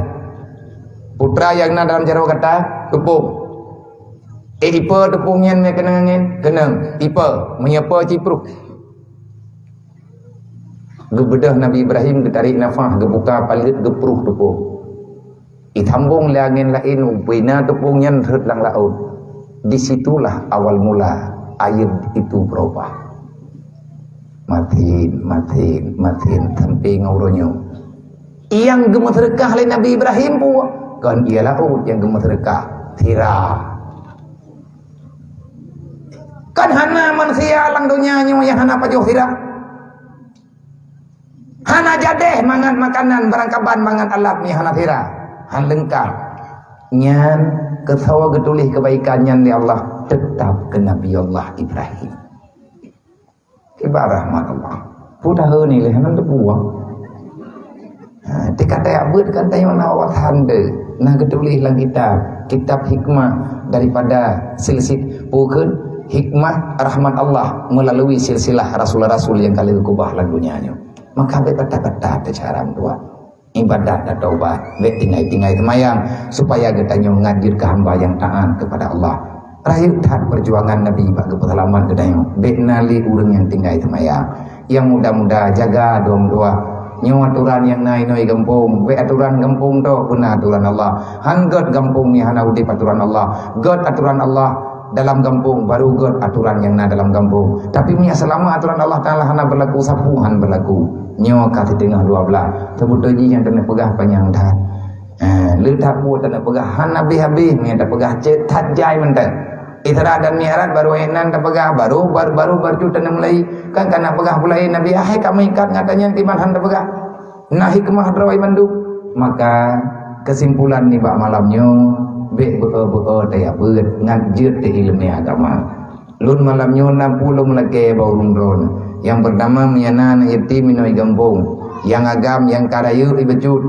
putra yang na dalam jaro kata tepung ipa tepungnya ni kena angin kena ipa menyapa cipruk gebedah Nabi Ibrahim getarik nafas gebuka palit gepruh tepung itambung le angin lain ubina tepungnya red lang laut disitulah awal mula air itu berubah matin sampai ngauronyo yang gemet rekah oleh Nabi Ibrahim pun kan ia laut yang gemet rekah tirah. Kan hana manusia lang dunia yang hana pajuh hirah. Hana jadeh mangan makanan barangkaban mangan alat ni hana hirah. Han lengkap. Nyan kesawa getulih kebaikannya ni Allah tetap ke Nabi Allah Ibrahim. Kibar rahmat Allah. Pudah ni leh nan buang. Dikata ya buat kan tayo na awat hande. Nah getulih lang kitab hikmah daripada silsit pukun hikmah rahmat Allah melalui silsilah rasul-rasul yang kali kubah lagunya. Maka kata-kata cara dua ibadat dan taubat tinggai-tinggai semayang supaya kita mengajar ke hamba yang taat kepada Allah. Rayu taat perjuangan Nabi bagi pengalaman kedayo beknali urang yang tinggai semayang yang muda-muda jaga dua nyawa aturan yang naik gampung aturan gampung tu guna aturan Allah hanggot gampung ni hana udip aturan Allah god aturan Allah dalam kampung baru god aturan yang na dalam kampung tapi punya selama aturan Allah Ta'ala hana berlaku sapuhan berlaku nyawa kata tengah 12 sebut doji yang kena pegah panjang dah letak buat kena pegah hana habis-habis ni tak pegah cetat jai mentang Isra dan Mi'raj baru enan tak pegah baru kena mulai kan kena pegah mulai Nabi ahai kamu ikat ngatanya timan handa pegah nah hikmah drawai manduk maka kesimpulan ni bak malamnya bek beul taya beut ngajut te ilmu agama lun malamnya 60 lagi baurung ron yang pertama mianan yatim minoi gampung yang agam yang karayu ibecut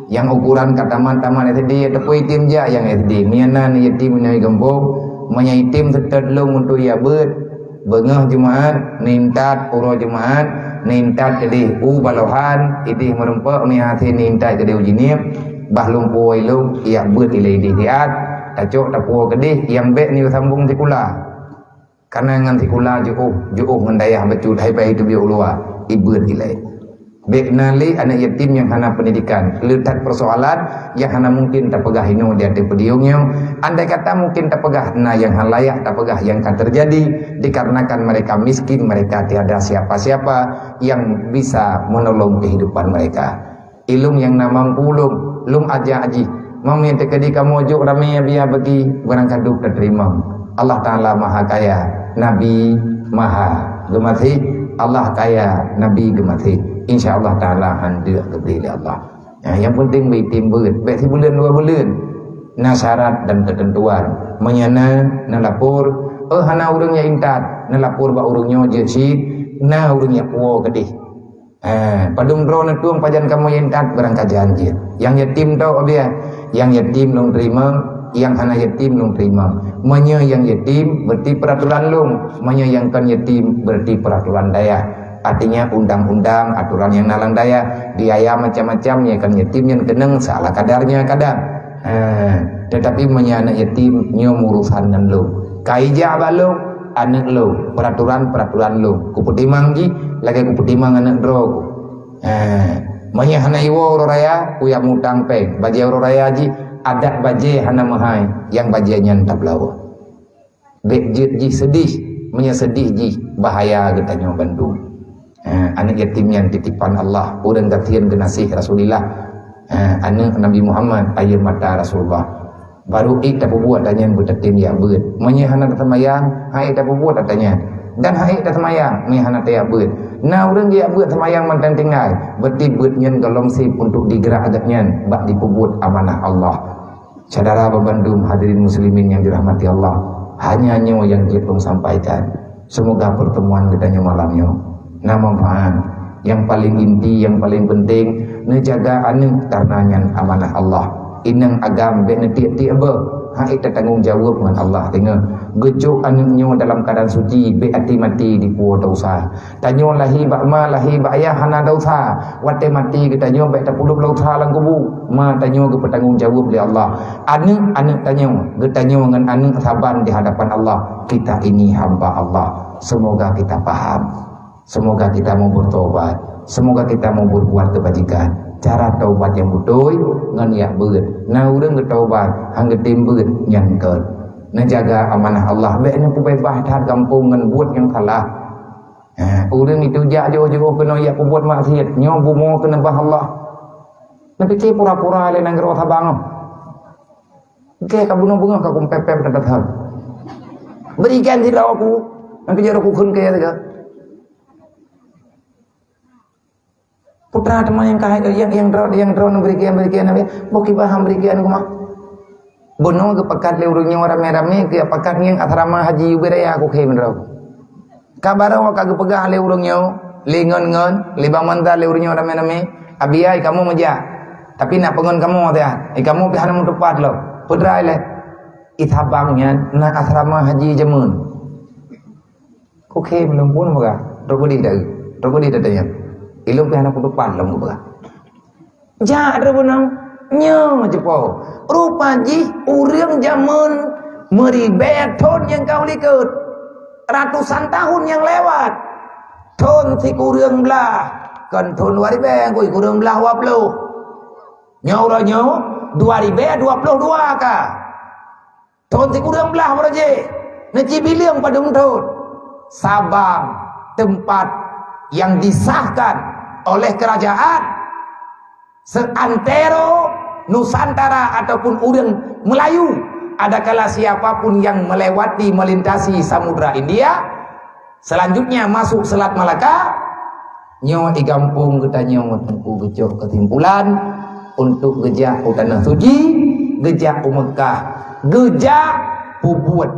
yang ukuran kataman-taman SD tepui tim ja yang SD mianan yatim minoi gampung menyaitim setedlung untuk ya beut bengah jemaat nintat uro jemaat nintat kedih balohan idih merempak ni hati nintat kedih ujinip bahlum puai lu ia beut ilai dihiat tacok tapuo kedih yang bek ni sambung tikula karena ngan tikula juuh mendayah becut hai pai itu biu luar ibeut ilai bek nali anak yatim yang hana pendidikan letak persoalan yang hana mungkin tak pegah ino dia pediungnya andai kata mungkin tak pegah nah yang halayak tak pegah yang akan terjadi dikarenakan mereka miskin mereka tiada siapa-siapa yang bisa menolong kehidupan mereka ilung yang namang pulung lum aja aji mami tekadi kamu juk rami biya bagi barang kaduk terima Allah Ta'ala maha kaya Nabi maha gemati Allah kaya Nabi gemati insyaallah Ta'ala handa kebeli Allah yang penting bitim beut baik sebulan 2 bulan na syarat dan ketentuan menyana na lapor hana urangnya intat na lapor ba urangnya je na urangnya puo kedih padum drone tuang pajan kamu yang intat berangkat janji yang yatim tau dia yang yatim long terima yang hana yatim long terima menya yang yatim berarti peraturan long menya yang kan yatim berarti peraturan daya artinya undang-undang aturan yang nalang daya biaya macam-macam ya kan yatim yang keneng salah kadarnya kadang Tetapi punya anak yatim nyo urusan dengan lo. Kaija balo anak lo, peraturan lo. Ku petimang ji lagi ku petimang anak dro. Manya hana iwo raya ku yang mutang peng. Baje raya ji adat baje hana mahai yang baje nyantap lawa. Bejit ji sedih, manya sedih ji bahaya kita nyo Bandung. Anak yatim yang titipan Allah, urang katian genasih Rasulullah. Anak Nabi Muhammad air mata Rasulullah. Baru kita buat tanya butatim ya beut. Manya hana tamayang, hai kita buat tanya. Dan hai kita tamayang, manya hana taya beut. Nah urang dia beut tamayang mantan tinggal. Berarti beut nyen golong sip untuk digerak agatnya bak dipubut amanah Allah. Saudara Bandung hadirin muslimin yang dirahmati Allah. Hanya nyo yang kita sampaikan. Semoga pertemuan kita nyo malamnya na manfaat. Yang paling inti, yang paling penting ngejaga anu karenanya amanah Allah. Inang agam ben tiap-tiap hai tanggung jawab dengan Allah tengah gejuk anunya dalam keadaan suci be ati mati di puau dosa tanyo lahi bak ma lahi bak ayah hana dosa wate mati kita nyo be tapulup dosa lang kubu ma tanyo ge bertanggung jawab li Allah anu tanyo ge tanyo dengan anu saban di hadapan Allah kita ini hamba Allah. Semoga kita paham, semoga kita mau bertobat, semoga kita mau berbuat kebajikan. Cara taubat yang betul ngan ya beut. Nah urang taubat hang getim beut nyangkeun. Nah jaga amanah Allah be nya bebas tat kampung ngan buat yang salah. Urang itu jauh-jauh kena ya buat maksiat nyo bumo kena bah Allah. Nah pikir pura-pura le nang ro tabang. Ke kabuna bunga ka kumpepep dapat hal. Berikan tidak aku, nanti jadi aku kun kaya juga. Putra teman yang kaya yang drone berikan nabi, boki paham berikan kuma. Bono ke pekat le urungnya rame-rame ke pekat yang asrama haji ubiraya aku kaya mendrau. Kabar awak kagak pegah le urungnya, lengon-ngon, libang manta le urungnya rame-rame. Abiyai kamu meja, tapi nak pengon kamu dia, kamu pihak mau tepat lo. Putra le, ithabangnya nak asrama haji jamun. Oke belum pun moga, rokodi dah, ilmu pihak nak tepat lo moga. Jah ada bunang, nyo jepo. Rupa ji urang jamun meribet ton yang kau likut. Ratusan tahun yang lewat. Ton si kurang belah, kan ton waribeng kui kurang belah 20. Nyo 2022 ka. Ton si kurang belah beraje. Neci bilang pada ton. Sabang tempat yang disahkan oleh kerajaan seantero Nusantara ataupun urang Melayu. Adakala siapapun yang melintasi Samudra India, selanjutnya masuk Selat Malaka, nyo igampung kita nyo tempuh gejok kesimpulan untuk gejak tanah suci, gejak Mekah, gejak bubuat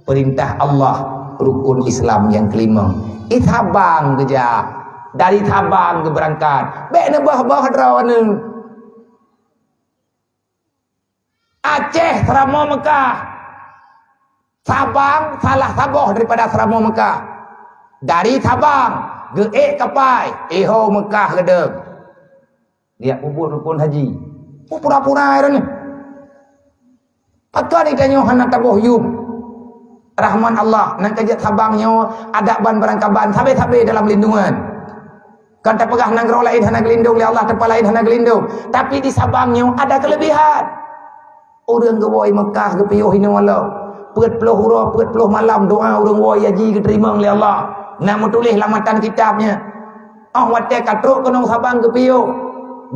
perintah Allah rukun Islam yang kelima. Ithabang gejak dari Tabang ke berangkat, be nebah-bah drawane. Aceh seramo Mekah, Sabang salah saboh daripada seramo Mekah. Dari Sabang geek kapai eho Mekah gedeg. Dia bubur rukun haji. Pura-pura ni. Pakar ditanya hana taboh yum. Rahman Allah nang kajat Sabangnya ada ban berangkaban sabe-sabe dalam lindungan. Kan tak pegah nang lain hana gelindung li Allah tempat lain hana gelindung. Tapi di Sabangnya ada kelebihan. Orang ke woi Mekah ke piuh ini wala. Peut peluh huruf, peut peluh malam doa orang woi haji ke terima oleh Allah. Nak menulis lamatan kitabnya. Wate katruk kena Sabang ke piuh.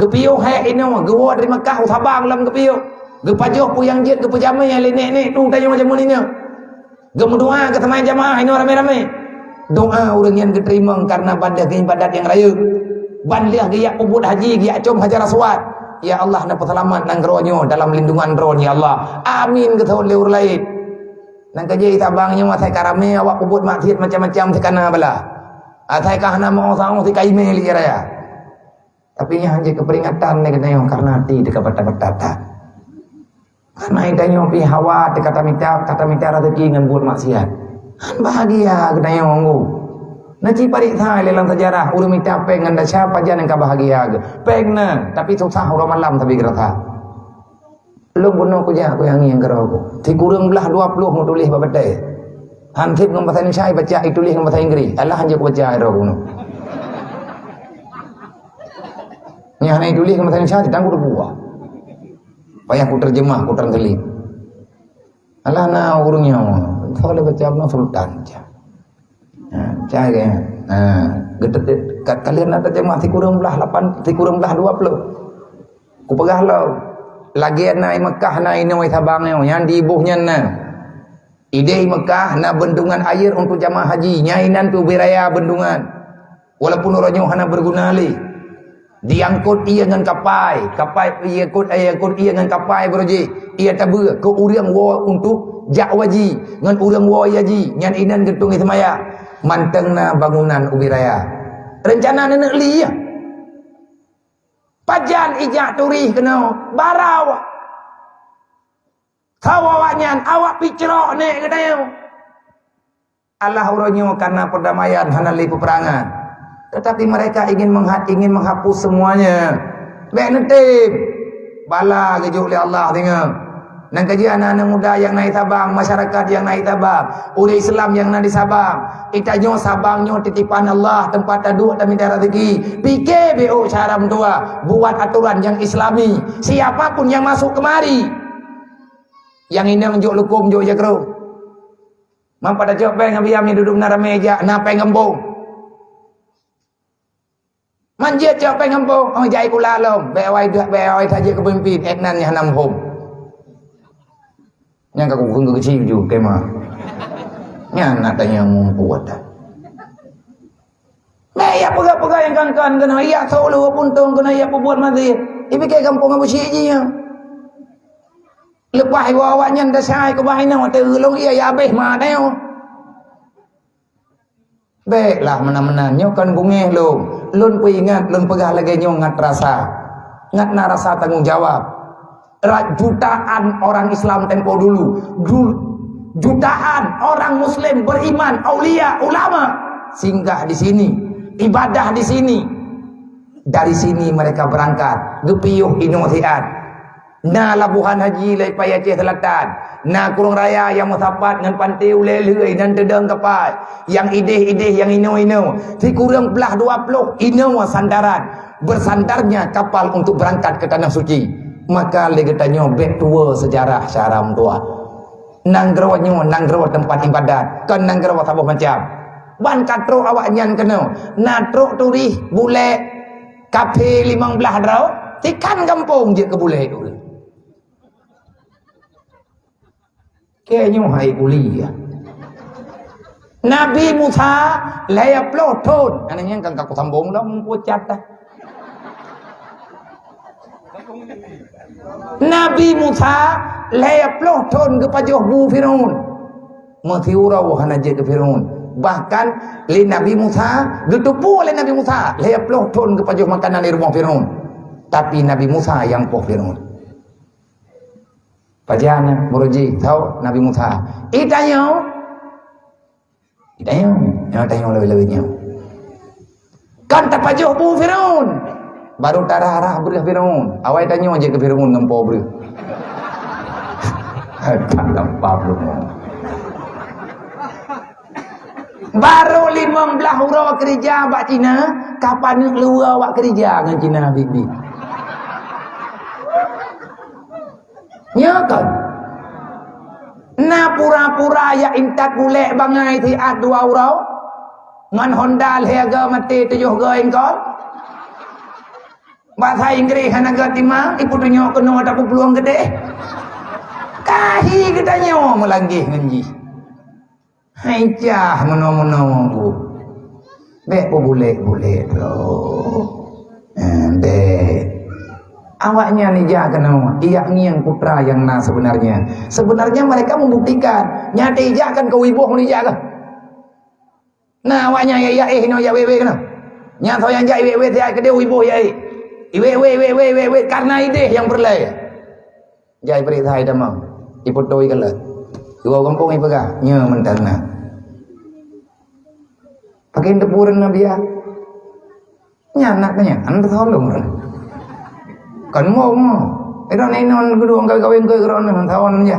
Ke piuh hai ini ke woi dari Mekah Sabang lam ke piuh. Ke pajuh puyang jet ke pejama yang lenek tu tanya macam ni. Ke mendoa ke teman jamaah ini rame-rame. Doa orang yang diterima karena ibadat yang raya. Banliah giyak ubud haji giyak com hajar aswad. Ya Allah nak selamat nang rohnya dalam lindungan roh ya Allah. Amin ke tahun leur lain. Nang kerja Sabangnya masai karame awak ubud maksiat macam-macam sekana bala. Asai kahna mau sang si kaime li raya. Tapi nya hanya keperingatan ni kena karena hati dekat bata-bata. Karena itanya pi hawa kata minta rezeki ngan buat maksiat. Han bahagia kena ngonggu. Naci parik thai dalam sejarah urang minta peng ngan siapa aja yang bahagia. Peng na tapi susah orang malam tapi gerata. Lu guna ku jak aku yang karo aku. Ti kurang belah 20 mau tulis apa betul. Hansip ngam bahasa Indonesia baca itu tulis ngam bahasa Inggris. Allah hanya ku baca ro kuno. Ni hanya tulis ngam bahasa Indonesia ditang ku buah. Payah ku terjemah, ku translate. Allah na urungnya. Soalnya baca abna sultan ja. Cari gedet kalian ada terjemah ti kurang belah 8, ti kurang belah 20. Ku pegah lo. Lagi naik Mekah naik nawai Sabangnya yang di ibuhnya na ide Mekah na bendungan air untuk jamaah haji nyainan tu beraya bendungan walaupun orangnya hana berguna li diangkut ia dengan kapai ia kut ia dengan kapai beroji ia tabu ke urang wa untuk jak waji dengan urang wa yaji nyainan getung ismaya manteng na bangunan ubiraya rencana nenek li ya. Pajan ijak turih kena barau. Kawawanyan awak picrok nek kedai. Allah uronyo karena perdamaian hanali peperangan. Tetapi mereka ingin menghapus semuanya. Baik netip. Bala gejuk oleh Allah tengok. Nang kajian anak muda yang naik Sabang, masyarakat yang naik Sabang, umat Islam yang naik di Sabang. Itanyo Sabangnya titipan Allah, tempat duduk dan minta rezeki. Fikir BO cara mentua, buat aturan yang Islami. Siapapun yang masuk kemari, yang ini menjuk lukum juk jakro. Mampu pada copeng ngabiam ni duduk nara meja, napa ngembung. Manjat copeng ngembung, oh jai kula lom, bewai saja kepemimpin, eknan yang nampung. Yang aku kung kecil juga mah. Yang natanya membuat dah. Maya pegah-pegah yang kan kena iya solo puntung kena iya buat mati. Ibi ke kampung apa sih je. Lepas awaknya dah sai ke bahina terlong iya ya abeh mah dah. Baiklah mena-menannya kan bungeh lo. Lun pu ingat lun pegah lagi nyo ngat rasa. Ngat na rasa tanggung jawab. Jutaan orang Islam tempo dulu, jutaan orang Muslim beriman, aulia, ulama singgah di sini, ibadah di sini. Dari sini mereka berangkat, gepiyuh inosiat. Na labuhan haji lai paya Aceh Selatan, na kurung raya yang musapat dengan pantai ulelui dan tedeng kapai, yang ideh-ideh yang ino-ino, si kurang belah 20 ino sandaran, bersandarnya kapal untuk berangkat ke tanah suci. Maka legetanyo back tua sejarah syaram tua. Nanggrow tempat ibadat. Kan nanggrow sabah macam. Ban katro awak nyan kena. Natro turih bule kafe 15 draw. Tikan kampung je ke bule itu. Kayaknya hai kuliah. Nabi Musa layap loton. Anaknya kan kaku sambung lah mempucat dah. Nabi Musa layap loton ke pajoh bu Firaun. Mathiurau hanaje ke Firaun. Bahkan li Nabi Musa getupu oleh Nabi Musa layap loton ke pajoh makanan di rumah Firaun. Tapi Nabi Musa yang poh Firaun. Pajana muruji tahu Nabi Musa. Itanyo lebih-lebihnya. Kan tak pajoh bu Firaun. Baru tarah-arah beri Firaun. Awak tanya aja ke Firaun ngempo beri. Tak lempa belum. Baru 15 huruf kerja awak Cina. Kapan ni keluar awak kerja dengan Cina bibi? Ya kan? Na pura-pura ya intat bulek bangai tiat 2 huruf. Ngan Honda harga mati 7 goeng kau. Bahasa Inggris hanaga timang ipu tunyo kena ada peluang gede. Kahi gedanya melanggih ngenji. Hai cah meno-meno bu. Bek boleh bro. Bek. Awaknya ni jah kena. Iya ni yang putra yang na sebenarnya. Sebenarnya mereka membuktikan nyata ijah kan ke wibuh ni jah kan. Nah awaknya ya no ya wewe kena. Nyata yang jah wewe dia ke dia wibuh ya. Wait, karena ide yang berlay. Jai beri thai damang. Ipotoi kala. Dua kampung ipaga nya mentana. Pakai tepuran nabi ya. Nya anaknya anda tolong. Kan mau. Ero nenon kedua kawin ke keron tahun aja.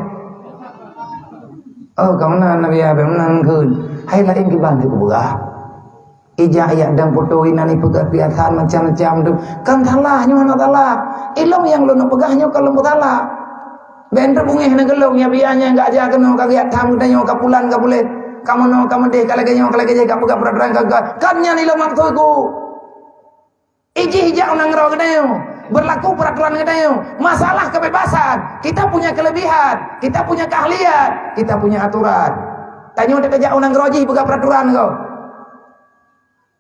Kau mana nabi abe menang kun. Hai lain ke bantu buah. Ija ayat dan foto inani pegat biasan macam-macam tu. Kan talahnya mana talah. Ilmu yang lu nak pegahnya kalau mu talah. Ben terbungih na gelong ya bianya enggak aja kena kagiat tamu danyo kapulan ka boleh. Kamu no kamu deh kalau gaya ka pegat peraturan kagak. Kan nya nilo maksudku. Iji hijau nang ro kedayo. Berlaku peraturan kedayo. Masalah kebebasan. Kita punya kelebihan, kita punya keahlian, kita punya aturan. Tanyo dak kejak nang roji pegat peraturan kau.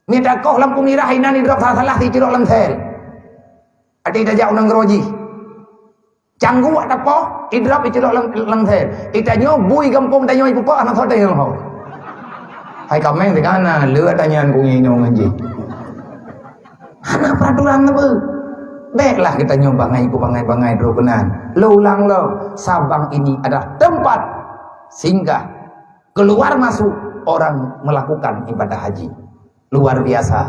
Ni dakoh lampu merah inani drop salah di cirok lensel. Adi dah jauh nang roji. Canggu ada poh, idrop di cirok lensel. Itanyo bui kampung tanyo ibu poh anak thode yang ho. Hai kameng di kana, leur tanyan kungi nyong ngaji. Anak peraturan apa? Baiklah kita nyoba ngai ku bangai dro benan. Lo ulang lo, Sabang ini adalah tempat singgah keluar masuk orang melakukan ibadah haji. Luar biasa.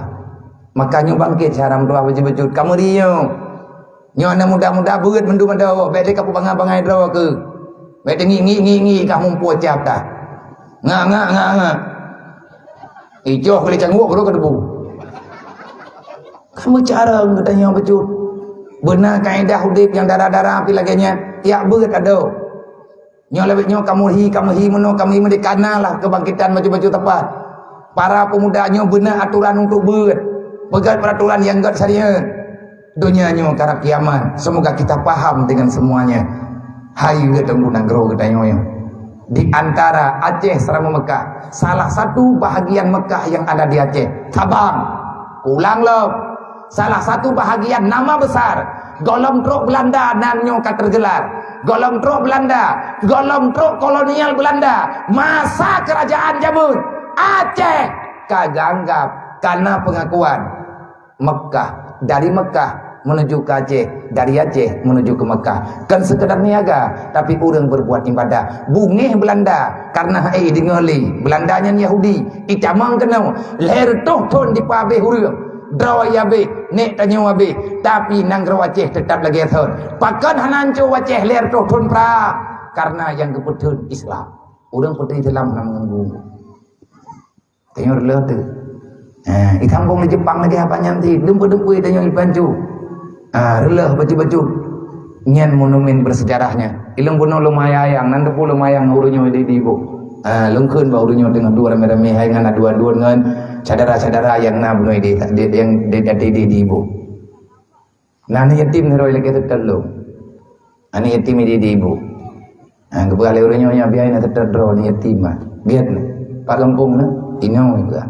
Makanya bangkit cara doa bejut-bejut kamu rio. Nyo ana muda-muda beut mendu madawa, bae kapu bangai draw ke. Bae ngi kamu pocap dah. Nga. Ijo kali canguk bro ke debu. Kamu cara ngetanya bejut. Benar kaedah hudib yang darah-darah api laginya tiap beut ada. Nyo lebih nyo kamu hi meno kami mendekana lah kebangkitan baju-baju tepat. Para pemudanya benar aturan untuk pegat peraturan yang enggak serius. Dunianya karena kiamat. Semoga kita paham dengan semuanya. Hayu ketemu nanggro kedanyonya. Di antara Aceh serama Mekah, salah satu bahagian Mekah yang ada di Aceh, Sabang. Ulang lo. Salah satu bahagian nama besar golong truk Belanda nanyo tergelar. Golong truk Belanda, golong truk kolonial Belanda, masa kerajaan Jabut. Aceh kagak anggap karena pengakuan Mekah, dari Mekah menuju ke Aceh, dari Aceh menuju ke Mekah. Kan sekedar niaga, tapi orang berbuat ibadah. Bungih Belanda karena dingoli Belandanya Yahudi. Icamang kenau leher toh ton di pabe hurung. Draw yabe nek tanyo abe, tapi nanggro Aceh tetap lagi thon. Pakan hananco Aceh leher toh ton pra karena yang keputun Islam. Orang putih Islam nanggung. Tengok lelah tu. Di kampung di Jepang lagi apa nanti dumpu-dumpu tengok ibancu. Relah baju-baju. Nyen monumen bersejarahnya. Ilung bunuh lumayang, nanti pun lumayang urunya di ibu. Lungkun bau urunya dengan dua rame-rame hai dengan dua-dua dengan saudara-saudara yang na bunuh yang di ibu. Nani yatim heroi lagi tertelung. Ani yatim di ibu. Kebegal urunya biar na terterdro ni yatim mah. Biar Pak Kampung na. Inau juga.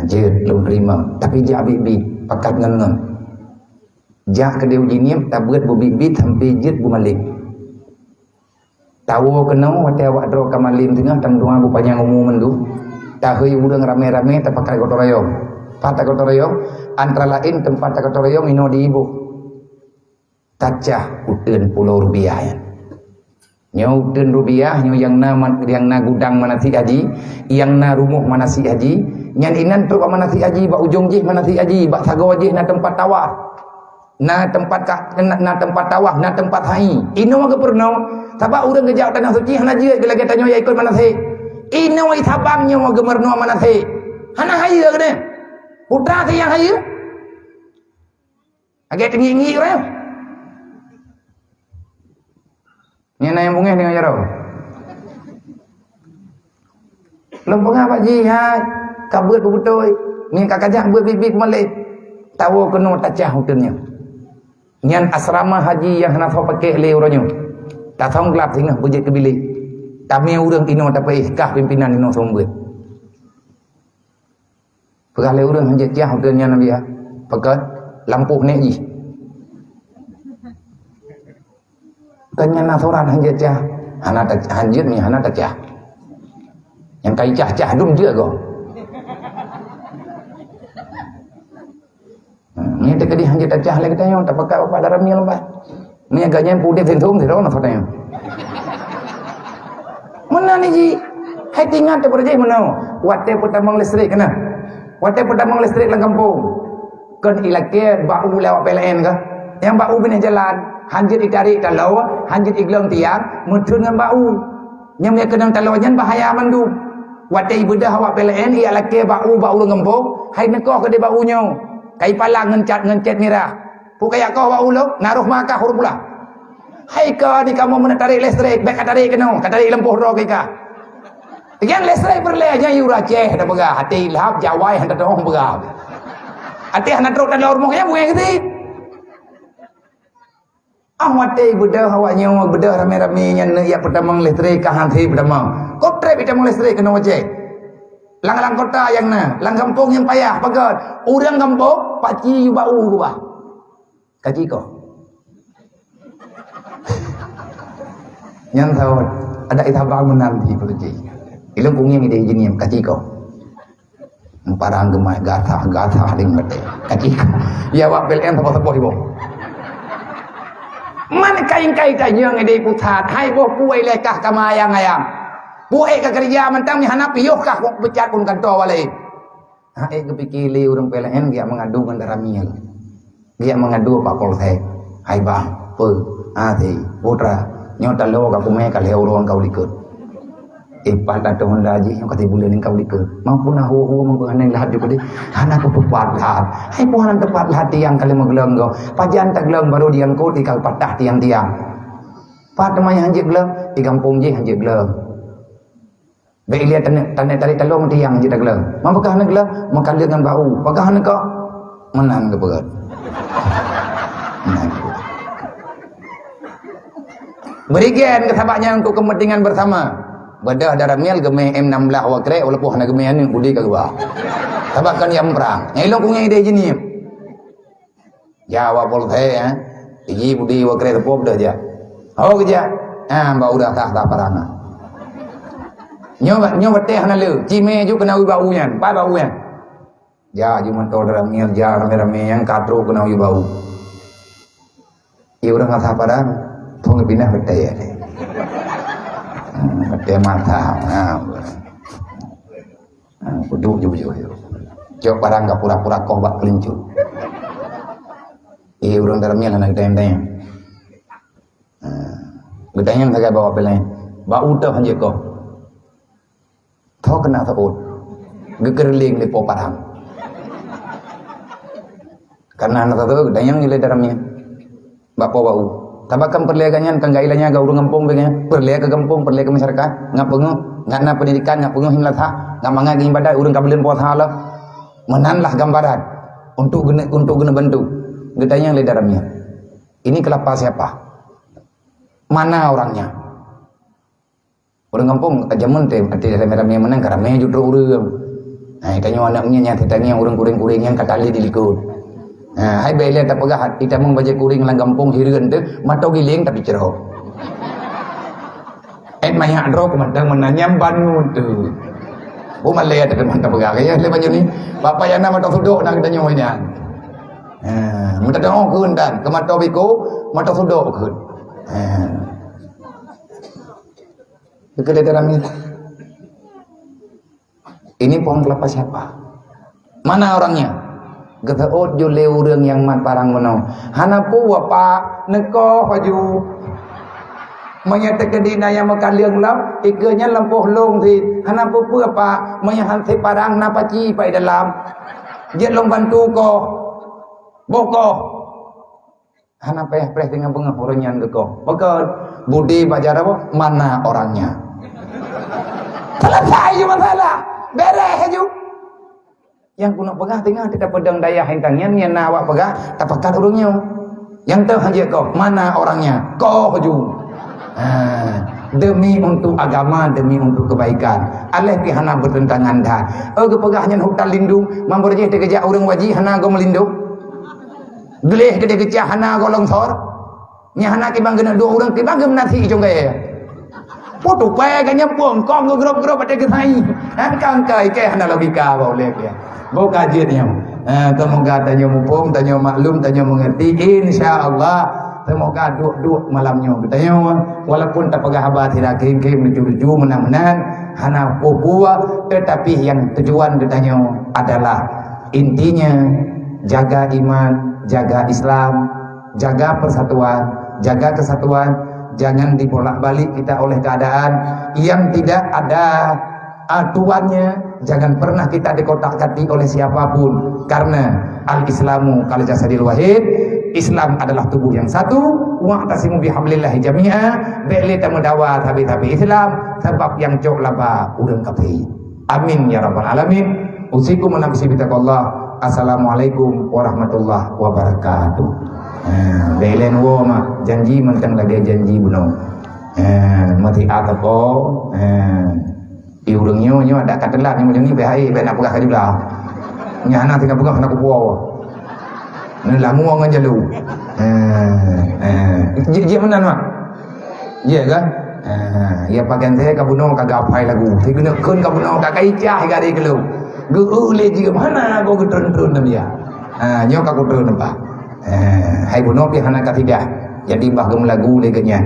Jid belum terima. Tapi jak bibi pakat ngen. Jak ke dia ujinim tak buat bibit sampai jid bumalik. Tahu kenau wate awak dro kamalim tengah tang doa bu panjang umum mendu. Tahui udang rame-rame tak pakai kotorayong. Patah kotorayong antara lain tempat kotorayong ino di ibu. Tacah uteun Rp10 ya. Nyo dan rupiah nyo yang na gudang manasi haji, yang na rumuh manasi haji, nyan inan tu manasi haji, ba ujung jih manasi haji, ba sago jih na tempat tawaf, na tempat tawaf, na tempat hai. Ino ke purno, taba urang gejak tanah suci hana je bila kita nyo ya ikut manasi. Ino i Sabang nyo gemerno manasi. Hana hai ke ne? Putra ti yang hai. Agak tinggi-tinggi orang. Yang yang bungeh dengan jaro. Lempeng apa jihad? Kabut betul. Ni kakajak buat bibit malay. Tahu kena tacah hutannya. Nyan asrama haji yang hendak pakai le orangnya. Tak tahu gelap sehingga bujit ke bilik. Kami orang ino tapi kah pimpinan ino sombong. Pegah le orang hanjat jah hutannya Nabi ya. Pakai lampu ni ji. Kanya nasoran hanjat cah, hana tak hanjat ni hana tak cah. Yang kai cah dum dia go. Ni tak di hanjat cah lagi tanya, tak pakai apa darah mial bah. Ni agaknya pudih tentum di rawon apa tanya. Mana ni ji? Hai tinggal tak berjaya mana? Wate pertama listrik kena. Wate pertama listrik dalam kampung. Kan ilakir bau lewat PLN kah? Yang bau bina jalan, hanjit ditarik talau, hanjit iglang tiang, mutun dengan bau. Yang mereka kena talau nyan bahaya mandu. Watai bedah awak PLN ia laki bau lu ngempuk, hai nekoh ke dia baunya. Kai palang ngencet merah. Pukaya kau bau lu, naruh makah huruf pula. Hai ka ni kamu mana tarik listrik, baik tarik kena, tarik lempuh roh kita. Yang listrik berlehnya yura ceh dah begah, hati lahap jawai hendak dorong begah. Hati hendak teruk dan laur mukanya bukan gitu. Awate bedah awaknya bedah rame-rame nya ya pertama listrik kah hanti pertama. Kotre pertama listrik kena wajib. Lang-lang kota yang na, lang kampung yang payah pagat. Urang kampung paci yu bau ku bah. Kaji ko. Yang tahu ada itah bangunan di pelji. Ilung kungnya ide jenis kaji ko. Parang gemah gata dengan mate. Kaji ko. Ya wak PLN tepo-tepo ibu. Man kain-kain tanya ngedai putat hai boh puai lekah kamayang-ayang puai ke kerja mentang ni hana piyuh kah becat pun kantor walai hai kepikili urang PLN dia mengadu dengan Daramiel dia mengadu Pak Polsek hai bang ati putra nyota lo ka kumeh ka leo ron kau likut ipat ada honda ji yang kata bulan kau likut mampu nah hu menghanan lahat juga deh hana ku tepat lahat hai puhanan tepat lahat tiang kali menggelang kau pajan tak gelang baru diang kau di kal patah tiang-tiang pat mai hanjik gelang di kampung je hanjik gelang baik lihat tanda tari talong tiang je tak gelang mampukah hana gelang makan dengan bau pakah hana kau menang ke berat menang berikan ketabaknya untuk kepentingan bersama. Bedah Daramiel gemeh M16 wakre walaupun hana gemeh ni budi ka gua. Tabakan yang perang. Nyelong punya ide jenis. Jawa Polsek Iji budi wakre tepo dah ja. Oh kerja. Bau dah tak perang. Nyoba teh hana le. Cime ju kena bau nyan. Pai bau nyan. Ja ju mentor Daramiel ja rame-rame yang katro kena bau. Ia urang ngasa perang. Thong pindah betai ya. Dia mata, duduk jauh. Jauh barang gak pura-pura kau bak pelincu. Urang Daramiel anak tenteng. Gedanya tak bawa pelain. Bau dah hanya kau. Thau kena taut. Gegerling di poparang. Karena anak tahu gedanya nilai Daramiel. Bapa bau. Tabakan perliagannya kan gailanya gak urang kampung begini. Perlia ke kampung, perlia ke masyarakat. Ngap pengu, ngap na pendidikan, ngap pengu himlatha, ngap mangagi ibadat urang kabelin puasa lah. Menanlah gambaran untuk guna bantu. Gedanya le dalamnya. Ini kelapa siapa? Mana orangnya? Urang kampung jamun teh ati rame-rame menang karame judro urang. Nah, tanya anaknya nyata tanya urang-urang yang katali dilikut. Hai bela tak pegah kita membaca kuring lang kampung hireun teh matau giling tapi cerah. Maya dro kumandang menanyam banu tu. Bu malaya tak mantap pegah ya le banyu ni. Bapa yang nama tok suduk nak kita nyonya. Muta dong keun dan ke matau biko matau suduk keun. Kekelih dalam ini pohon kelapa siapa? Mana orangnya? Kata jule urang yang mat parang menau. Hanapu wapa neko haju. Manya tekedi naya makaliang lam, ikanya lampuh long si. Hanapu pu apa? Manya hanti parang napaci pai dalam. Jet long bantu ko. Boko. Hanapeh preh dengan pengahurannya ko. Maka budi bajar apa? Mana orangnya? Selesai je masalah. Beres je. Yang kuno pegah tengah tidak pedang daya hentangnya ni nawak pegah tapakat urungnya. Yang tahu hanya kau mana orangnya? Kau haju. Demi untuk agama, demi untuk kebaikan. Alih pihana bertentangan dah. Kepegahnya hutan lindung, mambornya terkejak orang wajib hana kau melindung. Gelih gede kecah hana kau longsor. Nya hana kibang kena dua orang kibang kena nasi conggai. Foto pegahnya pun kau grup-grup ada kesai. Kan kai ke hana logika boleh ya. Bau kajiannya, semoga tanya mumpung, tanya maklum, tanya mengerti, insya-Allah. Semoga duk malamnya. Tanya walaupun tak pegah habat tidak kering menuju menang-menang, hana pupua, tetapi yang tujuan ditanya adalah intinya jaga iman, jaga Islam, jaga persatuan, jaga kesatuan, jangan dibolak-balik kita oleh keadaan yang tidak ada atuannya. Jangan pernah kita dikotak-katik oleh siapapun, karena al-islamu kal jasadil wahid, Islam adalah tubuh yang satu. Wa'tasimu bihablillahi jami'a, beli tamudawat habi-habi Islam, sebab yang cok laba urang kafe. Amin ya rabbal alamin. Usikum menafsi bitaqallah. Assalamualaikum warahmatullahi wabarakatuh. Belen wo mah janji mentang lagi janji buno. Mati atapo urang nyo ada katelah ni macam ni bahai nak pegah kali belah. Nyana tinggal pegah nak kupo. Ni lamu orang jalu. Dia mana mak? Ya kan? Ya pakai saya kabuno kagak apai lagu. Saya kena kun kabuno kagak icah gari kelu. Geule juga mana kau ketun-tun dia. Nyo kau ketun nampak. Hai buno pi hana katidah. Jadi bahgem lagu legenya.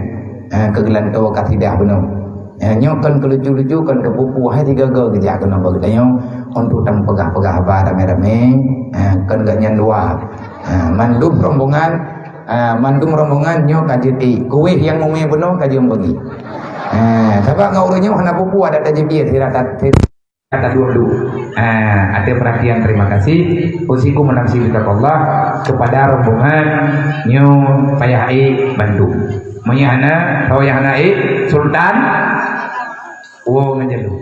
Kegelan tawa katidah buno. Nyo kan kelucu-lucu kan kepupu hai tiga go kerja kena bagi nyo untuk tang pegah-pegah bar rame-rame kan gak nyandua. Mandum rombongan nyo kajeti kuih yang mau main benar kajum bagi sebab ngaurunya hana pupu ada tajibiyah kata dulu ada perhatian. Terima kasih usiku menafsi bitaqallah kepada rombongan nyo payahai Bandung menyahana Sultan wo ngajalu